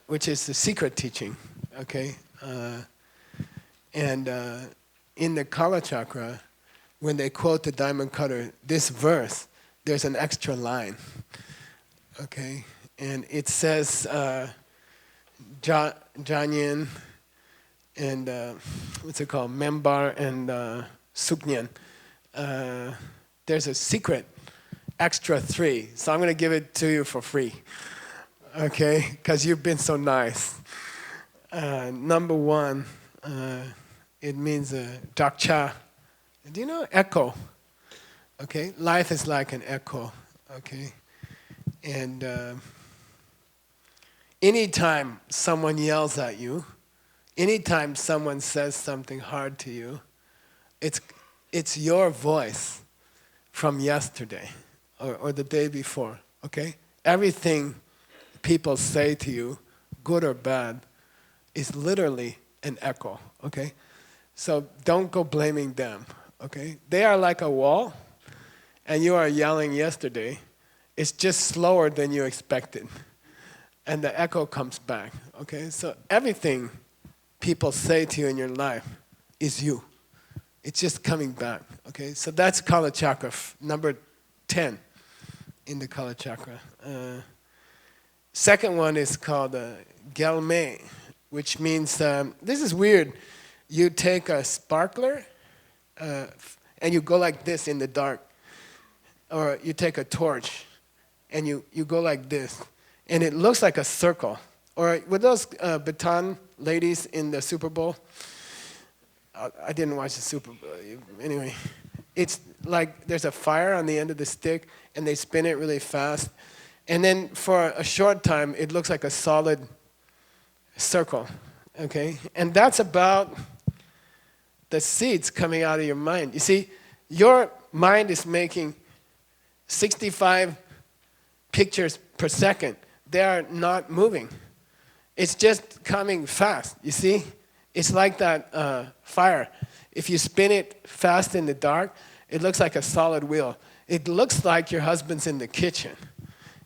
which is the secret teaching, okay? And in the Kala Chakra, when they quote the Diamond Cutter, this verse, there's an extra line, okay? And it says, Janyan and, what's it called, Membar and Suknyan. There's a secret extra 3, so I'm going to give it to you for free, okay? Because you've been so nice. Number 1, it means dakcha. Do you know echo? Okay, life is like an echo. Okay, and anytime someone yells at you, anytime someone says something hard to you, it's your voice from yesterday or the day before, okay? Everything people say to you, good or bad, is literally an echo, okay? So don't go blaming them, okay? They are like a wall, and you are yelling yesterday. It's just slower than you expected, and the echo comes back, okay? So everything people say to you in your life is you. It's just coming back, okay? So that's Kala Chakra, number 10 in the Kala Chakra. Second one is called Gelme, which means, this is weird. You take a sparkler and you go like this in the dark. Or you take a torch and you go like this. And it looks like a circle. Or with those baton ladies in the Super Bowl, I didn't watch the Super Bowl. Anyway, it's like there's a fire on the end of the stick, and they spin it really fast. And then for a short time, it looks like a solid circle, okay? And that's about the seeds coming out of your mind. You see, your mind is making 65 pictures per second. They are not moving. It's just coming fast, you see? It's like that fire. If you spin it fast in the dark, it looks like a solid wheel. It looks like your husband's in the kitchen.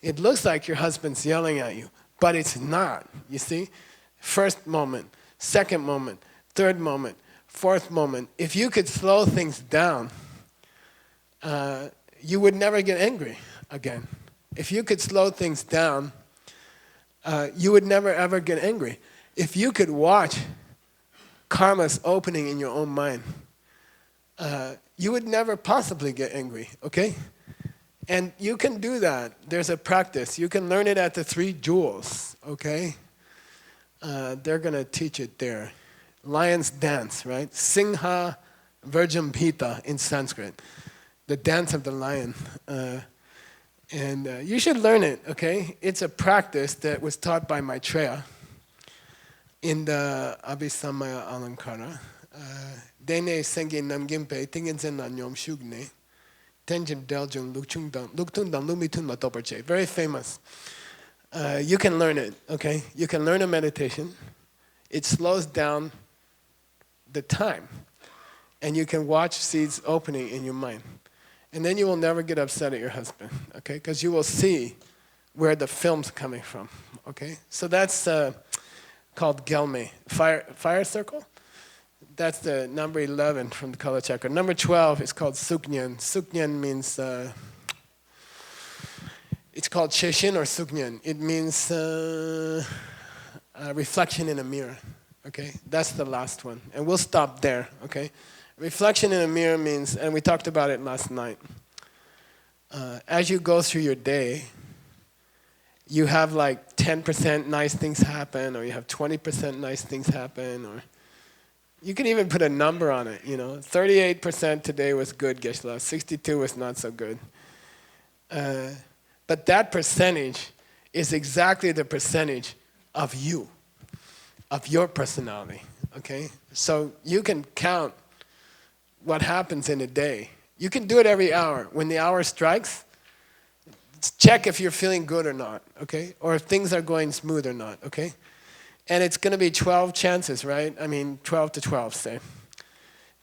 It looks like your husband's yelling at you, but it's not, you see? First moment, second moment, third moment, fourth moment. If you could slow things down, you would never get angry again. If you could slow things down, you would never ever get angry. If you could watch karma's opening in your own mind, you would never possibly get angry, okay? And you can do that. There's a practice. You can learn it at the 3 jewels, okay? They're going to teach it there. Lion's dance, right? Singha Virjambhita in Sanskrit. The dance of the lion. And you should learn it, okay? It's a practice that was taught by Maitreya in the Abhisamaya Alankara. Dene Sengi Namgimpe, Tinginsen Nanyom Shugne, Tenjin Deljun Luktundang Lumitun Matoperche. Very famous. You can learn it, okay? You can learn a meditation. It slows down the time. And you can watch seeds opening in your mind. And then you will never get upset at your husband, okay? Because you will see where the film's coming from, okay? So that's called Gelme. Fire circle? That's the number 11 from the color chakra. Number 12 is called Suknyan. Suknyan means, it's called Cheshin or Suknyan. It means reflection in a mirror, okay? That's the last one. And we'll stop there, okay? Reflection in a mirror means, and we talked about it last night, as you go through your day, you have like 10% nice things happen, or you have 20% nice things happen, or you can even put a number on it, 38% today was good, Geshe-la, 62 was not so good. But that percentage is exactly the percentage of you, of your personality, okay? So you can count what happens in a day. You can do it every hour. When the hour strikes, check if you're feeling good or not, okay? Or if things are going smooth or not, okay? And it's going to be 12 chances, right? 12 to 12, say.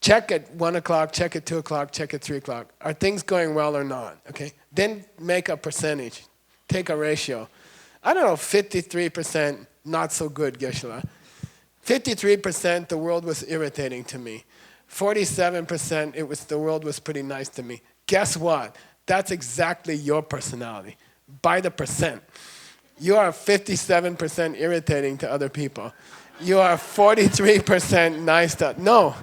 Check at 1 o'clock, check at 2 o'clock, check at 3 o'clock. Are things going well or not, okay? Then make a percentage. Take a ratio. I don't know, 53% not so good, Geshe-la. 53% the world was irritating to me. 47% the world was pretty nice to me. Guess what? That's exactly your personality. By the percent. You are 57% irritating to other people. You are 43% nice to... No.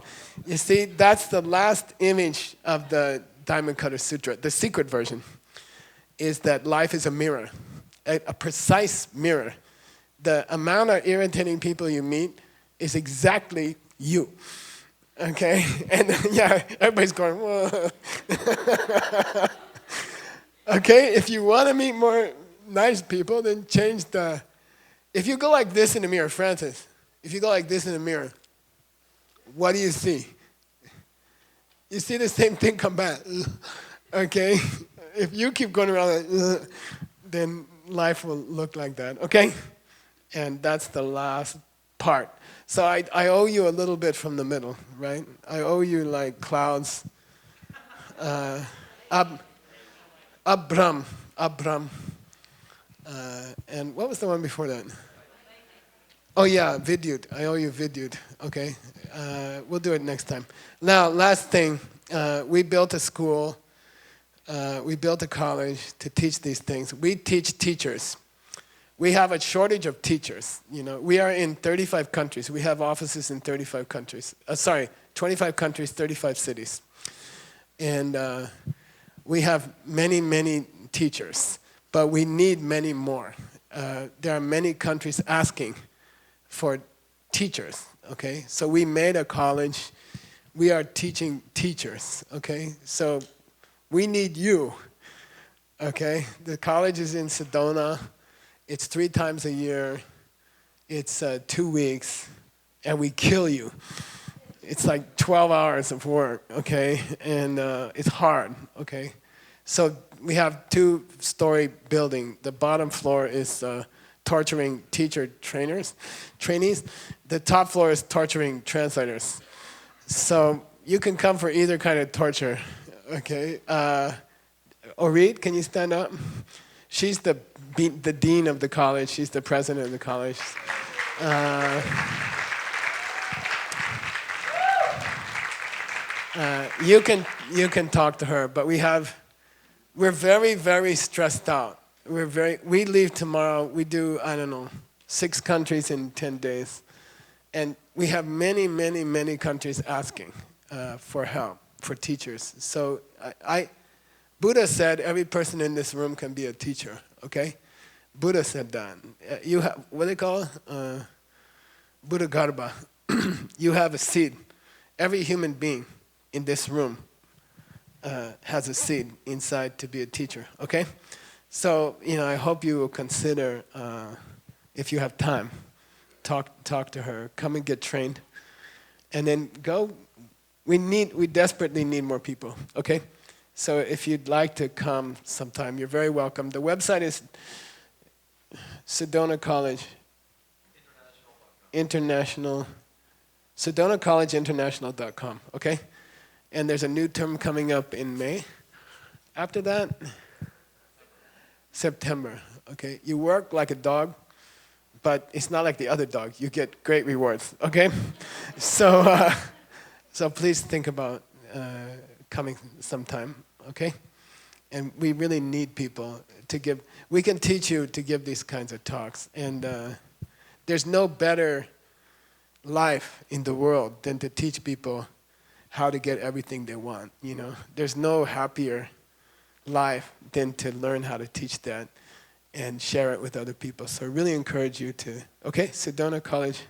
You see, that's the last image of the Diamond Cutter Sutra. The secret version is that life is a mirror. A precise mirror. The amount of irritating people you meet is exactly you. Okay? And yeah, everybody's going, whoa. Okay? If you want to meet more nice people, then change the... If you go like this in the mirror, Francis, if you go like this in the mirror, what do you see? You see the same thing come back. Okay? If you keep going around like, then life will look like that. Okay? And that's the last part. So I owe you a little bit from the middle, right? I owe you like clouds. Abram. And what was the one before that? Oh yeah, Vidyut. I owe you Vidyut. Okay. We'll do it next time. Now, last thing. We built a school. We built a college to teach these things. We teach teachers. We have a shortage of teachers. We are in 35 countries. We have offices in 35 countries. 25 countries, 35 cities. And we have many, many teachers, but we need many more. There are many countries asking for teachers, okay? So we made a college. We are teaching teachers, okay? So we need you, okay? The college is in Sedona. It's 3 times a year. It's 2 weeks, and we kill you. It's like 12 hours of work, okay? And it's hard, okay? So we have 2-story building. The bottom floor is torturing teacher trainees. The top floor is torturing translators. So you can come for either kind of torture, okay? Orit, can you stand up? She's the dean of the college. She's the president of the college. You can talk to her, but we're very, very stressed out. We leave tomorrow. We do, 6 countries in 10 days. And we have many, many, many countries asking for help, for teachers. So Buddha said every person in this room can be a teacher, okay? Buddha said that. You have, what do they call it? Buddha Garbha. You have a seed. Every human being in this room has a seed inside to be a teacher, okay? So, I hope you will consider, if you have time, talk to her, come and get trained, and then go. We desperately need more people, okay? So if you'd like to come sometime, you're very welcome. The website is Sedona College International, SedonaCollegeInternational.com, okay? And there's a new term coming up in May. After that, September. Okay, you work like a dog, but it's not like the other dog. You get great rewards. Okay, so so please think about coming sometime. Okay, and we really need people to give. We can teach you to give these kinds of talks, and there's no better life in the world than to teach people how to get everything they want. You know, there's no happier life than to learn how to teach that and share it with other people. So I really encourage you to, okay, Sedona College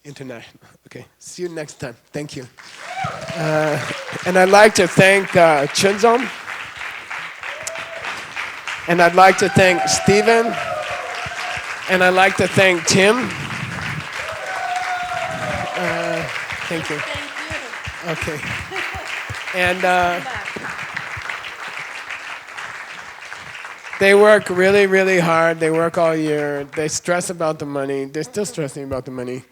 International. Okay, see you next time. Thank you. And I'd like to thank Chunzom. And I'd like to thank Stephen. And I'd like to thank Tim. Thank you. Okay. And they work really, really hard. They work all year. They stress about the money. They're still stressing about the money.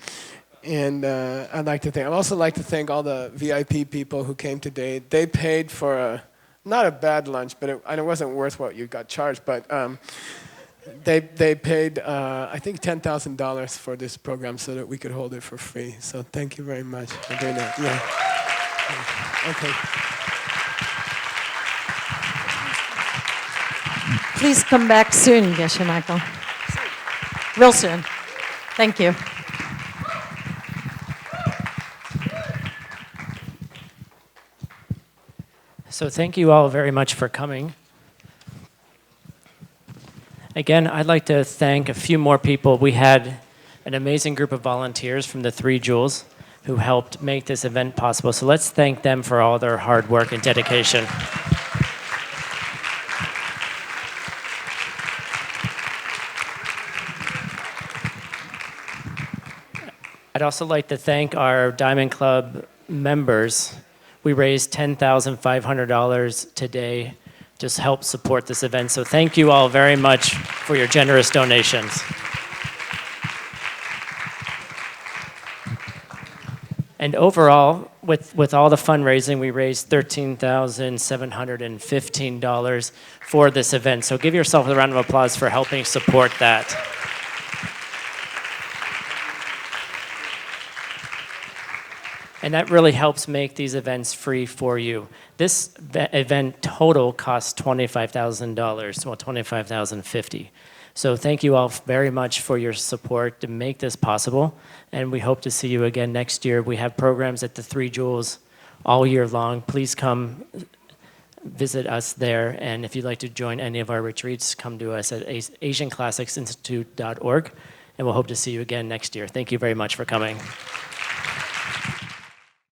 And I'd also like to thank all the VIP people who came today. They paid for not a bad lunch, but it wasn't worth what you got charged. But they paid, I think, $10,000 for this program so that we could hold it for free. So thank you very much for doing that. Yeah. Okay. Please come back soon, Geshe Michael. Real soon. Thank you. So thank you all very much for coming. Again, I'd like to thank a few more people. We had an amazing group of volunteers from the Three Jewels who helped make this event possible. So let's thank them for all their hard work and dedication. I'd also like to thank our Diamond Club members. We raised $10,500 today to help support this event. So thank you all very much for your generous donations. And overall, with all the fundraising, we raised $13,715 for this event. So give yourself a round of applause for helping support that. And that really helps make these events free for you. This event total costs $25,000, well, $25,050. So thank you all very much for your support to make this possible. And we hope to see you again next year. We have programs at the Three Jewels all year long. Please come visit us there. And if you'd like to join any of our retreats, come to us at asianclassicsinstitute.org. And we'll hope to see you again next year. Thank you very much for coming.